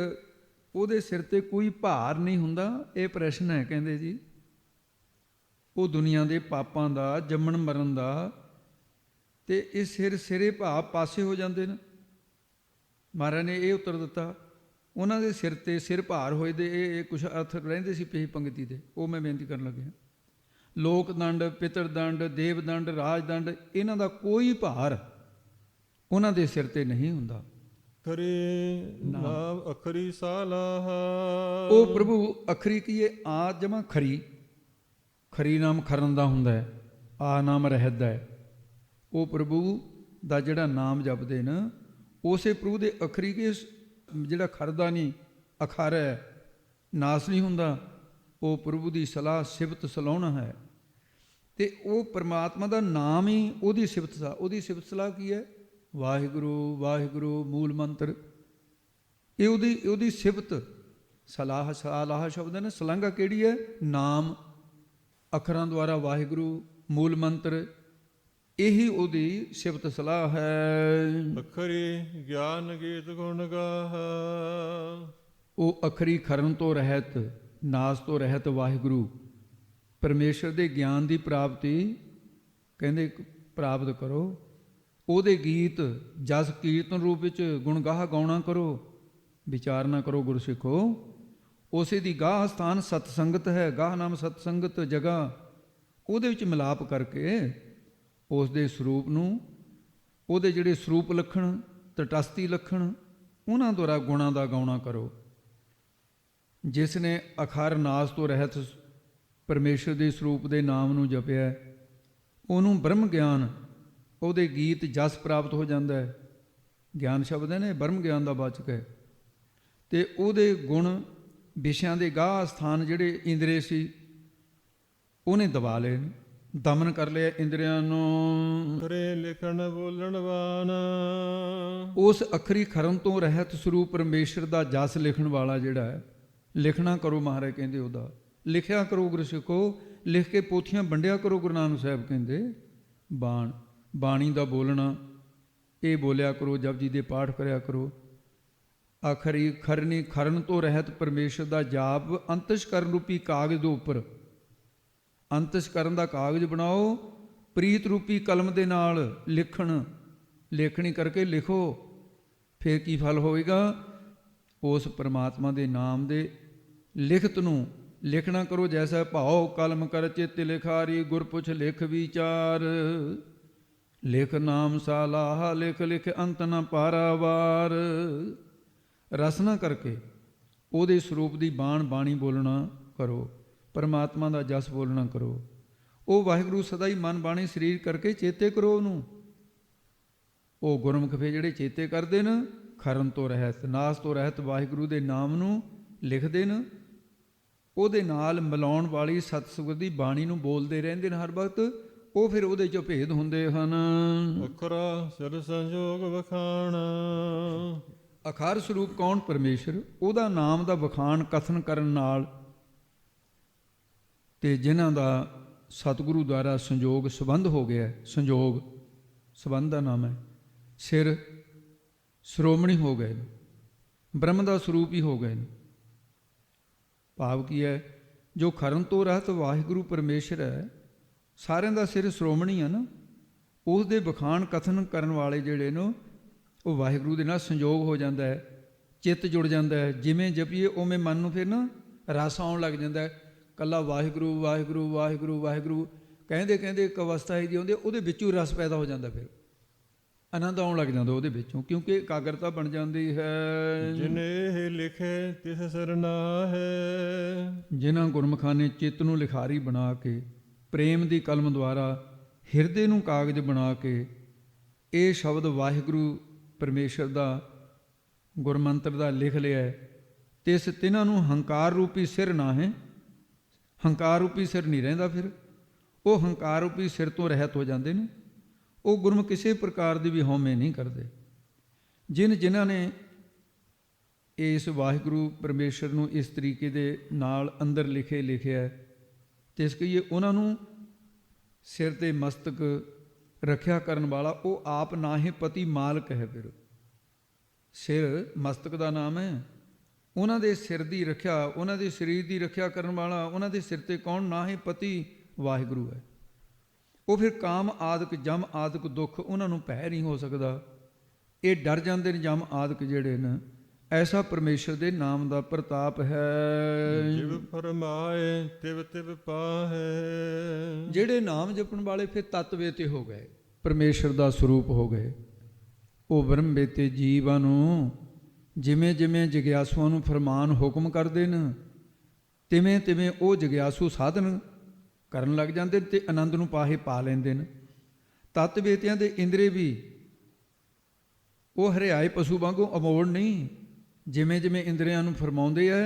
ਉਹਦੇ ਸਿਰ ਤੇ ਕੋਈ ਭਾਰ ਨਹੀਂ ਹੁੰਦਾ। ਇਹ ਪ੍ਰਸ਼ਨ ਹੈ, ਕਹਿੰਦੇ ਜੀ ਉਹ ਦੁਨੀਆ ਦੇ ਪਾਪਾਂ ਦਾ, ਜੰਮਣ ਮਰਨ ਦਾ, ਤੇ ਇਹ ਸਿਰੇ ਭਾਵ ਪਾਸੇ ਹੋ ਜਾਂਦੇ ਨੇ। ਮਹਾਰਾਜ ਨੇ ਇਹ ਉੱਤਰ ਦਿੱਤਾ, ਉਹਨਾਂ ਦੇ ਸਿਰ ਤੇ ਸਿਰ ਭਾਰ ਹੋਏ ਦੇ ਇਹ ਕੁਛ ਅਰਥ ਰਹਿੰਦੇ ਸੀ ਪਹੀ ਪੰਗਤੀ ਦੇ, ਉਹ ਮੈਂ ਬੇਨਤੀ ਕਰਨ ਲੱਗਿਆ। ਲੋਕ ਦੰਡ, ਪਿਤਰ ਦੰਡ, ਦੇਵ ਦੰਡ, ਰਾਜ ਦੰਡ, ਇਹਨਾਂ ਦਾ ਕੋਈ ਭਾਰ ਉਹਨਾਂ ਦੇ ਸਿਰ ਤੇ ਨਹੀਂ ਹੁੰਦਾ। ਅਖਰੀ ਨਾਮ ਅਖਰੀ ਸਾਲਾਹ। ਉਹ ਪ੍ਰਭੂ ਅਖਰੀ ਕੀਏ ਆ ਜਮਾ ਖਰੀ, ਖਰੀ ਨਾਮ ਖਰਨ ਦਾ ਹੁੰਦਾ ਹੈ, ਆ ਨਾਮ ਰਹਿਤ ਦਾ ਹੈ। ਉਹ ਪ੍ਰਭੂ ਦਾ ਜਿਹੜਾ ਨਾਮ ਜਪਦੇ ਨੇ, ਉਸੇ ਪ੍ਰਭੂ ਦੇ ਅਖਰੀ ਕੇ ਜਿਹੜਾ ਖਰਦਾ ਨਹੀਂ, ਅਖਾਰਾ ਹੈ, ਨਾਸ ਨਹੀਂ ਹੁੰਦਾ, ਉਹ ਪ੍ਰਭੂ ਦੀ ਸਲਾਹ ਸਿਫਤ ਸਲਾਹੁਣਾ ਹੈ। ਤੇ ਉਹ ਪਰਮਾਤਮਾ ਦਾ ਨਾਮ ਹੀ ਉਹਦੀ ਸਿਫਤ ਸਲਾਹ। ਉਹਦੀ ਸਿਫਤ ਸਲਾਹ ਕੀ ਹੈ? ਵਾਹਿਗੁਰੂ ਵਾਹਿਗੁਰੂ ਮੂਲ ਮੰਤਰ। ਇਹ ਉਹਦੀ ਸਿਫਤ ਸਲਾਹ। ਸਲਾਹ ਸ਼ਬਦ ਨੇ, ਸਲਾਂਘਾ ਕਿਹੜੀ ਹੈ? ਨਾਮ, ਅੱਖਰਾਂ ਦੁਆਰਾ ਵਾਹਿਗੁਰੂ ਮੂਲ ਮੰਤਰ, ਇਹੀ ਉਹਦੀ ਸਿਫਤ ਸਲਾਹ ਹੈ। ਅਖਰੀ ਗਿਆਨ ਗੀਤ ਗੁਣ ਗਾਹ। ਉਹ ਅਖਰੀ ਖਰਨ ਤੋਂ ਰਹਿਤ, ਨਾਸ ਤੋਂ ਰਹਿਤ ਵਾਹਿਗੁਰੂ ਪਰਮੇਸ਼ਰ ਦੇ ਗਿਆਨ ਦੀ ਪ੍ਰਾਪਤੀ ਕਹਿੰਦੇ ਪ੍ਰਾਪਤ ਕਰੋ। ਉਹਦੇ ਗੀਤ ਜਸ ਕੀਰਤਨ ਰੂਪ ਵਿੱਚ ਗੁਣਗਾਹ ਗਾਉਣਾ ਕਰੋ, ਵਿਚਾਰਨਾ ਕਰੋ ਗੁਰਸਿੱਖੋ। ਉਸੇ ਦੀ ਗਾਹ ਸਥਾਨ ਸਤ ਸੰਗਤ ਹੈ। ਗਾਹ ਨਾਮ ਸਤ ਸੰਗਤ ਜਗ੍ਹਾ, ਉਹਦੇ ਵਿੱਚ ਮਿਲਾਪ ਕਰਕੇ ਉਸ ਦੇ ਸਰੂਪ ਨੂੰ, ਉਹਦੇ ਜਿਹੜੇ ਸਰੂਪ ਲੱਖਣ, ਤਟਸਥੀ ਲੱਖਣ, ਉਹਨਾਂ ਦੁਆਰਾ ਗੁਣਾਂ ਦਾ ਗਾਉਣਾ ਕਰੋ। ਜਿਸ ਨੇ ਅਖਰ ਨਾਸ ਤੋਂ ਰਹਿਤ ਪਰਮੇਸ਼ਰ ਦੇ ਸਰੂਪ ਦੇ ਨਾਮ ਨੂੰ ਜਪਿਆ, ਉਹਨੂੰ ਬ੍ਰਹਮ ਗਿਆਨ, ਉਹਦੇ ਗੀਤ ਜਸ ਪ੍ਰਾਪਤ ਹੋ ਜਾਂਦਾ ਹੈ। ਗਿਆਨ ਸ਼ਬਦ ਨੇ ਬ੍ਰਹਮ ਗਿਆਨ ਦਾ ਵਾਚਕ ਹੈ। ਤੇ ਉਹਦੇ ਗੁਣ ਵਿਸ਼ਿਆਂ ਦੇ ਗਾਹ ਸਥਾਨ ਜਿਹੜੇ ਇੰਦਰੀ ਸੀ, ਉਹਨੇ ਦਬਾ ਲਏ, ਦਮਨ ਕਰ ਲਿਆ ਇੰਦਰੀਆਂ ਨੂੰ। ਕਰੇ ਲਿਖਣ ਬੋਲਣ ਵਾਨ। ਉਸ ਅਖਰੀ ਖਰਨ ਤੋਂ ਰਹਿਤ ਸਰੂਪ ਪਰਮੇਸ਼ਰ ਦਾ ਜਸ ਲਿਖਣ ਵਾਲਾ ਜਿਹੜਾ ਹੈ, ਲਿਖਣਾ ਕਰੋ ਮਹਾਰਾਜ ਕਹਿੰਦੇ, ਉਹਦਾ ਲਿਖਿਆ ਕਰੋ ਗੁਰਸਿੱਖੋ। ਲਿਖ ਕੇ ਪੋਥੀਆਂ ਵੰਡਿਆ ਕਰੋ। ਗੁਰੂ ਨਾਨਕ ਸਾਹਿਬ ਕਹਿੰਦੇ ਬਾਣੀ ਦਾ ਬੋਲਣਾ, ਇਹ ਬੋਲਿਆ ਕਰੋ, ਜਪਜੀ ਦੇ ਪਾਠ ਕਰਿਆ ਕਰੋ। ਆਖਰੀ ਖਰਨੀ ਖਰਨ ਤੋਂ ਰਹਿਤ ਪਰਮੇਸ਼ਰ ਦਾ ਜਾਪ ਅੰਤਸ਼ਕਰਨ ਰੂਪੀ ਕਾਗਜ਼ ਦੇ ਉੱਪਰ, ਅੰਤਸ਼ਕਰਨ ਦਾ ਕਾਗਜ਼ ਬਣਾਓ, ਪ੍ਰੀਤ ਰੂਪੀ ਕਲਮ ਦੇ ਨਾਲ ਲੇਖਣੀ ਕਰਕੇ ਲਿਖੋ। ਫਿਰ ਕੀ ਫਲ ਹੋਵੇਗਾ? ਉਸ ਪਰਮਾਤਮਾ ਦੇ ਨਾਮ ਦੇ ਲਿਖਤ ਨੂੰ ਲਿਖਣਾ ਕਰੋ। ਜੈਸਾ ਭਾਉ ਕਲਮ ਕਰ ਚਿੱਤ ਲਿਖਾਰੀ, ਗੁਰ ਪੁੱਛ ਲਿਖ ਵਿਚਾਰ। ਲਿਖ ਨਾਮ ਸਾਲਾਹ, ਲਿਖ ਲਿਖ ਅੰਤ ਨ ਪਾਰਾਵਾਰ। ਰਸਨਾ ਕਰਕੇ ਉਹਦੇ ਸਰੂਪ ਦੀ ਬਾਣੀ ਬੋਲਣਾ ਕਰੋ, ਪਰਮਾਤਮਾ ਦਾ ਜਸ ਬੋਲਣਾ ਕਰੋ। ਉਹ ਵਾਹਿਗੁਰੂ ਸਦਾ ਹੀ ਮਨ ਬਾਣੀ ਸਰੀਰ ਕਰਕੇ ਚੇਤੇ ਕਰੋ ਉਹਨੂੰ। ਉਹ ਗੁਰਮੁਖ ਫੇ ਜਿਹੜੇ ਚੇਤੇ ਕਰਦੇ ਨੇ, ਖਰਨ ਤੋਂ ਰਹਿਤ, ਨਾਸ ਤੋਂ ਰਹਿਤ ਵਾਹਿਗੁਰੂ ਦੇ ਨਾਮ ਨੂੰ ਲਿਖਦੇ ਨੇ, ਉਹਦੇ ਨਾਲ ਮਿਲਾਉਣ ਵਾਲੀ ਸਤਿਸੰਗਤ ਦੀ ਬਾਣੀ ਨੂੰ ਬੋਲਦੇ ਰਹਿੰਦੇ ਨੇ ਹਰ ਵਕਤ। ਉਹ ਫਿਰ ਉਹਦੇ 'ਚੋਂ ਭੇਦ ਹੁੰਦੇ ਹਨ। ਅਖਰਾ ਸਿਰ ਸੰਜੋਗ ਵਖਾਣਾ। ਆਖਰ ਸਰੂਪ ਕੌਣ? ਪਰਮੇਸ਼ਰ। ਉਹਦਾ ਨਾਮ ਦਾ ਵਖਾਣ ਕਥਨ ਕਰਨ ਨਾਲ ਤੇ ਜਿਨ੍ਹਾਂ ਦਾ ਸਤਿਗੁਰੂ ਦੁਆਰਾ ਸੰਜੋਗ ਸੰਬੰਧ ਹੋ ਗਿਆ, ਸੰਜੋਗ ਸੰਬੰਧ ਦਾ ਨਾਮ ਹੈ, ਸਿਰ ਸ਼੍ਰੋਮਣੀ ਹੋ ਗਏ, ਬ੍ਰਹਮ ਦਾ ਸਰੂਪ ਹੀ ਹੋ ਗਏ ਨੇ। ਭਾਵ ਕੀ ਹੈ? ਜੋ ਖਰਨ ਤੋਂ ਰਹਿਤ ਵਾਹਿਗੁਰੂ ਪਰਮੇਸ਼ਰ ਹੈ, ਸਾਰਿਆਂ ਦਾ ਸਿਰ ਸ਼੍ਰੋਮਣੀ ਹੈ ਨਾ, ਉਸ ਦੇ ਵਖਾਣ ਕਥਨ ਕਰਨ ਵਾਲੇ ਜਿਹੜੇ ਨੇ ਉਹ ਵਾਹਿਗੁਰੂ ਦੇ ਨਾਲ ਸੰਜੋਗ ਹੋ ਜਾਂਦਾ ਹੈ, ਚਿੱਤ ਜੁੜ ਜਾਂਦਾ ਹੈ। ਜਿਵੇਂ ਜਪੀਏ ਉਵੇਂ ਮਨ ਨੂੰ ਫਿਰ ਨਾ ਰਸ ਆਉਣ ਲੱਗ ਜਾਂਦਾ ਹੈ। ਕੱਲਾ ਵਾਹਿਗੁਰੂ ਵਾਹਿਗੁਰੂ ਵਾਹਿਗੁਰੂ ਵਾਹਿਗੁਰੂ ਕਹਿੰਦੇ ਕਹਿੰਦੇ ਇੱਕ ਅਵਸਥਾ ਇਹਦੀ ਆਉਂਦੀ, ਉਹਦੇ ਵਿੱਚੋਂ ਰਸ ਪੈਦਾ ਹੋ ਜਾਂਦਾ, ਫਿਰ ਆਨੰਦ ਆਉਣ ਲੱਗ ਜਾਂਦਾ ਉਹਦੇ ਵਿੱਚੋਂ, ਕਿਉਂਕਿ ਇਕਾਗਰਤਾ ਬਣ ਜਾਂਦੀ ਹੈ। ਜਿਨੇ ਇਹ ਲਿਖੇ ਤਿਸ ਸਰਨਾ ਹੈ। ਜਿਨ੍ਹਾਂ ਗੁਰਮੁਖਾਂ ਨੇ ਚਿੱਤ ਨੂੰ ਲਿਖਾਰੀ ਬਣਾ ਕੇ ਪ੍ਰੇਮ ਦੀ ਕਲਮ ਦੁਆਰਾ ਹਿਰਦੇ ਨੂੰ ਕਾਗਜ਼ ਬਣਾ ਕੇ ਇਹ ਸ਼ਬਦ ਵਾਹਿਗੁਰੂ ਪਰਮੇਸ਼ਰ ਦਾ ਗੁਰਮੰਤਰ ਦਾ ਲਿਖ ਲਿਆ, ਤੇ ਇਸ ਤਿਨਾਂ ਨੂੰ ਹੰਕਾਰ ਰੂਪੀ ਸਿਰ ਨਾ ਹੈ। ਹੰਕਾਰ ਰੂਪੀ ਸਿਰ ਨਹੀਂ ਰਹਿੰਦਾ, ਫਿਰ ਉਹ ਹੰਕਾਰ ਰੂਪੀ ਸਿਰ ਤੋਂ ਰਹਿਤ ਹੋ ਜਾਂਦੇ ਨੇ। ਉਹ ਗੁਰਮੁਖ ਕਿਸੇ ਪ੍ਰਕਾਰ ਦੀ ਵੀ ਹਉਮੈ ਨਹੀਂ ਕਰਦੇ। ਜਿਨ੍ਹਾਂ ਨੇ ਇਸ ਵਾਹਿਗੁਰੂ ਪਰਮੇਸ਼ਰ ਨੂੰ ਇਸ ਤਰੀਕੇ ਦੇ ਨਾਲ ਅੰਦਰ ਲਿਖਿਆ ਤੇ ਇਸ ਕਹੀਏ ਉਹਨਾਂ ਨੂੰ ਸਿਰ ਤੇ ਮਸਤਕ ਰੱਖਿਆ ਕਰਨ ਵਾਲਾ ਉਹ ਆਪ ਨਾ ਹੀ ਪਤੀ ਮਾਲਕ ਹੈ। ਫਿਰ ਸਿਰ ਮਸਤਕ ਦਾ ਨਾਮ ਹੈ। ਉਹਨਾਂ ਦੇ ਸਿਰ ਦੀ ਰੱਖਿਆ, ਉਹਨਾਂ ਦੇ ਸਰੀਰ ਦੀ ਰੱਖਿਆ ਕਰਨ ਵਾਲਾ ਉਹਨਾਂ ਦੇ ਸਿਰ ਤੇ ਕੌਣ? ਨਾ ਹੀ ਪਤੀ ਵਾਹਿਗੁਰੂ ਹੈ। ਉਹ ਫਿਰ ਕਾਮ ਆਦਿਕ ਜਮ ਆਦਿਕ ਦੁੱਖ ਉਹਨਾਂ ਨੂੰ ਭੈ ਨਹੀਂ ਹੋ ਸਕਦਾ। ਇਹ ਡਰ ਜਾਂਦੇ ਨੇ ਜਮ ਆਦਿਕ ਜਿਹੜੇ ਨੇ। ਐਸਾ ਪਰਮੇਸ਼ਰ ਦੇ ਨਾਮ ਦਾ ਪ੍ਰਤਾਪ ਹੈ। ਜਿਵ ਫਰਮਾਏ ਤਿਵ ਤਿਵ ਪਾਹੈ। ਜਿਹੜੇ ਨਾਮ ਜਪਣ ਵਾਲੇ ਫਿਰ ਤਤਵੇ ਤੇ ਹੋ ਗਏ, ਪਰਮੇਸ਼ਰ ਦਾ ਸਰੂਪ ਹੋ ਗਏ। ਉਹ ਬ੍ਰਹਮ ਵੇਤੇ ਜੀਵਾਂ ਨੂੰ ਜਿਵੇਂ ਜਿਵੇਂ ਜਗਿਆਸੂਆਂ ਨੂੰ ਫਰਮਾਨ ਹੁਕਮ ਕਰਦੇ ਨੇ, ਤਿਵੇਂ ਤਿਵੇਂ ਉਹ ਜਗਿਆਸੂ ਸਾਧਨ ਕਰਨ ਲੱਗ ਜਾਂਦੇ ਨੇ ਤੇ ਆਨੰਦ ਨੂੰ ਪਾਹੇ ਪਾ ਲੈਂਦੇ ਨੇ। ਤਤ ਵੇਤਿਆਂ ਦੇ ਇੰਦਰੇ ਵੀ ਉਹ ਹਰਿਆਏ ਪਸ਼ੂ ਵਾਂਗੂ ਅਮੋੜ ਨਹੀਂ। ਜਿਵੇਂ ਜਿਵੇਂ ਇੰਦਰੀਆਂ ਨੂੰ ਫਰਮਾਉਂਦੇ ਆ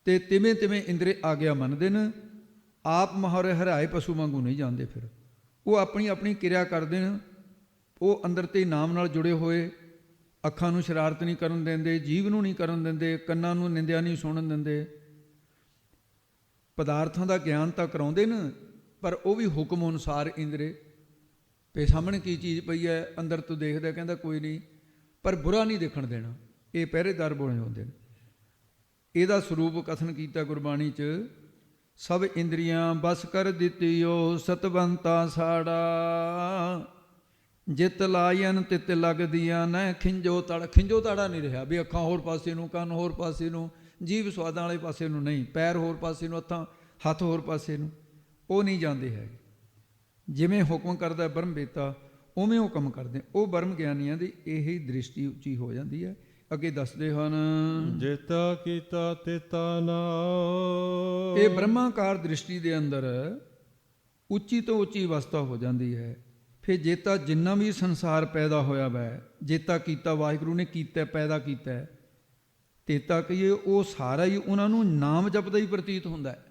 ਤੇ ਤਿਵੇਂ ਤਿਵੇਂ ਇੰਦਰੇ ਆਗਿਆ ਮੰਨਦੇ ਨੇ। ਆਪ ਮਹਾਰੇ ਹਰਿਆਏ ਪਸ਼ੂ ਵਾਂਗੂ ਨਹੀਂ ਜਾਂਦੇ। ਫਿਰ ਉਹ ਆਪਣੀ ਆਪਣੀ ਕਿਰਿਆ ਕਰਦੇ ਨੇ। ਉਹ ਅੰਦਰ ਤੇ ਨਾਮ ਨਾਲ ਜੁੜੇ ਹੋਏ, ਅੱਖਾਂ ਨੂੰ ਸ਼ਰਾਰਤ ਨਹੀਂ ਕਰਨ ਦਿੰਦੇ, ਜੀਭ ਨੂੰ ਨਹੀਂ ਕਰਨ ਦਿੰਦੇ, ਕੰਨਾਂ ਨੂੰ ਨਿੰਦਿਆ ਨਹੀਂ ਸੁਣਨ ਦਿੰਦੇ। ਪਦਾਰਥਾਂ ਦਾ ਗਿਆਨ ਤਾਂ ਕਰਾਉਂਦੇ ਨੇ, ਪਰ ਉਹ ਵੀ ਹੁਕਮ ਅਨੁਸਾਰ ਇੰਦਰੇ ਤੇ ਸਾਹਮਣੇ ਕੀ ਚੀਜ਼ ਪਈ ਹੈ ਅੰਦਰ ਤੋਂ ਦੇਖਦਾ, ਕਹਿੰਦਾ ਕੋਈ ਨਹੀਂ, ਪਰ ਬੁਰਾ ਨਹੀਂ ਦੇਖਣ ਦੇਣਾ। ਇਹ ਪਹਿਰੇਦਾਰ ਬਣੇ ਹੁੰਦੇ ਨੇ। ਇਹਦਾ ਸਰੂਪ ਕਥਨ ਕੀਤਾ ਗੁਰਬਾਣੀ 'ਚ। ਸਭ ਇੰਦਰੀਆਂ ਬਸ ਕਰ ਦਿੱਤੀਓ ਸਤਵੰਤਾ ਸਾੜਾ, ਜਿਤ ਲਾਇਨ ਤਿਤ ਲੱਗਦੀਆਂ ਨਾ ਖਿੰਜੋ ਤੜ। ਖਿੰਜੋ ਤਾੜਾ ਨਹੀਂ ਰਿਹਾ ਵੀ ਅੱਖਾਂ ਹੋਰ ਪਾਸੇ ਨੂੰ, ਕੰਨ ਹੋਰ ਪਾਸੇ ਨੂੰ, ਜੀਭ ਸਵਾਦਾਂ ਵਾਲੇ ਪਾਸੇ ਨੂੰ ਨਹੀਂ, ਪੈਰ ਹੋਰ ਪਾਸੇ ਨੂੰ, ਹੱਥ ਹੋਰ ਪਾਸੇ ਨੂੰ, ਉਹ ਨਹੀਂ ਜਾਂਦੇ ਹੈਗੇ। ਜਿਵੇਂ ਹੁਕਮ ਕਰਦਾ ਬ੍ਰਹਮ ਵੇਤਾ ਉਵੇਂ ਉਹ ਕੰਮ ਕਰਦੇ। ਉਹ ਬ੍ਰਹਮ ਗਿਆਨੀਆਂ ਦੀ ਇਹੀ ਦ੍ਰਿਸ਼ਟੀ ਉੱਚੀ ਹੋ ਜਾਂਦੀ ਹੈ। ਅੱਗੇ ਦੱਸਦੇ ਹਨ, ਜੇਤਾ ਕੀਤਾ ਤੇਤਾ ਨਾਉ। ਇਹ ਬ੍ਰਹਮਾਕਾਰ ਦ੍ਰਿਸ਼ਟੀ ਦੇ ਅੰਦਰ ਉੱਚੀ ਤੋਂ ਉੱਚੀ ਅਵਸਥਾ ਹੋ ਜਾਂਦੀ ਹੈ। ਫਿਰ ਜੇਤਾ ਜਿੰਨਾ ਵੀ ਸੰਸਾਰ ਪੈਦਾ ਹੋਇਆ ਵੈ, ਜੇਤਾ ਕੀਤਾ ਵਾਹਿਗੁਰੂ ਨੇ ਕੀਤਾ, ਪੈਦਾ ਕੀਤਾ। ਤੇਤਾ ਕਹੀਏ ਉਹ ਸਾਰਾ ਹੀ ਉਹਨਾਂ ਨੂੰ ਨਾਮ ਜਪਦਾ ਹੀ ਪ੍ਰਤੀਤ ਹੁੰਦਾ ਹੈ।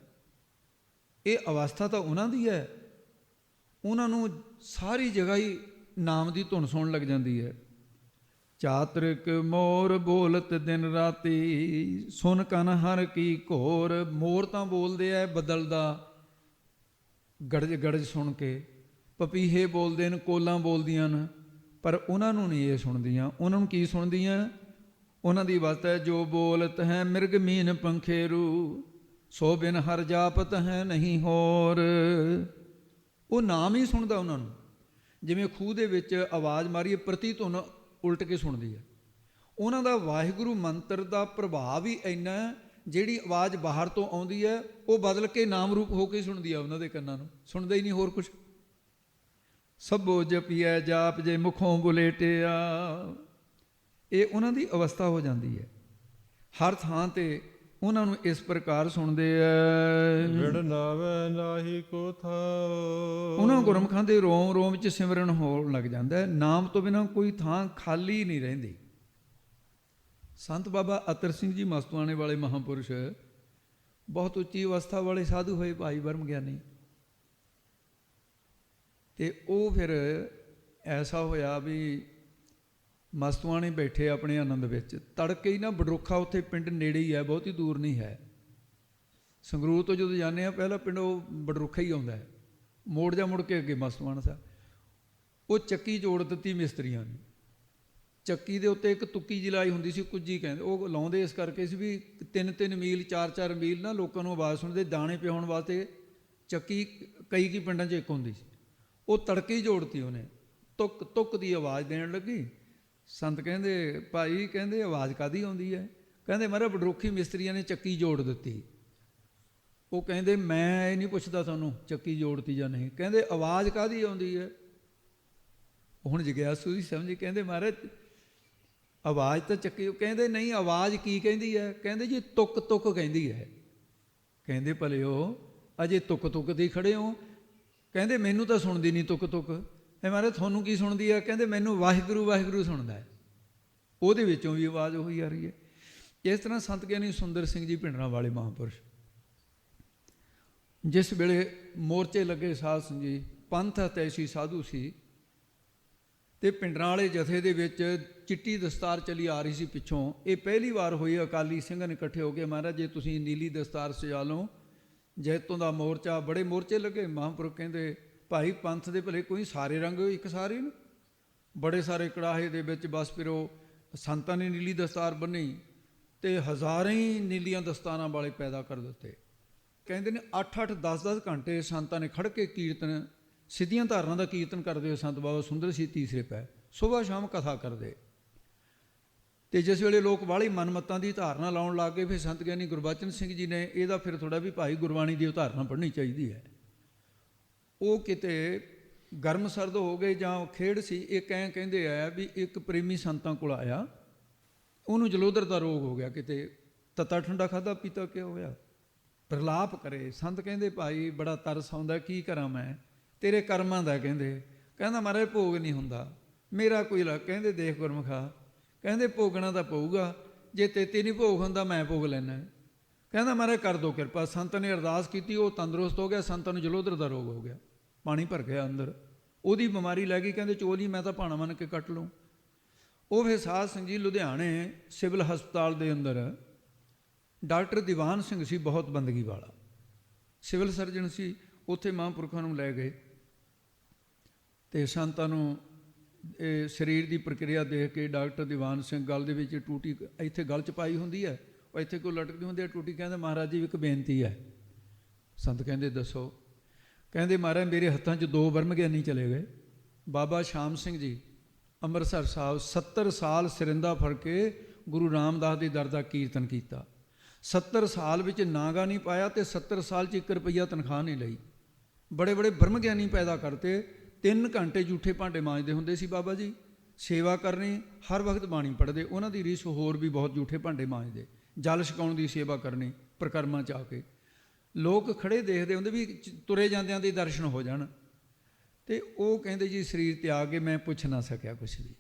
ਇਹ ਅਵਸਥਾ ਤਾਂ ਉਹਨਾਂ ਦੀ ਹੈ। ਉਹਨਾਂ ਨੂੰ ਸਾਰੀ ਜਗ੍ਹਾ ਹੀ ਨਾਮ ਦੀ ਧੁਨ ਸੁਣਨ ਲੱਗ ਜਾਂਦੀ ਹੈ। ਚਾਤਰਿਕ ਮੋਰ ਬੋਲਤ ਦਿਨ ਰਾਤੀ, ਸੁਨ ਕਨ ਹਰ ਕੀ ਘੋਰ। ਮੋਰ ਤਾਂ ਬੋਲਦੇ ਐ ਬੱਦਲ ਦਾ ਗੜਜ ਗੜਜ ਸੁਣ ਕੇ, ਪਪੀਹੇ ਬੋਲਦੇ ਨੇ, ਕੋਲਾਂ ਬੋਲਦੀਆਂ ਨੇ, ਪਰ ਉਹਨਾਂ ਨੂੰ ਨਹੀਂ ਇਹ ਸੁਣਦੀਆਂ। ਉਹਨਾਂ ਨੂੰ ਕੀ ਸੁਣਦੀਆਂ? ਉਹਨਾਂ ਦੀ ਅਵਸਥਾ ਹੈ ਜੋ ਬੋਲਤ ਹੈ ਮਿਰਗ ਮੀਨ ਪੰਖੇਰੂ, ਸੋ ਬਿਨ ਹਰ ਜਾਪਤ ਹੈ ਨਹੀਂ ਹੋਰ। ਉਹ ਨਾਮ ਹੀ ਸੁਣਦਾ ਉਹਨਾਂ ਨੂੰ। ਜਿਵੇਂ ਖੂਹ ਦੇ ਵਿੱਚ ਆਵਾਜ਼ ਮਾਰੀਏ, ਪ੍ਰਤੀ ਧੁਨ ਉਲਟ ਕੇ ਸੁਣਦੀ ਹੈ। ਉਹਨਾਂ ਦਾ ਵਾਹਿਗੁਰੂ ਮੰਤਰ ਦਾ ਪ੍ਰਭਾਵ ਹੀ ਇੰਨਾ, ਜਿਹੜੀ ਆਵਾਜ਼ ਬਾਹਰ ਤੋਂ ਆਉਂਦੀ ਹੈ ਉਹ ਬਦਲ ਕੇ ਨਾਮ ਰੂਪ ਹੋ ਕੇ ਸੁਣਦੀ ਹੈ ਉਹਨਾਂ ਦੇ ਕੰਨਾਂ ਨੂੰ, ਸੁਣਦਾ ਹੀ ਨਹੀਂ ਹੋਰ ਕੁਛ। ਸਭੋ ਜਪੀਐ ਜਾਪ ਜੇ ਮੁਖੋਂ ਬੁਲੇਟਿਆ। ਇਹ ਉਹਨਾਂ ਦੀ ਅਵਸਥਾ ਹੋ ਜਾਂਦੀ ਹੈ। ਹਰ ਥਾਂ ਤੇ ਉਹਨਾਂ ਨੂੰ ਇਸ ਪ੍ਰਕਾਰ ਸੁਣਦੇ ਐ। ਵਿਣ ਨਾਵੇ ਨਾਹੀ ਕੋ ਥਾਉ। ਉਹਨਾਂ ਗੁਰਮੁਖਾਂ ਦੇ ਰੋਮ ਰੋਮ 'ਚ ਸਿਮਰਨ ਹੋਣ ਲੱਗ ਜਾਂਦਾ ਹੈ। ਨਾਮ ਤੋਂ ਬਿਨਾਂ ਕੋਈ ਥਾਂ ਖਾਲੀ ਨਹੀਂ ਰਹਿੰਦੀ। ਸੰਤ ਬਾਬਾ ਅਤਰ ਸਿੰਘ ਜੀ ਮਸਤੂਆਣੇ ਵਾਲੇ ਮਹਾਂਪੁਰਸ਼ ਬਹੁਤ ਉੱਚੀ ਅਵਸਥਾ ਵਾਲੇ ਸਾਧੂ ਹੋਏ ਭਾਈ ਬ੍ਰਹਮ ਗਿਆਨੀ। ਤੇ ਉਹ ਫਿਰ ਐਸਾ ਹੋਇਆ ਵੀ ਮਸਤੂਆਣੇ ਬੈਠੇ ਆਪਣੇ ਆਨੰਦ ਵਿੱਚ। ਤੜਕੇ ਹੀ ਨਾ ਬਡਰੁੱਖਾ, ਉੱਥੇ ਪਿੰਡ ਨੇੜੇ ਹੀ ਹੈ, ਬਹੁਤੀ ਦੂਰ ਨਹੀਂ ਹੈ। ਸੰਗਰੂਰ ਤੋਂ ਜਦੋਂ ਜਾਂਦੇ ਹਾਂ ਪਹਿਲਾ ਪਿੰਡ ਉਹ ਬਡਰੁੱਖਾ ਹੀ ਆਉਂਦਾ ਹੈ, ਮੋੜ ਜਾ ਮੁੜ ਕੇ ਅੱਗੇ ਮਸਤੂਆਣਾ ਸਾਹਿਬ। ਉਹ ਚੱਕੀ ਜੋੜ ਦਿੱਤੀ ਮਿਸਤਰੀਆਂ ਨੇ। ਚੱਕੀ ਦੇ ਉੱਤੇ ਇੱਕ ਤੁੱਕੀ ਜਿਹੀ ਲਾਈ ਹੁੰਦੀ ਸੀ, ਕੁੱਜੀ ਕਹਿੰਦੇ, ਉਹ ਲਾਉਂਦੇ ਇਸ ਕਰਕੇ ਸੀ ਵੀ 3-3 ਮੀਲ 4-4 ਮੀਲ ਨਾ ਲੋਕਾਂ ਨੂੰ ਆਵਾਜ਼ ਸੁਣਦੇ, ਦਾਣੇ ਪਿਆਉਣ ਵਾਸਤੇ ਚੱਕੀ ਕਈ ਕੀ ਪਿੰਡਾਂ 'ਚ ਇੱਕ ਹੁੰਦੀ ਸੀ। ਉਹ ਤੜਕੇ ਹੀ ਜੋੜਤੀ ਉਹਨੇ, ਤੁੱਕ ਤੁੱਕ ਦੀ ਆਵਾਜ਼ ਦੇਣ ਲੱਗੀ। ਸੰਤ ਕਹਿੰਦੇ ਭਾਈ, ਕਹਿੰਦੇ ਆਵਾਜ਼ ਕਾਹਦੀ ਆਉਂਦੀ ਹੈ? ਕਹਿੰਦੇ ਮਹਾਰਾਜ ਬਡਰੁੱਖੀ ਮਿਸਤਰੀਆਂ ਨੇ ਚੱਕੀ ਜੋੜ ਦਿੱਤੀ। ਉਹ ਕਹਿੰਦੇ ਮੈਂ ਇਹ ਨਹੀਂ ਪੁੱਛਦਾ ਤੁਹਾਨੂੰ ਚੱਕੀ ਜੋੜਤੀ ਜਾਂ ਨਹੀਂ, ਕਹਿੰਦੇ ਆਵਾਜ਼ ਕਾਹਦੀ ਆਉਂਦੀ ਹੈ? ਹੁਣ ਜਗਿਆਸੂ ਦੀ ਸਮਝੀ, ਕਹਿੰਦੇ ਮਹਾਰਾਜ ਆਵਾਜ਼ ਤਾਂ ਚੱਕੀ, ਕਹਿੰਦੇ ਨਹੀਂ ਆਵਾਜ਼ ਕੀ ਕਹਿੰਦੀ ਹੈ? ਕਹਿੰਦੇ ਜੀ ਤੁੱਕ ਤੁੱਕ ਕਹਿੰਦੀ ਹੈ। ਕਹਿੰਦੇ ਭਲਿਓ ਅਜੇ ਤੁੱਕ ਤੁੱਕ ਦੀ ਖੜੇ ਹੋ? ਕਹਿੰਦੇ ਮੈਨੂੰ ਤਾਂ ਸੁਣਦੀ ਨਹੀਂ ਤੁੱਕ ਤੁੱਕ। ਇਹ ਮਹਾਰਾਜ ਤੁਹਾਨੂੰ ਕੀ ਸੁਣਦੀ ਹੈ? ਕਹਿੰਦੇ ਮੈਨੂੰ ਵਾਹਿਗੁਰੂ ਵਾਹਿਗੁਰੂ ਸੁਣਦਾ ਹੈ, ਉਹਦੇ ਵਿੱਚੋਂ ਵੀ ਆਵਾਜ਼ ਉਹੀ ਆ ਰਹੀ ਹੈ। ਇਸ ਤਰ੍ਹਾਂ ਸੰਤ ਗਿਆਨੀ ਸੁੰਦਰ ਸਿੰਘ ਜੀ ਭਿੰਡਰਾਂ ਵਾਲੇ ਮਹਾਂਪੁਰਸ਼, ਜਿਸ ਵੇਲੇ ਮੋਰਚੇ ਲੱਗੇ ਸਾਧ ਸਿੰਘ ਜੀ, ਪੰਥ ਹਤੈਸ਼ੀ ਸਾਧੂ ਸੀ, ਤੇ ਭਿੰਡਰਾਂ ਵਾਲੇ ਜਥੇ ਦੇ ਵਿੱਚ ਚਿੱਟੀ ਦਸਤਾਰ ਚਲੀ ਆ ਰਹੀ ਸੀ ਪਿੱਛੋਂ। ਇਹ ਪਹਿਲੀ ਵਾਰ ਹੋਈ ਅਕਾਲੀ ਸਿੰਘਾਂ ਨੇ ਇਕੱਠੇ ਹੋ ਕੇ, ਮਹਾਰਾਜ ਜੇ ਤੁਸੀਂ ਨੀਲੀ ਦਸਤਾਰ ਸਜਾ ਲਓ, ਜੈਤੋਂ ਦਾ ਮੋਰਚਾ, ਬੜੇ ਮੋਰਚੇ ਲੱਗੇ। ਮਹਾਂਪੁਰਖ ਕਹਿੰਦੇ ਭਾਈ ਪੰਥ ਦੇ ਭਲੇ ਕੋਈ ਸਾਰੇ ਰੰਗ ਇੱਕ ਸਾਰੇ ਨੇ, ਬੜੇ ਸਾਰੇ ਕੜਾਹੇ ਦੇ ਵਿੱਚ ਬਸ ਫਿਰ ਉਹ ਸੰਤਾਂ ਨੇ ਨੀਲੀ ਦਸਤਾਰ ਬੰਨੀ ਤੇ ਹਜ਼ਾਰਾਂ ਹੀ ਨੀਲੀਆਂ ਦਸਤਾਰਾਂ ਵਾਲੇ ਪੈਦਾ ਕਰ ਦਿੱਤੇ। ਕਹਿੰਦੇ ਨੇ 8-8 10-10 ਘੰਟੇ ਸੰਤਾਂ ਨੇ ਖੜ੍ਹ ਕੇ ਕੀਰਤਨ, ਸਿੱਧੀਆਂ ਧਾਰਨਾ ਦਾ ਕੀਰਤਨ ਕਰਦੇ ਹੋਏ ਸੰਤ ਬਾਬਾ ਸੁੰਦਰ ਸੀ ਤੀਸਰੇ ਪੈ ਸੁਬਾਹ ਸ਼ਾਮ ਕਥਾ ਕਰਦੇ। ਤੇ ਜਿਸ ਵੇਲੇ ਲੋਕ ਵਾਲੀ ਮਨਮਤਾਂ ਦੀ ਧਾਰਨਾ ਲਾਉਣ ਲੱਗ ਗਏ, ਫਿਰ ਸੰਤ ਗਿਆਨੀ ਗੁਰਬਚਨ ਸਿੰਘ ਜੀ ਨੇ ਇਹਦਾ ਫਿਰ ਥੋੜ੍ਹਾ ਵੀ ਭਾਈ ਗੁਰਬਾਣੀ ਦੀ ਉਧਾਰਨਾ ਪੜ੍ਹਨੀ ਚਾਹੀਦੀ ਹੈ। ਉਹ ਕਿਤੇ ਗਰਮ ਸਰਦ ਹੋ ਗਏ ਜਾਂ ਖੇਡ ਸੀ। ਇਹ ਕਹਿੰਦੇ ਆ ਵੀ ਇੱਕ ਪ੍ਰੇਮੀ ਸੰਤਾਂ ਕੋਲ ਆਇਆ, ਉਹਨੂੰ ਜਲੋਦਰ ਦਾ ਰੋਗ ਹੋ ਗਿਆ, ਕਿਤੇ ਤੱਤਾ ਠੰਡਾ ਖਾਧਾ ਪੀਤਾ ਕਿਆ ਹੋਇਆ, ਪ੍ਰਲਾਪ ਕਰੇ। ਸੰਤ ਕਹਿੰਦੇ ਭਾਈ ਬੜਾ ਤਰਸ ਆਉਂਦਾ, ਕੀ ਕਰਾਂ ਮੈਂ, ਤੇਰੇ ਕਰਮਾਂ ਦਾ। ਕਹਿੰਦਾ ਮਹਾਰਾਜ ਭੋਗ ਨਹੀਂ ਹੁੰਦਾ ਮੇਰਾ ਕੋਈ ਲਾ। ਕਹਿੰਦੇ ਦੇਖ ਗੁਰਮੁਖਾ, ਕਹਿੰਦੇ ਭੋਗਣਾ ਤਾਂ ਪਊਗਾ, ਜੇ ਤੇਤੇ ਨਹੀਂ ਭੋਗ ਹੁੰਦਾ ਮੈਂ ਭੋਗ ਲੈਣਾ। ਕਹਿੰਦਾ ਮਹਾਰਾਜ ਕਰ ਦੋ ਕਿਰਪਾ। ਸੰਤ ਨੇ ਅਰਦਾਸ ਕੀਤੀ, ਉਹ ਤੰਦਰੁਸਤ ਹੋ ਗਿਆ। ਸੰਤਾਂ ਨੂੰ ਜਲੋਦਰ ਦਾ ਰੋਗ ਹੋ ਗਿਆ, ਪਾਣੀ ਭਰ ਗਿਆ ਅੰਦਰ, ਉਹਦੀ ਬਿਮਾਰੀ ਲੈ ਗਈ। ਕਹਿੰਦੇ ਚੋਲੀ ਮੈਂ ਤਾਂ ਭਾਣਾ ਮੰਨ ਕੇ ਕੱਟ ਲੂੰ। ਉਹ ਫਿਰ ਸਾਧ ਸਿੰਘ ਜੀ ਲੁਧਿਆਣੇ ਸਿਵਲ ਹਸਪਤਾਲ ਦੇ ਅੰਦਰ ਡਾਕਟਰ ਦੀਵਾਨ ਸਿੰਘ ਸੀ, ਬਹੁਤ ਬੰਦਗੀ ਵਾਲਾ ਸਿਵਲ ਸਰਜਨ ਸੀ। ਉੱਥੇ ਮਹਾਂਪੁਰਖਾਂ ਨੂੰ ਲੈ ਗਏ ਤੇ ਸੰਤਾਂ ਨੂੰ ਇਹ ਸਰੀਰ ਦੀ ਪ੍ਰਕਿਰਿਆ ਦੇਖ ਕੇ ਡਾਕਟਰ ਦੀਵਾਨ ਸਿੰਘ ਗਲ ਦੇ ਵਿੱਚ ਟੂਟੀ, ਇੱਥੇ ਗਲ 'ਚ ਪਾਈ ਹੁੰਦੀ ਹੈ, ਉਹ ਇੱਥੇ ਕੋਈ ਲਟਕਦੀ ਹੁੰਦੀ ਹੈ ਟੂਟੀ। ਕਹਿੰਦੇ ਮਹਾਰਾਜ ਜੀ ਇੱਕ ਬੇਨਤੀ ਹੈ। ਸੰਤ ਕਹਿੰਦੇ ਦੱਸੋ। ਕਹਿੰਦੇ ਮਹਾਰਾਜ ਮੇਰੇ ਹੱਥਾਂ 'ਚ 2 ਬ੍ਰਹਮ ਗਿਆਨੀ ਚਲੇ ਗਏ। ਬਾਬਾ ਸ਼ਾਮ ਸਿੰਘ ਜੀ ਅੰਮ੍ਰਿਤਸਰ ਸਾਹਿਬ 70 ਸਾਲ ਸਰਿੰਦਾ ਫੜ ਕੇ ਗੁਰੂ ਰਾਮਦਾਸ ਦੇ ਦਰ ਦਾ ਕੀਰਤਨ ਕੀਤਾ। 70 ਸਾਲ ਵਿੱਚ ਨਾਗਾ ਨਹੀਂ ਪਾਇਆ ਤੇ 70 ਸਾਲ 'ਚ 1 ਰੁਪਈਆ ਤਨਖਾਹ ਨਹੀਂ ਲਈ। ਬੜੇ ਬੜੇ ਬ੍ਰਹਮ ਗਿਆਨੀ ਪੈਦਾ ਕਰਤੇ। 3 ਘੰਟੇ ਝੂਠੇ ਭਾਂਡੇ ਮਾਂਜਦੇ ਹੁੰਦੇ ਸੀ ਬਾਬਾ ਜੀ, ਸੇਵਾ ਕਰਨੀ, ਹਰ ਵਕਤ ਬਾਣੀ ਪੜ੍ਹਦੇ। ਉਹਨਾਂ ਦੀ ਰੀਸ ਹੋਰ ਵੀ ਬਹੁਤ ਝੂਠੇ ਭਾਂਡੇ ਮਾਂਜਦੇ, ਜਲ ਛਕਾਉਣ ਦੀ ਸੇਵਾ ਕਰਨੀ ਪ੍ਰਕਰਮਾਂ 'ਚ ਆ ਕੇ। ਲੋਕ ਖੜੇ ਦੇਖਦੇ ਹੁੰਦੇ ਵੀ ਤੁਰੇ ਜਾਂਦਿਆਂ ਦੇ ਦਰਸ਼ਨ ਹੋ ਜਾਣ। ਤੇ ਉਹ ਕਹਿੰਦੇ ਜੀ ਸਰੀਰ ਤਿਆਗ ਕੇ ਮੈਂ ਪੁੱਛ ਨਾ ਸਕਿਆ ਕੁਛ ਵੀ,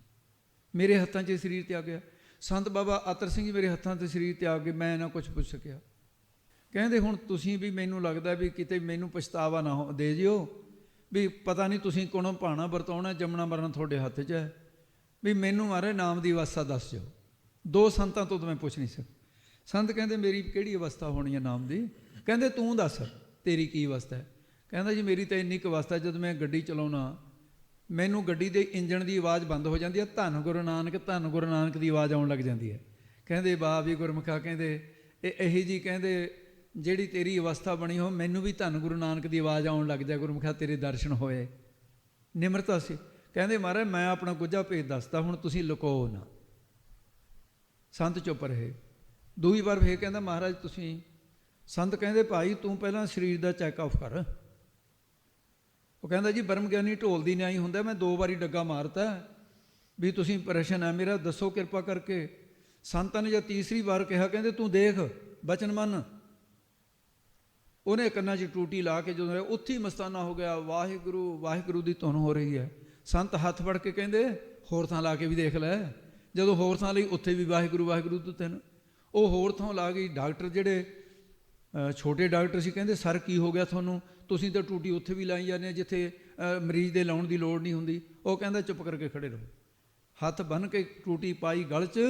ਮੇਰੇ ਹੱਥਾਂ 'ਚ ਸਰੀਰ ਤਿਆਗਿਆ। ਸੰਤ ਬਾਬਾ ਅਤਰ ਸਿੰਘ ਜੀ ਮੇਰੇ ਹੱਥਾਂ 'ਤੇ ਸਰੀਰ ਤਿਆਗ ਕੇ ਮੈਂ ਨਾ ਕੁਛ ਪੁੱਛ ਸਕਿਆ। ਕਹਿੰਦੇ ਹੁਣ ਤੁਸੀਂ ਵੀ, ਮੈਨੂੰ ਲੱਗਦਾ ਵੀ ਕਿਤੇ ਮੈਨੂੰ ਪਛਤਾਵਾ ਨਾ ਦੇ ਜਿਓ, ਵੀ ਪਤਾ ਨਹੀਂ ਤੁਸੀਂ ਕੋਲੋਂ ਭਾਣਾ ਵਰਤਾਉਣਾ, ਜੰਮਣਾ ਮਰਨਾ ਤੁਹਾਡੇ ਹੱਥ 'ਚ ਹੈ, ਵੀ ਮੈਨੂੰ ਮਾਰੇ ਨਾਮ ਦੀ ਅਵਸਥਾ ਦੱਸ ਦਿਓ। 2 ਸੰਤਾਂ ਤੋਂ ਤਾਂ ਮੈਂ ਪੁੱਛ ਨਹੀਂ ਸਕਦਾ। ਸੰਤ ਕਹਿੰਦੇ ਮੇਰੀ ਕਿਹੜੀ ਅਵਸਥਾ ਹੋਣੀ ਹੈ ਨਾਮ ਦੀ? ਕਹਿੰਦੇ ਤੂੰ ਦੱਸ ਤੇਰੀ ਕੀ ਅਵਸਥਾ ਹੈ? ਕਹਿੰਦਾ ਜੀ ਮੇਰੀ ਤਾਂ ਇੰਨੀ ਕੁ ਅਵਸਥਾ, ਜਦੋਂ ਮੈਂ ਗੱਡੀ ਚਲਾਉਣਾ ਮੈਨੂੰ ਗੱਡੀ ਦੇ ਇੰਜਣ ਦੀ ਆਵਾਜ਼ ਬੰਦ ਹੋ ਜਾਂਦੀ ਹੈ, ਧੰਨ ਗੁਰੂ ਨਾਨਕ ਧੰਨ ਗੁਰੂ ਨਾਨਕ ਦੀ ਆਵਾਜ਼ ਆਉਣ ਲੱਗ ਜਾਂਦੀ ਹੈ। ਕਹਿੰਦੇ ਵਾਹ ਵੀ ਗੁਰਮੁਖਾ, ਕਹਿੰਦੇ ਇਹੀ ਜੀ ਕਹਿੰਦੇ ਜਿਹੜੀ ਤੇਰੀ ਅਵਸਥਾ ਬਣੀ ਹੋ, ਮੈਨੂੰ ਵੀ ਧੰਨ ਗੁਰੂ ਨਾਨਕ ਦੀ ਆਵਾਜ਼ ਆਉਣ ਲੱਗ ਜਾ ਗੁਰਮੁਖਾ, ਤੇਰੇ ਦਰਸ਼ਨ ਹੋਏ। ਨਿਮਰਤਾ ਸੀ। ਕਹਿੰਦੇ ਮਹਾਰਾਜ ਮੈਂ ਆਪਣਾ ਗੁੱਝਾ ਭੇਦ ਦੱਸਦਾ, ਹੁਣ ਤੁਸੀਂ ਲੁਕੋ ਨਾ। ਸੰਤ ਚੁੱਪ ਰਹੇ। ਦੂਜੀ ਵਾਰ ਫੇਰ ਕਹਿੰਦਾ ਮਹਾਰਾਜ ਤੁਸੀਂ। ਸੰਤ ਕਹਿੰਦੇ ਭਾਈ ਤੂੰ ਪਹਿਲਾਂ ਸਰੀਰ ਦਾ ਚੈੱਕ ਆਫ ਕਰ। ਉਹ ਕਹਿੰਦਾ ਜੀ ਬ੍ਰਹਮ ਗਿਆਨੀ ਢੋਲ ਦੀ ਨਿਆਈ ਹੁੰਦਾ, ਮੈਂ 2 ਵਾਰੀ ਡੱਗਾ ਮਾਰਤਾ ਵੀ ਤੁਸੀਂ ਪ੍ਰਸ਼ਨ ਹੈ ਮੇਰਾ, ਦੱਸੋ ਕਿਰਪਾ ਕਰਕੇ। ਸੰਤਾਂ ਨੇ ਜਦ ਤੀਸਰੀ ਵਾਰ ਕਿਹਾ, ਕਹਿੰਦੇ ਤੂੰ ਦੇਖ ਬਚਨ ਮੰਨ। ਉਹਨੇ ਕੰਨਾਂ 'ਚ ਟੂਟੀ ਲਾ ਕੇ ਜਦੋਂ ਉੱਥੇ ਹੀ ਮਸਤਾਨਾ ਹੋ ਗਿਆ, ਵਾਹਿਗੁਰੂ ਵਾਹਿਗੁਰੂ ਦੀ ਧੁਨ ਹੋ ਰਹੀ ਹੈ। ਸੰਤ ਹੱਥ ਫੜ ਕੇ ਕਹਿੰਦੇ ਹੋਰ ਥਾਂ ਲਾ ਕੇ ਵੀ ਦੇਖ ਲੈ। ਜਦੋਂ ਹੋਰ ਥਾਂ ਲਈ ਉੱਥੇ ਵੀ ਵਾਹਿਗੁਰੂ ਵਾਹਿਗੁਰੂ ਤੋਂ ਤਿੰਨ। ਉਹ ਹੋਰ ਥਾਂ ਲਾ ਗਈ। ਡਾਕਟਰ ਜਿਹੜੇ ਛੋਟੇ ਡਾਕਟਰ ਸੀ ਕਹਿੰਦੇ ਸਰ ਕੀ ਹੋ ਗਿਆ ਤੁਹਾਨੂੰ, ਤੁਸੀਂ ਤਾਂ ਟੂਟੀ ਉੱਥੇ ਵੀ ਲਾਈ ਜਾਂਦੇ ਜਿੱਥੇ ਮਰੀਜ਼ ਦੇ ਲਾਉਣ ਦੀ ਲੋੜ ਨਹੀਂ ਹੁੰਦੀ। ਉਹ ਕਹਿੰਦਾ ਚੁੱਪ ਕਰਕੇ ਖੜੇ ਰਹੋ। ਹੱਥ ਬੰਨ੍ਹ ਕੇ ਟੂਟੀ ਪਾਈ ਗਲ 'ਚ,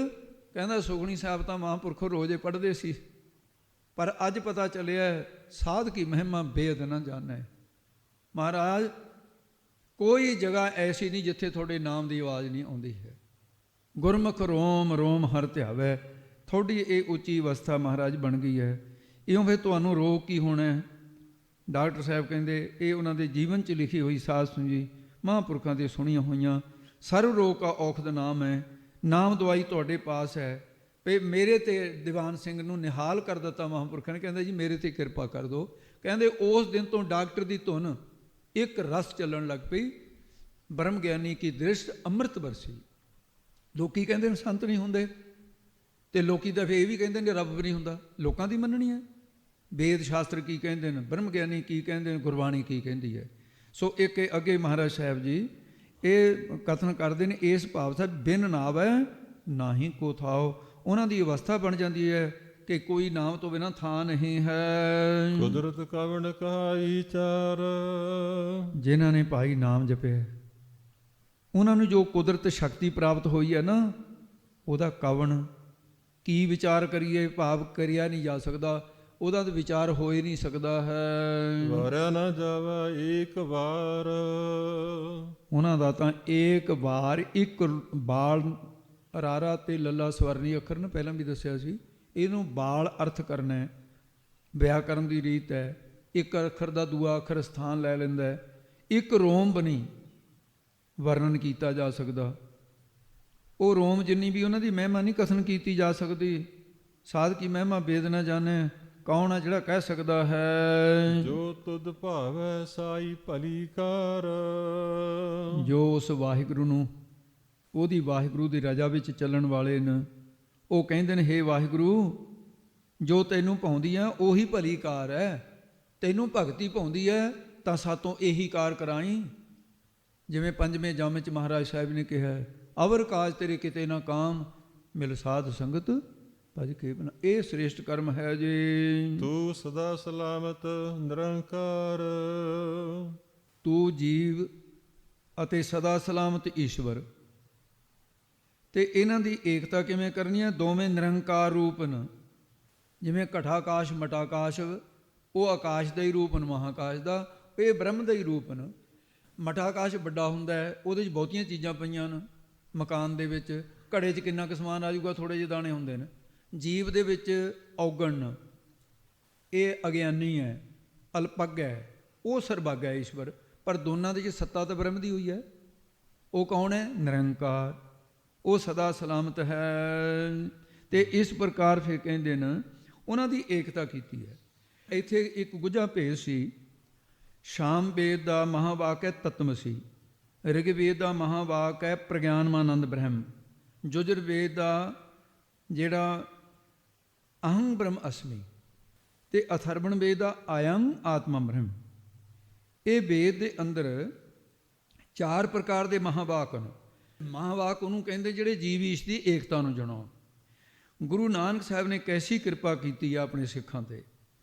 ਕਹਿੰਦਾ ਸੁਖਮਨੀ ਸਾਹਿਬ ਤਾਂ ਮਹਾਂਪੁਰਖ ਰੋਜ਼ੇ ਪੜ੍ਹਦੇ ਸੀ, ਪਰ ਅੱਜ ਪਤਾ ਚੱਲਿਆ ਸਾਧ ਕੀ ਮਹਿਮਾ ਬੇਦ ਨਾ ਜਾਣੈ। ਮਹਾਰਾਜ ਕੋਈ ਜਗ੍ਹਾ ਐਸੀ ਨਹੀਂ ਜਿੱਥੇ ਤੁਹਾਡੇ ਨਾਮ ਦੀ ਆਵਾਜ਼ ਨਹੀਂ ਆਉਂਦੀ ਹੈ। ਗੁਰਮੁਖ ਰੋਮ ਰੋਮ ਹਰ ਧਿਆਵੈ। ਤੁਹਾਡੀ ਇਹ ਉੱਚੀ ਅਵਸਥਾ ਮਹਾਰਾਜ ਬਣ ਗਈ ਹੈ। ਇਉਂ ਫਿਰ ਤੁਹਾਨੂੰ ਰੋਗ ਕੀ ਹੋਣਾ? ਡਾਕਟਰ ਸਾਹਿਬ ਕਹਿੰਦੇ ਇਹ ਉਹਨਾਂ ਦੇ ਜੀਵਨ 'ਚ ਲਿਖੀ ਹੋਈ ਸਾਧ ਸੁਣਜੀ ਮਹਾਂਪੁਰਖਾਂ ਦੇ ਸੁਣੀਆਂ ਹੋਈਆਂ। ਸਰਵ ਰੋਗ ਕਾ ਔਖਦ ਨਾਮ ਹੈ। ਨਾਮ ਦਵਾਈ ਤੁਹਾਡੇ ਪਾਸ ਹੈ। ਵੀ ਮੇਰੇ ਤੇ ਦੀਵਾਨ ਸਿੰਘ ਨੂੰ ਨਿਹਾਲ ਕਰ ਦਿੱਤਾ ਮਹਾਂਪੁਰਖਾਂ ਨੇ। ਕਹਿੰਦੇ ਜੀ ਮੇਰੇ ਤੇ ਕਿਰਪਾ ਕਰ ਦਿਓ। ਕਹਿੰਦੇ ਉਸ ਦਿਨ ਤੋਂ ਡਾਕਟਰ ਦੀ ਧੁਨ ਇੱਕ ਰਸ ਚੱਲਣ ਲੱਗ ਪਈ। ਬ੍ਰਹਮ ਗਿਆਨੀ ਕੀ ਦ੍ਰਿਸ਼ਟ ਅੰਮ੍ਰਿਤ ਵਰਸੀ। ਲੋਕੀ ਕਹਿੰਦੇ ਨੇ ਸੰਤ ਨਹੀਂ ਹੁੰਦੇ, ਤੇ ਲੋਕੀ ਤਾਂ ਫਿਰ ਇਹ ਵੀ ਕਹਿੰਦੇ ਨੇ ਰੱਬ ਵੀ ਨਹੀਂ ਹੁੰਦਾ। ਲੋਕਾਂ ਦੀ ਮੰਨਣੀ ਹੈ। ਵੇਦ ਸ਼ਾਸਤਰ ਕੀ ਕਹਿੰਦੇ ਨੇ, ਬ੍ਰਹਮ ਗਿਆਨੀ ਕੀ ਕਹਿੰਦੇ ਨੇ, ਗੁਰਬਾਣੀ ਕੀ ਕਹਿੰਦੀ ਹੈ। ਸੋ ਇੱਕ ਅੱਗੇ ਮਹਾਰਾਜ ਸਾਹਿਬ ਜੀ ਇਹ ਕਥਨ ਕਰਦੇ ਨੇ ਇਸ ਭਾਵ ਸਾਹਿਬ ਬਿਨ ਨਾਵੈ ਨਾਹੀ ਕੋ ਥਾਓ। ਉਹਨਾਂ ਦੀ ਅਵਸਥਾ ਬਣ ਜਾਂਦੀ ਹੈ ਕਿ ਕੋਈ ਨਾਮ ਤੋਂ ਬਿਨਾਂ ਥਾਂ ਨਹੀਂ ਹੈ। ਕੁਦਰਤ ਕਵਣ ਕਹਾਈ ਚਾਰ। ਜਿਨ੍ਹਾਂ ਨੇ ਭਾਈ ਨਾਮ ਜਪਿਆ ਉਹਨਾਂ ਨੂੰ ਜੋ ਕੁਦਰਤ ਸ਼ਕਤੀ ਪ੍ਰਾਪਤ ਹੋਈ ਹੈ ਨਾ, ਉਹਦਾ ਕਵਣ ਕੀ ਵਿਚਾਰ ਕਰੀਏ, ਭਾਵ ਕਰਿਆ ਨਹੀਂ ਜਾ ਸਕਦਾ। ਉਹਦਾ ਤਾਂ ਵਿਚਾਰ ਹੋ ਹੀ ਨਹੀਂ ਸਕਦਾ ਹੈ। ਵਾਰਿਆ ਨਾ ਜਾਵਾ ਏਕ ਵਾਰ। ਉਹਨਾਂ ਦਾ ਤਾਂ ਏਕ ਵਾਰ ਇੱਕ ਬਾਲ ਰਾਰਾ ਤੇ ਲੱਲਾ ਸਵਰਨੀ ਅੱਖਰ ਨੇ ਪਹਿਲਾਂ ਵੀ ਦੱਸਿਆ ਸੀ। ਇਹਨੂੰ ਬਾਲ ਅਰਥ ਕਰਨਾ ਹੈ। ਵਿਆਕਰਨ ਦੀ ਰੀਤ ਹੈ। ਇੱਕ ਅੱਖਰ ਦਾ ਦੂਆ ਅੱਖਰ ਸਥਾਨ ਲੈ ਲੈਂਦਾ ਹੈ। ਇੱਕ ਰੋਮ ਬਣੀ ਵਰਣਨ ਕੀਤਾ ਜਾ ਸਕਦਾ। ਉਹ ਰੋਮ ਜਿੰਨੀ ਵੀ ਉਹਨਾਂ ਦੀ ਮਹਿਮਾ ਨਹੀਂ ਕਥਨ ਕੀਤੀ ਜਾ ਸਕਦੀ। ਸਾਧ ਕੀ ਮਹਿਮਾ ਵੇਦ ਨਾ ਜਾਣੈ। ਕੌਣ ਆ ਜਿਹੜਾ ਕਹਿ ਸਕਦਾ ਹੈ? ਜੋ ਤੁਧ ਭਾਵੈ ਸਾਈ ਭਲੀ ਕਾਰ। ਜੋ ਉਸ ਵਾਹਿਗੁਰੂ ਨੂੰ, ਉਹਦੀ ਵਾਹਿਗੁਰੂ ਦੀ ਰਜ਼ਾ ਵਿੱਚ ਚੱਲਣ ਵਾਲੇ ਨੇ, ਉਹ ਕਹਿੰਦੇ ਨੇ ਹੇ ਵਾਹਿਗੁਰੂ ਜੋ ਤੈਨੂੰ ਭਾਉਂਦੀ ਆ ਉਹੀ ਭਲੀ ਕਾਰ ਹੈ। ਤੈਨੂੰ ਭਗਤੀ ਭਾਉਂਦੀ ਹੈ ਤਾਂ ਸਾਤੋਂ ਇਹੀ ਕਾਰ ਕਰਾਈ। ਜਿਵੇਂ ਪੰਜਵੇਂ ਜਾਮੇ 'ਚ ਮਹਾਰਾਜ ਸਾਹਿਬ ਨੇ ਕਿਹਾ ਅਵਰ ਕਾਜ ਤੇਰੇ ਕਿਤੇ ਨਾ ਕਾਮ ਮਿਲ ਸਾਧ ਸੰਗਤ ਭਜ ਕੇ ਬਨਾ। ਇਹ ਸ੍ਰੇਸ਼ਟ ਕਰਮ ਹੈ ਜੀ। ਤੂੰ ਸਦਾ ਸਲਾਮਤ ਨਿਰੰਕਾਰ। ਤੂੰ ਜੀਵ ਅਤੇ ਸਦਾ ਸਲਾਮਤ ਈਸ਼ਵਰ। ਤੇ ਇਹਨਾਂ ਦੀ ਏਕਤਾ ਕਿਵੇਂ ਕਰਨੀ ਹੈ? ਦੋਵੇਂ ਨਿਰੰਕਾਰ ਰੂਪ ਨੇ। ਜਿਵੇਂ ਘਟਾਕਾਸ਼ ਮਟਾਕਾਸ਼, ਉਹ ਆਕਾਸ਼ ਦਾ ਹੀ ਰੂਪ ਨੇ, ਮਹਾਕਾਸ਼ ਦਾ। ਇਹ ਬ੍ਰਹਮ ਦਾ ਹੀ ਰੂਪ ਨੇ। ਮਟਾਕਾਸ਼ ਵੱਡਾ ਹੁੰਦਾ ਹੈ, ਉਹਦੇ 'ਚ ਬਹੁਤੀਆਂ ਚੀਜ਼ਾਂ ਪਈਆਂ ਨੇ। ਮਕਾਨ ਦੇ ਵਿੱਚ ਘੜੇ 'ਚ ਕਿੰਨਾ ਕੁ ਸਮਾਨ ਆ ਜਾਊਗਾ? ਥੋੜ੍ਹੇ ਜਿਹੇ ਦਾਣੇ ਹੁੰਦੇ ਨੇ। ਜੀਵ ਦੇ ਵਿੱਚ ਔਗਣ, ਇਹ ਅਗਿਆਨੀ ਹੈ, ਅਲਪੱਗ ਹੈ, ਉਹ ਸਰਬੱਗ ਹੈ ਈਸ਼ਵਰ। ਪਰ ਦੋਨਾਂ ਦੇ 'ਚ ਸੱਤਾ ਤਾਂ ਬ੍ਰਹਮ ਦੀ ਹੋਈ ਹੈ। ਉਹ ਕੌਣ ਹੈ? ਨਿਰੰਕਾਰ। ਉਹ ਸਦਾ ਸਲਾਮਤ ਹੈ। ਤੇ ਇਸ ਪ੍ਰਕਾਰ ਫਿਰ ਕਹਿੰਦੇ ਨੇ ਉਹਨਾਂ ਦੀ ਏਕਤਾ ਕੀਤੀ ਹੈ। ਇੱਥੇ ਇੱਕ ਗੁੱਝਾ ਭੇਦ ਸੀ। ਸ਼ਾਮ ਵੇਦ ਦਾ ਮਹਾਵਾਕ ਹੈ ਤਤਮਸੀ। ਰਿਗਵੇਦ ਦਾ ਮਹਾਵਾਕ ਹੈ ਪ੍ਰਗਿਆਨਮਾਨੰਦ ਬ੍ਰਹਮ। ਯਜੁਰਵੇਦ ਦਾ ਜਿਹੜਾ ਅਹੰ ਬ੍ਰਹਮ ਅਸਮੀ, ਤੇ ਅਥਰਵਣ ਵੇਦ ਦਾ ਆਯੰ ਆਤਮਾ ਬ੍ਰਹਮ। ਇਹ ਵੇਦ ਦੇ ਅੰਦਰ 4 ਪ੍ਰਕਾਰ ਦੇ ਮਹਾਵਾਕ ਹਨ। ਮਹਾਵਾਕ ਉਹਨੂੰ ਕਹਿੰਦੇ ਜਿਹੜੇ ਜੀਵ ਈਸ਼ ਦੀ ਏਕਤਾ ਨੂੰ ਜਣਾਉਣ। ਗੁਰੂ ਨਾਨਕ ਸਾਹਿਬ ਨੇ ਕੈਸੀ ਕਿਰਪਾ ਕੀਤੀ ਆ ਆਪਣੇ ਸਿੱਖਾਂ 'ਤੇ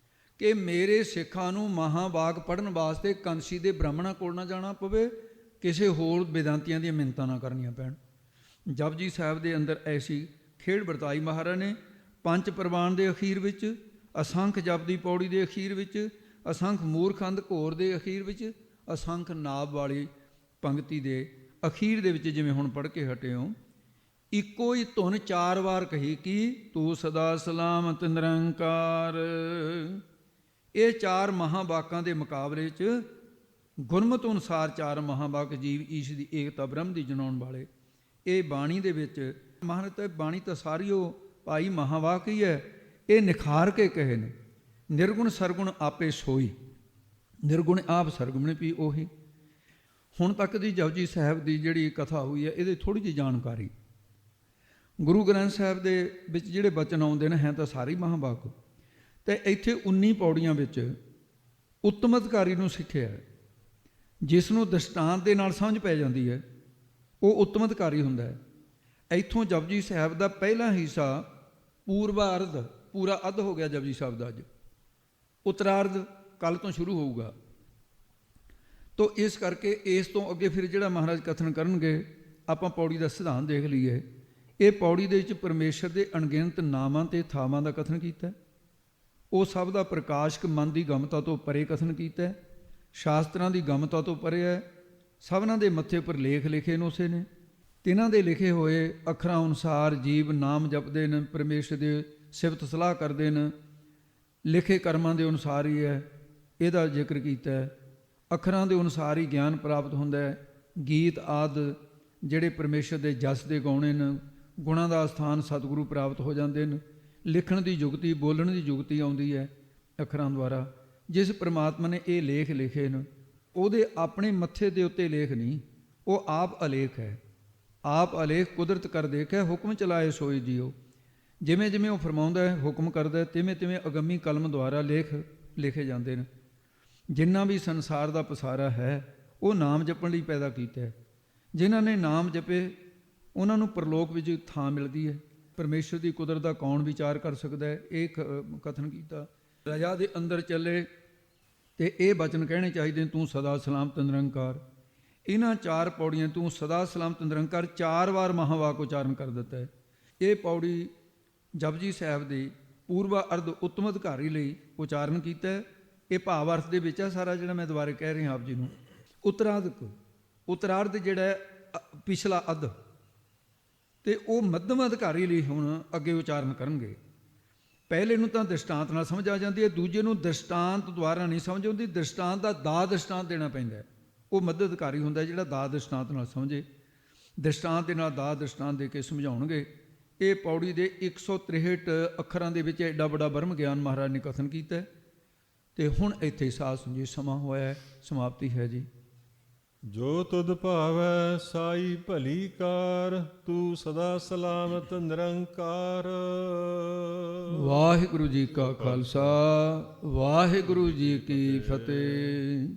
ਕਿ ਮੇਰੇ ਸਿੱਖਾਂ ਨੂੰ ਮਹਾਵਾਕ ਪੜ੍ਹਨ ਵਾਸਤੇ ਕੰਸੀ ਦੇ ਬ੍ਰਾਹਮਣਾਂ ਕੋਲ ਨਾ ਜਾਣਾ ਪਵੇ, ਕਿਸੇ ਹੋਰ ਵੇਦਾਂਤੀਆਂ ਦੀਆਂ ਮਿੰਨਤਾਂ ਨਾ ਕਰਨੀਆਂ ਪੈਣ। ਜਪਜੀ ਸਾਹਿਬ ਦੇ ਅੰਦਰ ਐਸੀ ਖੇਡ ਵਰਤਾਈ ਮਹਾਰਾਜ ਨੇ। 5 ਪ੍ਰਵਾਨ ਦੇ ਅਖੀਰ ਵਿੱਚ, ਅਸੰਖ ਜਪ ਦੀ ਪੌੜੀ ਦੇ ਅਖੀਰ ਵਿੱਚ, ਅਸੰਖ ਮੂਰਖੰਦ ਘੋਰ ਦੇ ਅਖੀਰ ਵਿੱਚ, ਅਸੰਖ ਨਾਭ ਵਾਲੀ ਪੰਕਤੀ ਦੇ ਅਖੀਰ ਦੇ ਵਿੱਚ, ਜਿਵੇਂ ਹੁਣ ਪੜ੍ਹ ਕੇ ਹਟੇ ਹੋ, ਇੱਕੋ ਹੀ ਧੁਨ 4 ਵਾਰ ਕਹੀ ਕਿ ਤੂੰ ਸਦਾ ਸਲਾਮਤ ਨਿਰੰਕਾਰ। ਇਹ 4 ਮਹਾਵਾਕਾਂ ਦੇ ਮੁਕਾਬਲੇ 'ਚ ਗੁਰਮਤਿ ਅਨੁਸਾਰ 4 ਮਹਾਵਾਕ ਜੀਵ ਈਸ਼ ਦੀ ਏਕਤਾ ਬ੍ਰਹਮ ਦੀ ਜਣਾਉਣ ਵਾਲੇ। ਇਹ ਬਾਣੀ ਦੇ ਵਿੱਚ ਮਹਾਰਾਜ ਤਾਂ ਬਾਣੀ ਤਾਂ ਸਾਰੀ ਉਹ ਭਾਈ ਮਹਾਵਾਕ ਹੀ ਹੈ। ਇਹ ਨਿਖਾਰ ਕੇ ਕਹੇ ਨੇ ਨਿਰਗੁਣ ਸਰਗੁਣ ਆਪੇ ਸੋਈ। ਨਿਰਗੁਣ ਆਪ ਸਰਗੁਣ ਵੀ ਉਹੀ। ਹੁਣ ਤੱਕ ਦੀ ਜਪਜੀ ਸਾਹਿਬ ਦੀ ਜਿਹੜੀ ਕਥਾ ਹੋਈ ਹੈ, ਇਹਦੀ ਥੋੜ੍ਹੀ ਜਿਹੀ ਜਾਣਕਾਰੀ। ਗੁਰੂ ਗ੍ਰੰਥ ਸਾਹਿਬ ਦੇ ਵਿੱਚ ਜਿਹੜੇ ਬਚਨ ਆਉਂਦੇ ਨੇ ਹੈ ਤਾਂ ਸਾਰੇ ਮਹਾਵਾਕ। ਤੇ ਇੱਥੇ 19 ਪੌੜੀਆਂ ਵਿੱਚ ਉੱਤਮਧਿਕਾਰੀ ਨੂੰ ਸਿੱਖਿਆ, ਜਿਸ ਨੂੰ ਦ੍ਰਿਸ਼ਟਾਂਤ ਦੇ ਨਾਲ ਸਮਝ ਪੈ ਜਾਂਦੀ ਹੈ, ਉਹ ਉੱਤਮਧਿਕਾਰੀ ਹੁੰਦਾ ਹੈ। ਇੱਥੋਂ ਜਪਜੀ ਸਾਹਿਬ ਦਾ ਪਹਿਲਾ ਹਿੱਸਾ ਪੂਰਵਾਰਧ, ਪੂਰਾ ਅੱਧ ਹੋ ਗਿਆ ਜਪਜੀ ਸਾਹਿਬ ਦਾ। ਅੱਜ ਉੱਤਰਾਰਧ ਕੱਲ੍ਹ ਤੋਂ ਸ਼ੁਰੂ ਹੋਊਗਾ। ਤੋ ਇਸ ਕਰਕੇ ਇਸ ਤੋਂ ਅੱਗੇ ਫਿਰ ਜਿਹੜਾ ਮਹਾਰਾਜ ਕਥਨ ਕਰਨਗੇ, ਆਪਾਂ ਪੌੜੀ ਦਾ ਸਿਧਾਂਤ ਦੇਖ ਲਈਏ। ਇਹ ਪੌੜੀ ਦੇ ਵਿੱਚ ਪਰਮੇਸ਼ਰ ਦੇ ਅਣਗਿਣਤ ਨਾਮਾਂ ਤੇ ਥਾਵਾਂ ਦਾ ਕਥਨ ਕੀਤਾ ਹੈ। ਉਹ ਸਭ ਦਾ ਪ੍ਰਕਾਸ਼ਕ ਮਨ ਦੀ ਗਮਤਾ ਤੋਂ ਪਰੇ ਕਥਨ ਕੀਤਾ ਹੈ, ਸ਼ਾਸਤਰਾਂ ਦੀ ਗਮਤਾ ਤੋਂ ਪਰੇ ਹੈ। ਸਭਨਾਂ ਦੇ ਮੱਥੇ ਉੱਪਰ ਲੇਖ ਲਿਖੇ ਨੇ ਉਸੇ ਨੇ, ਤਿਨਾਂ ਦੇ ਲਿਖੇ ਹੋਏ ਅੱਖਰਾਂ ਅਨੁਸਾਰ ਜੀਵ ਨਾਮ ਜਪਦੇ ਨੇ, ਪਰਮੇਸ਼ਰ ਦੇ ਸਿਫਤ ਸਲਾਹ ਕਰਦੇ ਨੇ, ਲਿਖੇ ਕਰਮਾਂ ਦੇ ਅਨੁਸਾਰ ਹੀ ਹੈ, ਇਹਦਾ ਜ਼ਿਕਰ ਕੀਤਾ ਹੈ। ਅੱਖਰਾਂ ਦੇ ਅਨੁਸਾਰ ਹੀ ਗਿਆਨ ਪ੍ਰਾਪਤ ਹੁੰਦਾ ਹੈ। ਗੀਤ ਆਦਿ ਜਿਹੜੇ ਪਰਮੇਸ਼ਰ ਦੇ ਜਸ ਦੇ ਗਾਉਣੇ ਨੇ, ਗੁਣਾਂ ਦਾ ਸਥਾਨ ਸਤਿਗੁਰੂ ਪ੍ਰਾਪਤ ਹੋ ਜਾਂਦੇ ਨੇ। ਲਿਖਣ ਦੀ ਜੁਗਤੀ, ਬੋਲਣ ਦੀ ਜੁਗਤੀ ਆਉਂਦੀ ਹੈ ਅੱਖਰਾਂ ਦੁਆਰਾ। ਜਿਸ ਪ੍ਰਮਾਤਮਾ ਨੇ ਇਹ ਲੇਖ ਲਿਖੇ ਨੇ, ਉਹਦੇ ਆਪਣੇ ਮੱਥੇ ਦੇ ਉੱਤੇ ਲੇਖ ਨਹੀਂ, ਉਹ ਆਪ ਅਲੇਖ ਹੈ। ਆਪ ਅਲੇਖ ਕੁਦਰਤ ਕਰ ਦੇਖਿਆ, ਹੁਕਮ ਚਲਾਏ ਸੋਈ ਜੀਓ। ਜਿਵੇਂ ਜਿਵੇਂ ਉਹ ਫਰਮਾਉਂਦਾ ਹੈ, ਹੁਕਮ ਕਰਦਾ, ਤਿਵੇਂ ਤਿਵੇਂ ਅਗੰਮੀ ਕਲਮ ਦੁਆਰਾ ਲੇਖ ਲਿਖੇ ਜਾਂਦੇ ਨੇ। ਜਿੰਨਾ ਵੀ ਸੰਸਾਰ ਦਾ ਪਸਾਰਾ ਹੈ, ਉਹ ਨਾਮ ਜਪਣ ਲਈ ਪੈਦਾ ਕੀਤਾ ਹੈ। ਜਿਨ੍ਹਾਂ ਨੇ ਨਾਮ ਜਪੇ, ਉਹਨਾਂ ਨੂੰ ਪਰਲੋਕ ਵਿੱਚ ਥਾਂ ਮਿਲਦੀ ਹੈ। ਪਰਮੇਸ਼ਰ ਦੀ ਕੁਦਰਤ ਦਾ ਕੌਣ ਵਿਚਾਰ ਕਰ ਸਕਦਾ ਹੈ? ਇਹ ਕਥਨ ਕੀਤਾ। ਰਜਾ ਦੇ ਅੰਦਰ ਚੱਲੇ ਤੇ ਇਹ ਬਚਨ ਕਹਿਣੇ ਚਾਹੀਦੇ, ਤੂੰ ਸਦਾ ਸਲਾਮਤ ਨਿਰੰਕਾਰ। ਇਹਨਾਂ 4 ਪੌੜੀਆਂ, ਤੂੰ ਸਦਾ ਸਲਾਮਤ ਨਿਰੰਕਾਰ, 4 ਵਾਰ ਮਹਾਵਾਕ ਉਚਾਰਨ ਕਰ ਦਿੱਤਾ ਹੈ। ਇਹ ਪੌੜੀ ਜਪਜੀ ਸਾਹਿਬ ਦੀ ਪੂਰਵਾ ਅਰਧ ਉੱਤਮ ਅਧਿਕਾਰੀ ਲਈ ਉਚਾਰਨ ਕੀਤਾ ਹੈ। ਇਹ ਭਾਵ ਅਰਥ ਦੇ ਵਿੱਚ ਹੈ ਸਾਰਾ, ਜਿਹੜਾ ਮੈਂ ਦੁਬਾਰਾ ਕਹਿ ਰਿਹਾ ਆਪ ਜੀ ਨੂੰ। ਉਤਰਾਰਧ ਜਿਹੜਾ ਹੈ ਪਿਛਲਾ ਅੱਧ, ਤੇ ਉਹ ਮੱਧਮ ਅਧਿਕਾਰੀ ਲਈ ਹੁਣ ਅੱਗੇ ਉਚਾਰਨ ਕਰਨਗੇ। ਪਹਿਲੇ ਨੂੰ ਤਾਂ ਦ੍ਰਿਸ਼ਟਾਂਤ ਨਾਲ ਸਮਝ ਆ ਜਾਂਦੀ ਹੈ, ਦੂਜੇ ਨੂੰ ਦ੍ਰਿਸ਼ਟਾਂਤ ਦੁਆਰਾ ਨਹੀਂ ਸਮਝ ਆਉਂਦੀ। ਦ੍ਰਿਸ਼ਟਾਂਤ ਦਾ ਦਾ ਦ੍ਰਿਸ਼ਟਾਂਤ ਦੇਣਾ ਪੈਂਦਾ ਹੈ। ਉਹ ਮੱਧ ਅਧਿਕਾਰੀ ਹੁੰਦਾ ਜਿਹੜਾ ਦਾ ਦ੍ਰਿਸ਼ਟਾਂਤ ਨਾਲ ਸਮਝੇ। ਦ੍ਰਿਸ਼ਟਾਂਤ ਦੇ ਨਾਲ ਦਾ ਦ੍ਰਿਸ਼ਟਾਂਤ ਦੇ ਕੇ ਸਮਝਾਉਣਗੇ। ਇਹ ਪੌੜੀ ਦੇ 163 ਅੱਖਰਾਂ ਦੇ ਵਿੱਚ ਐਡਾ ਵੱਡਾ ਬ੍ਰਹਮ ਗਿਆਨ ਮਹਾਰਾਜ ਨੇ ਕਥਨ ਕੀਤਾ ਹੈ। ਤੇ ਹੁਣ ਇੱਥੇ ਸਾਧ ਸੰਗਤ ਸਮਾਂ ਹੋਇਆ ਹੈ, ਸਮਾਪਤੀ ਹੈ ਜੀ। ਜੋ ਤੁਧ ਭਾਵੈ ਸਾਈ ਭਲੀ ਕਾਰ, ਤੂੰ ਸਦਾ ਸਲਾਮਤ ਨਿਰੰਕਾਰ। ਵਾਹਿਗੁਰੂ ਜੀ ਕਾ ਖਾਲਸਾ, ਵਾਹਿਗੁਰੂ ਜੀ ਕੀ ਫਤਿਹ।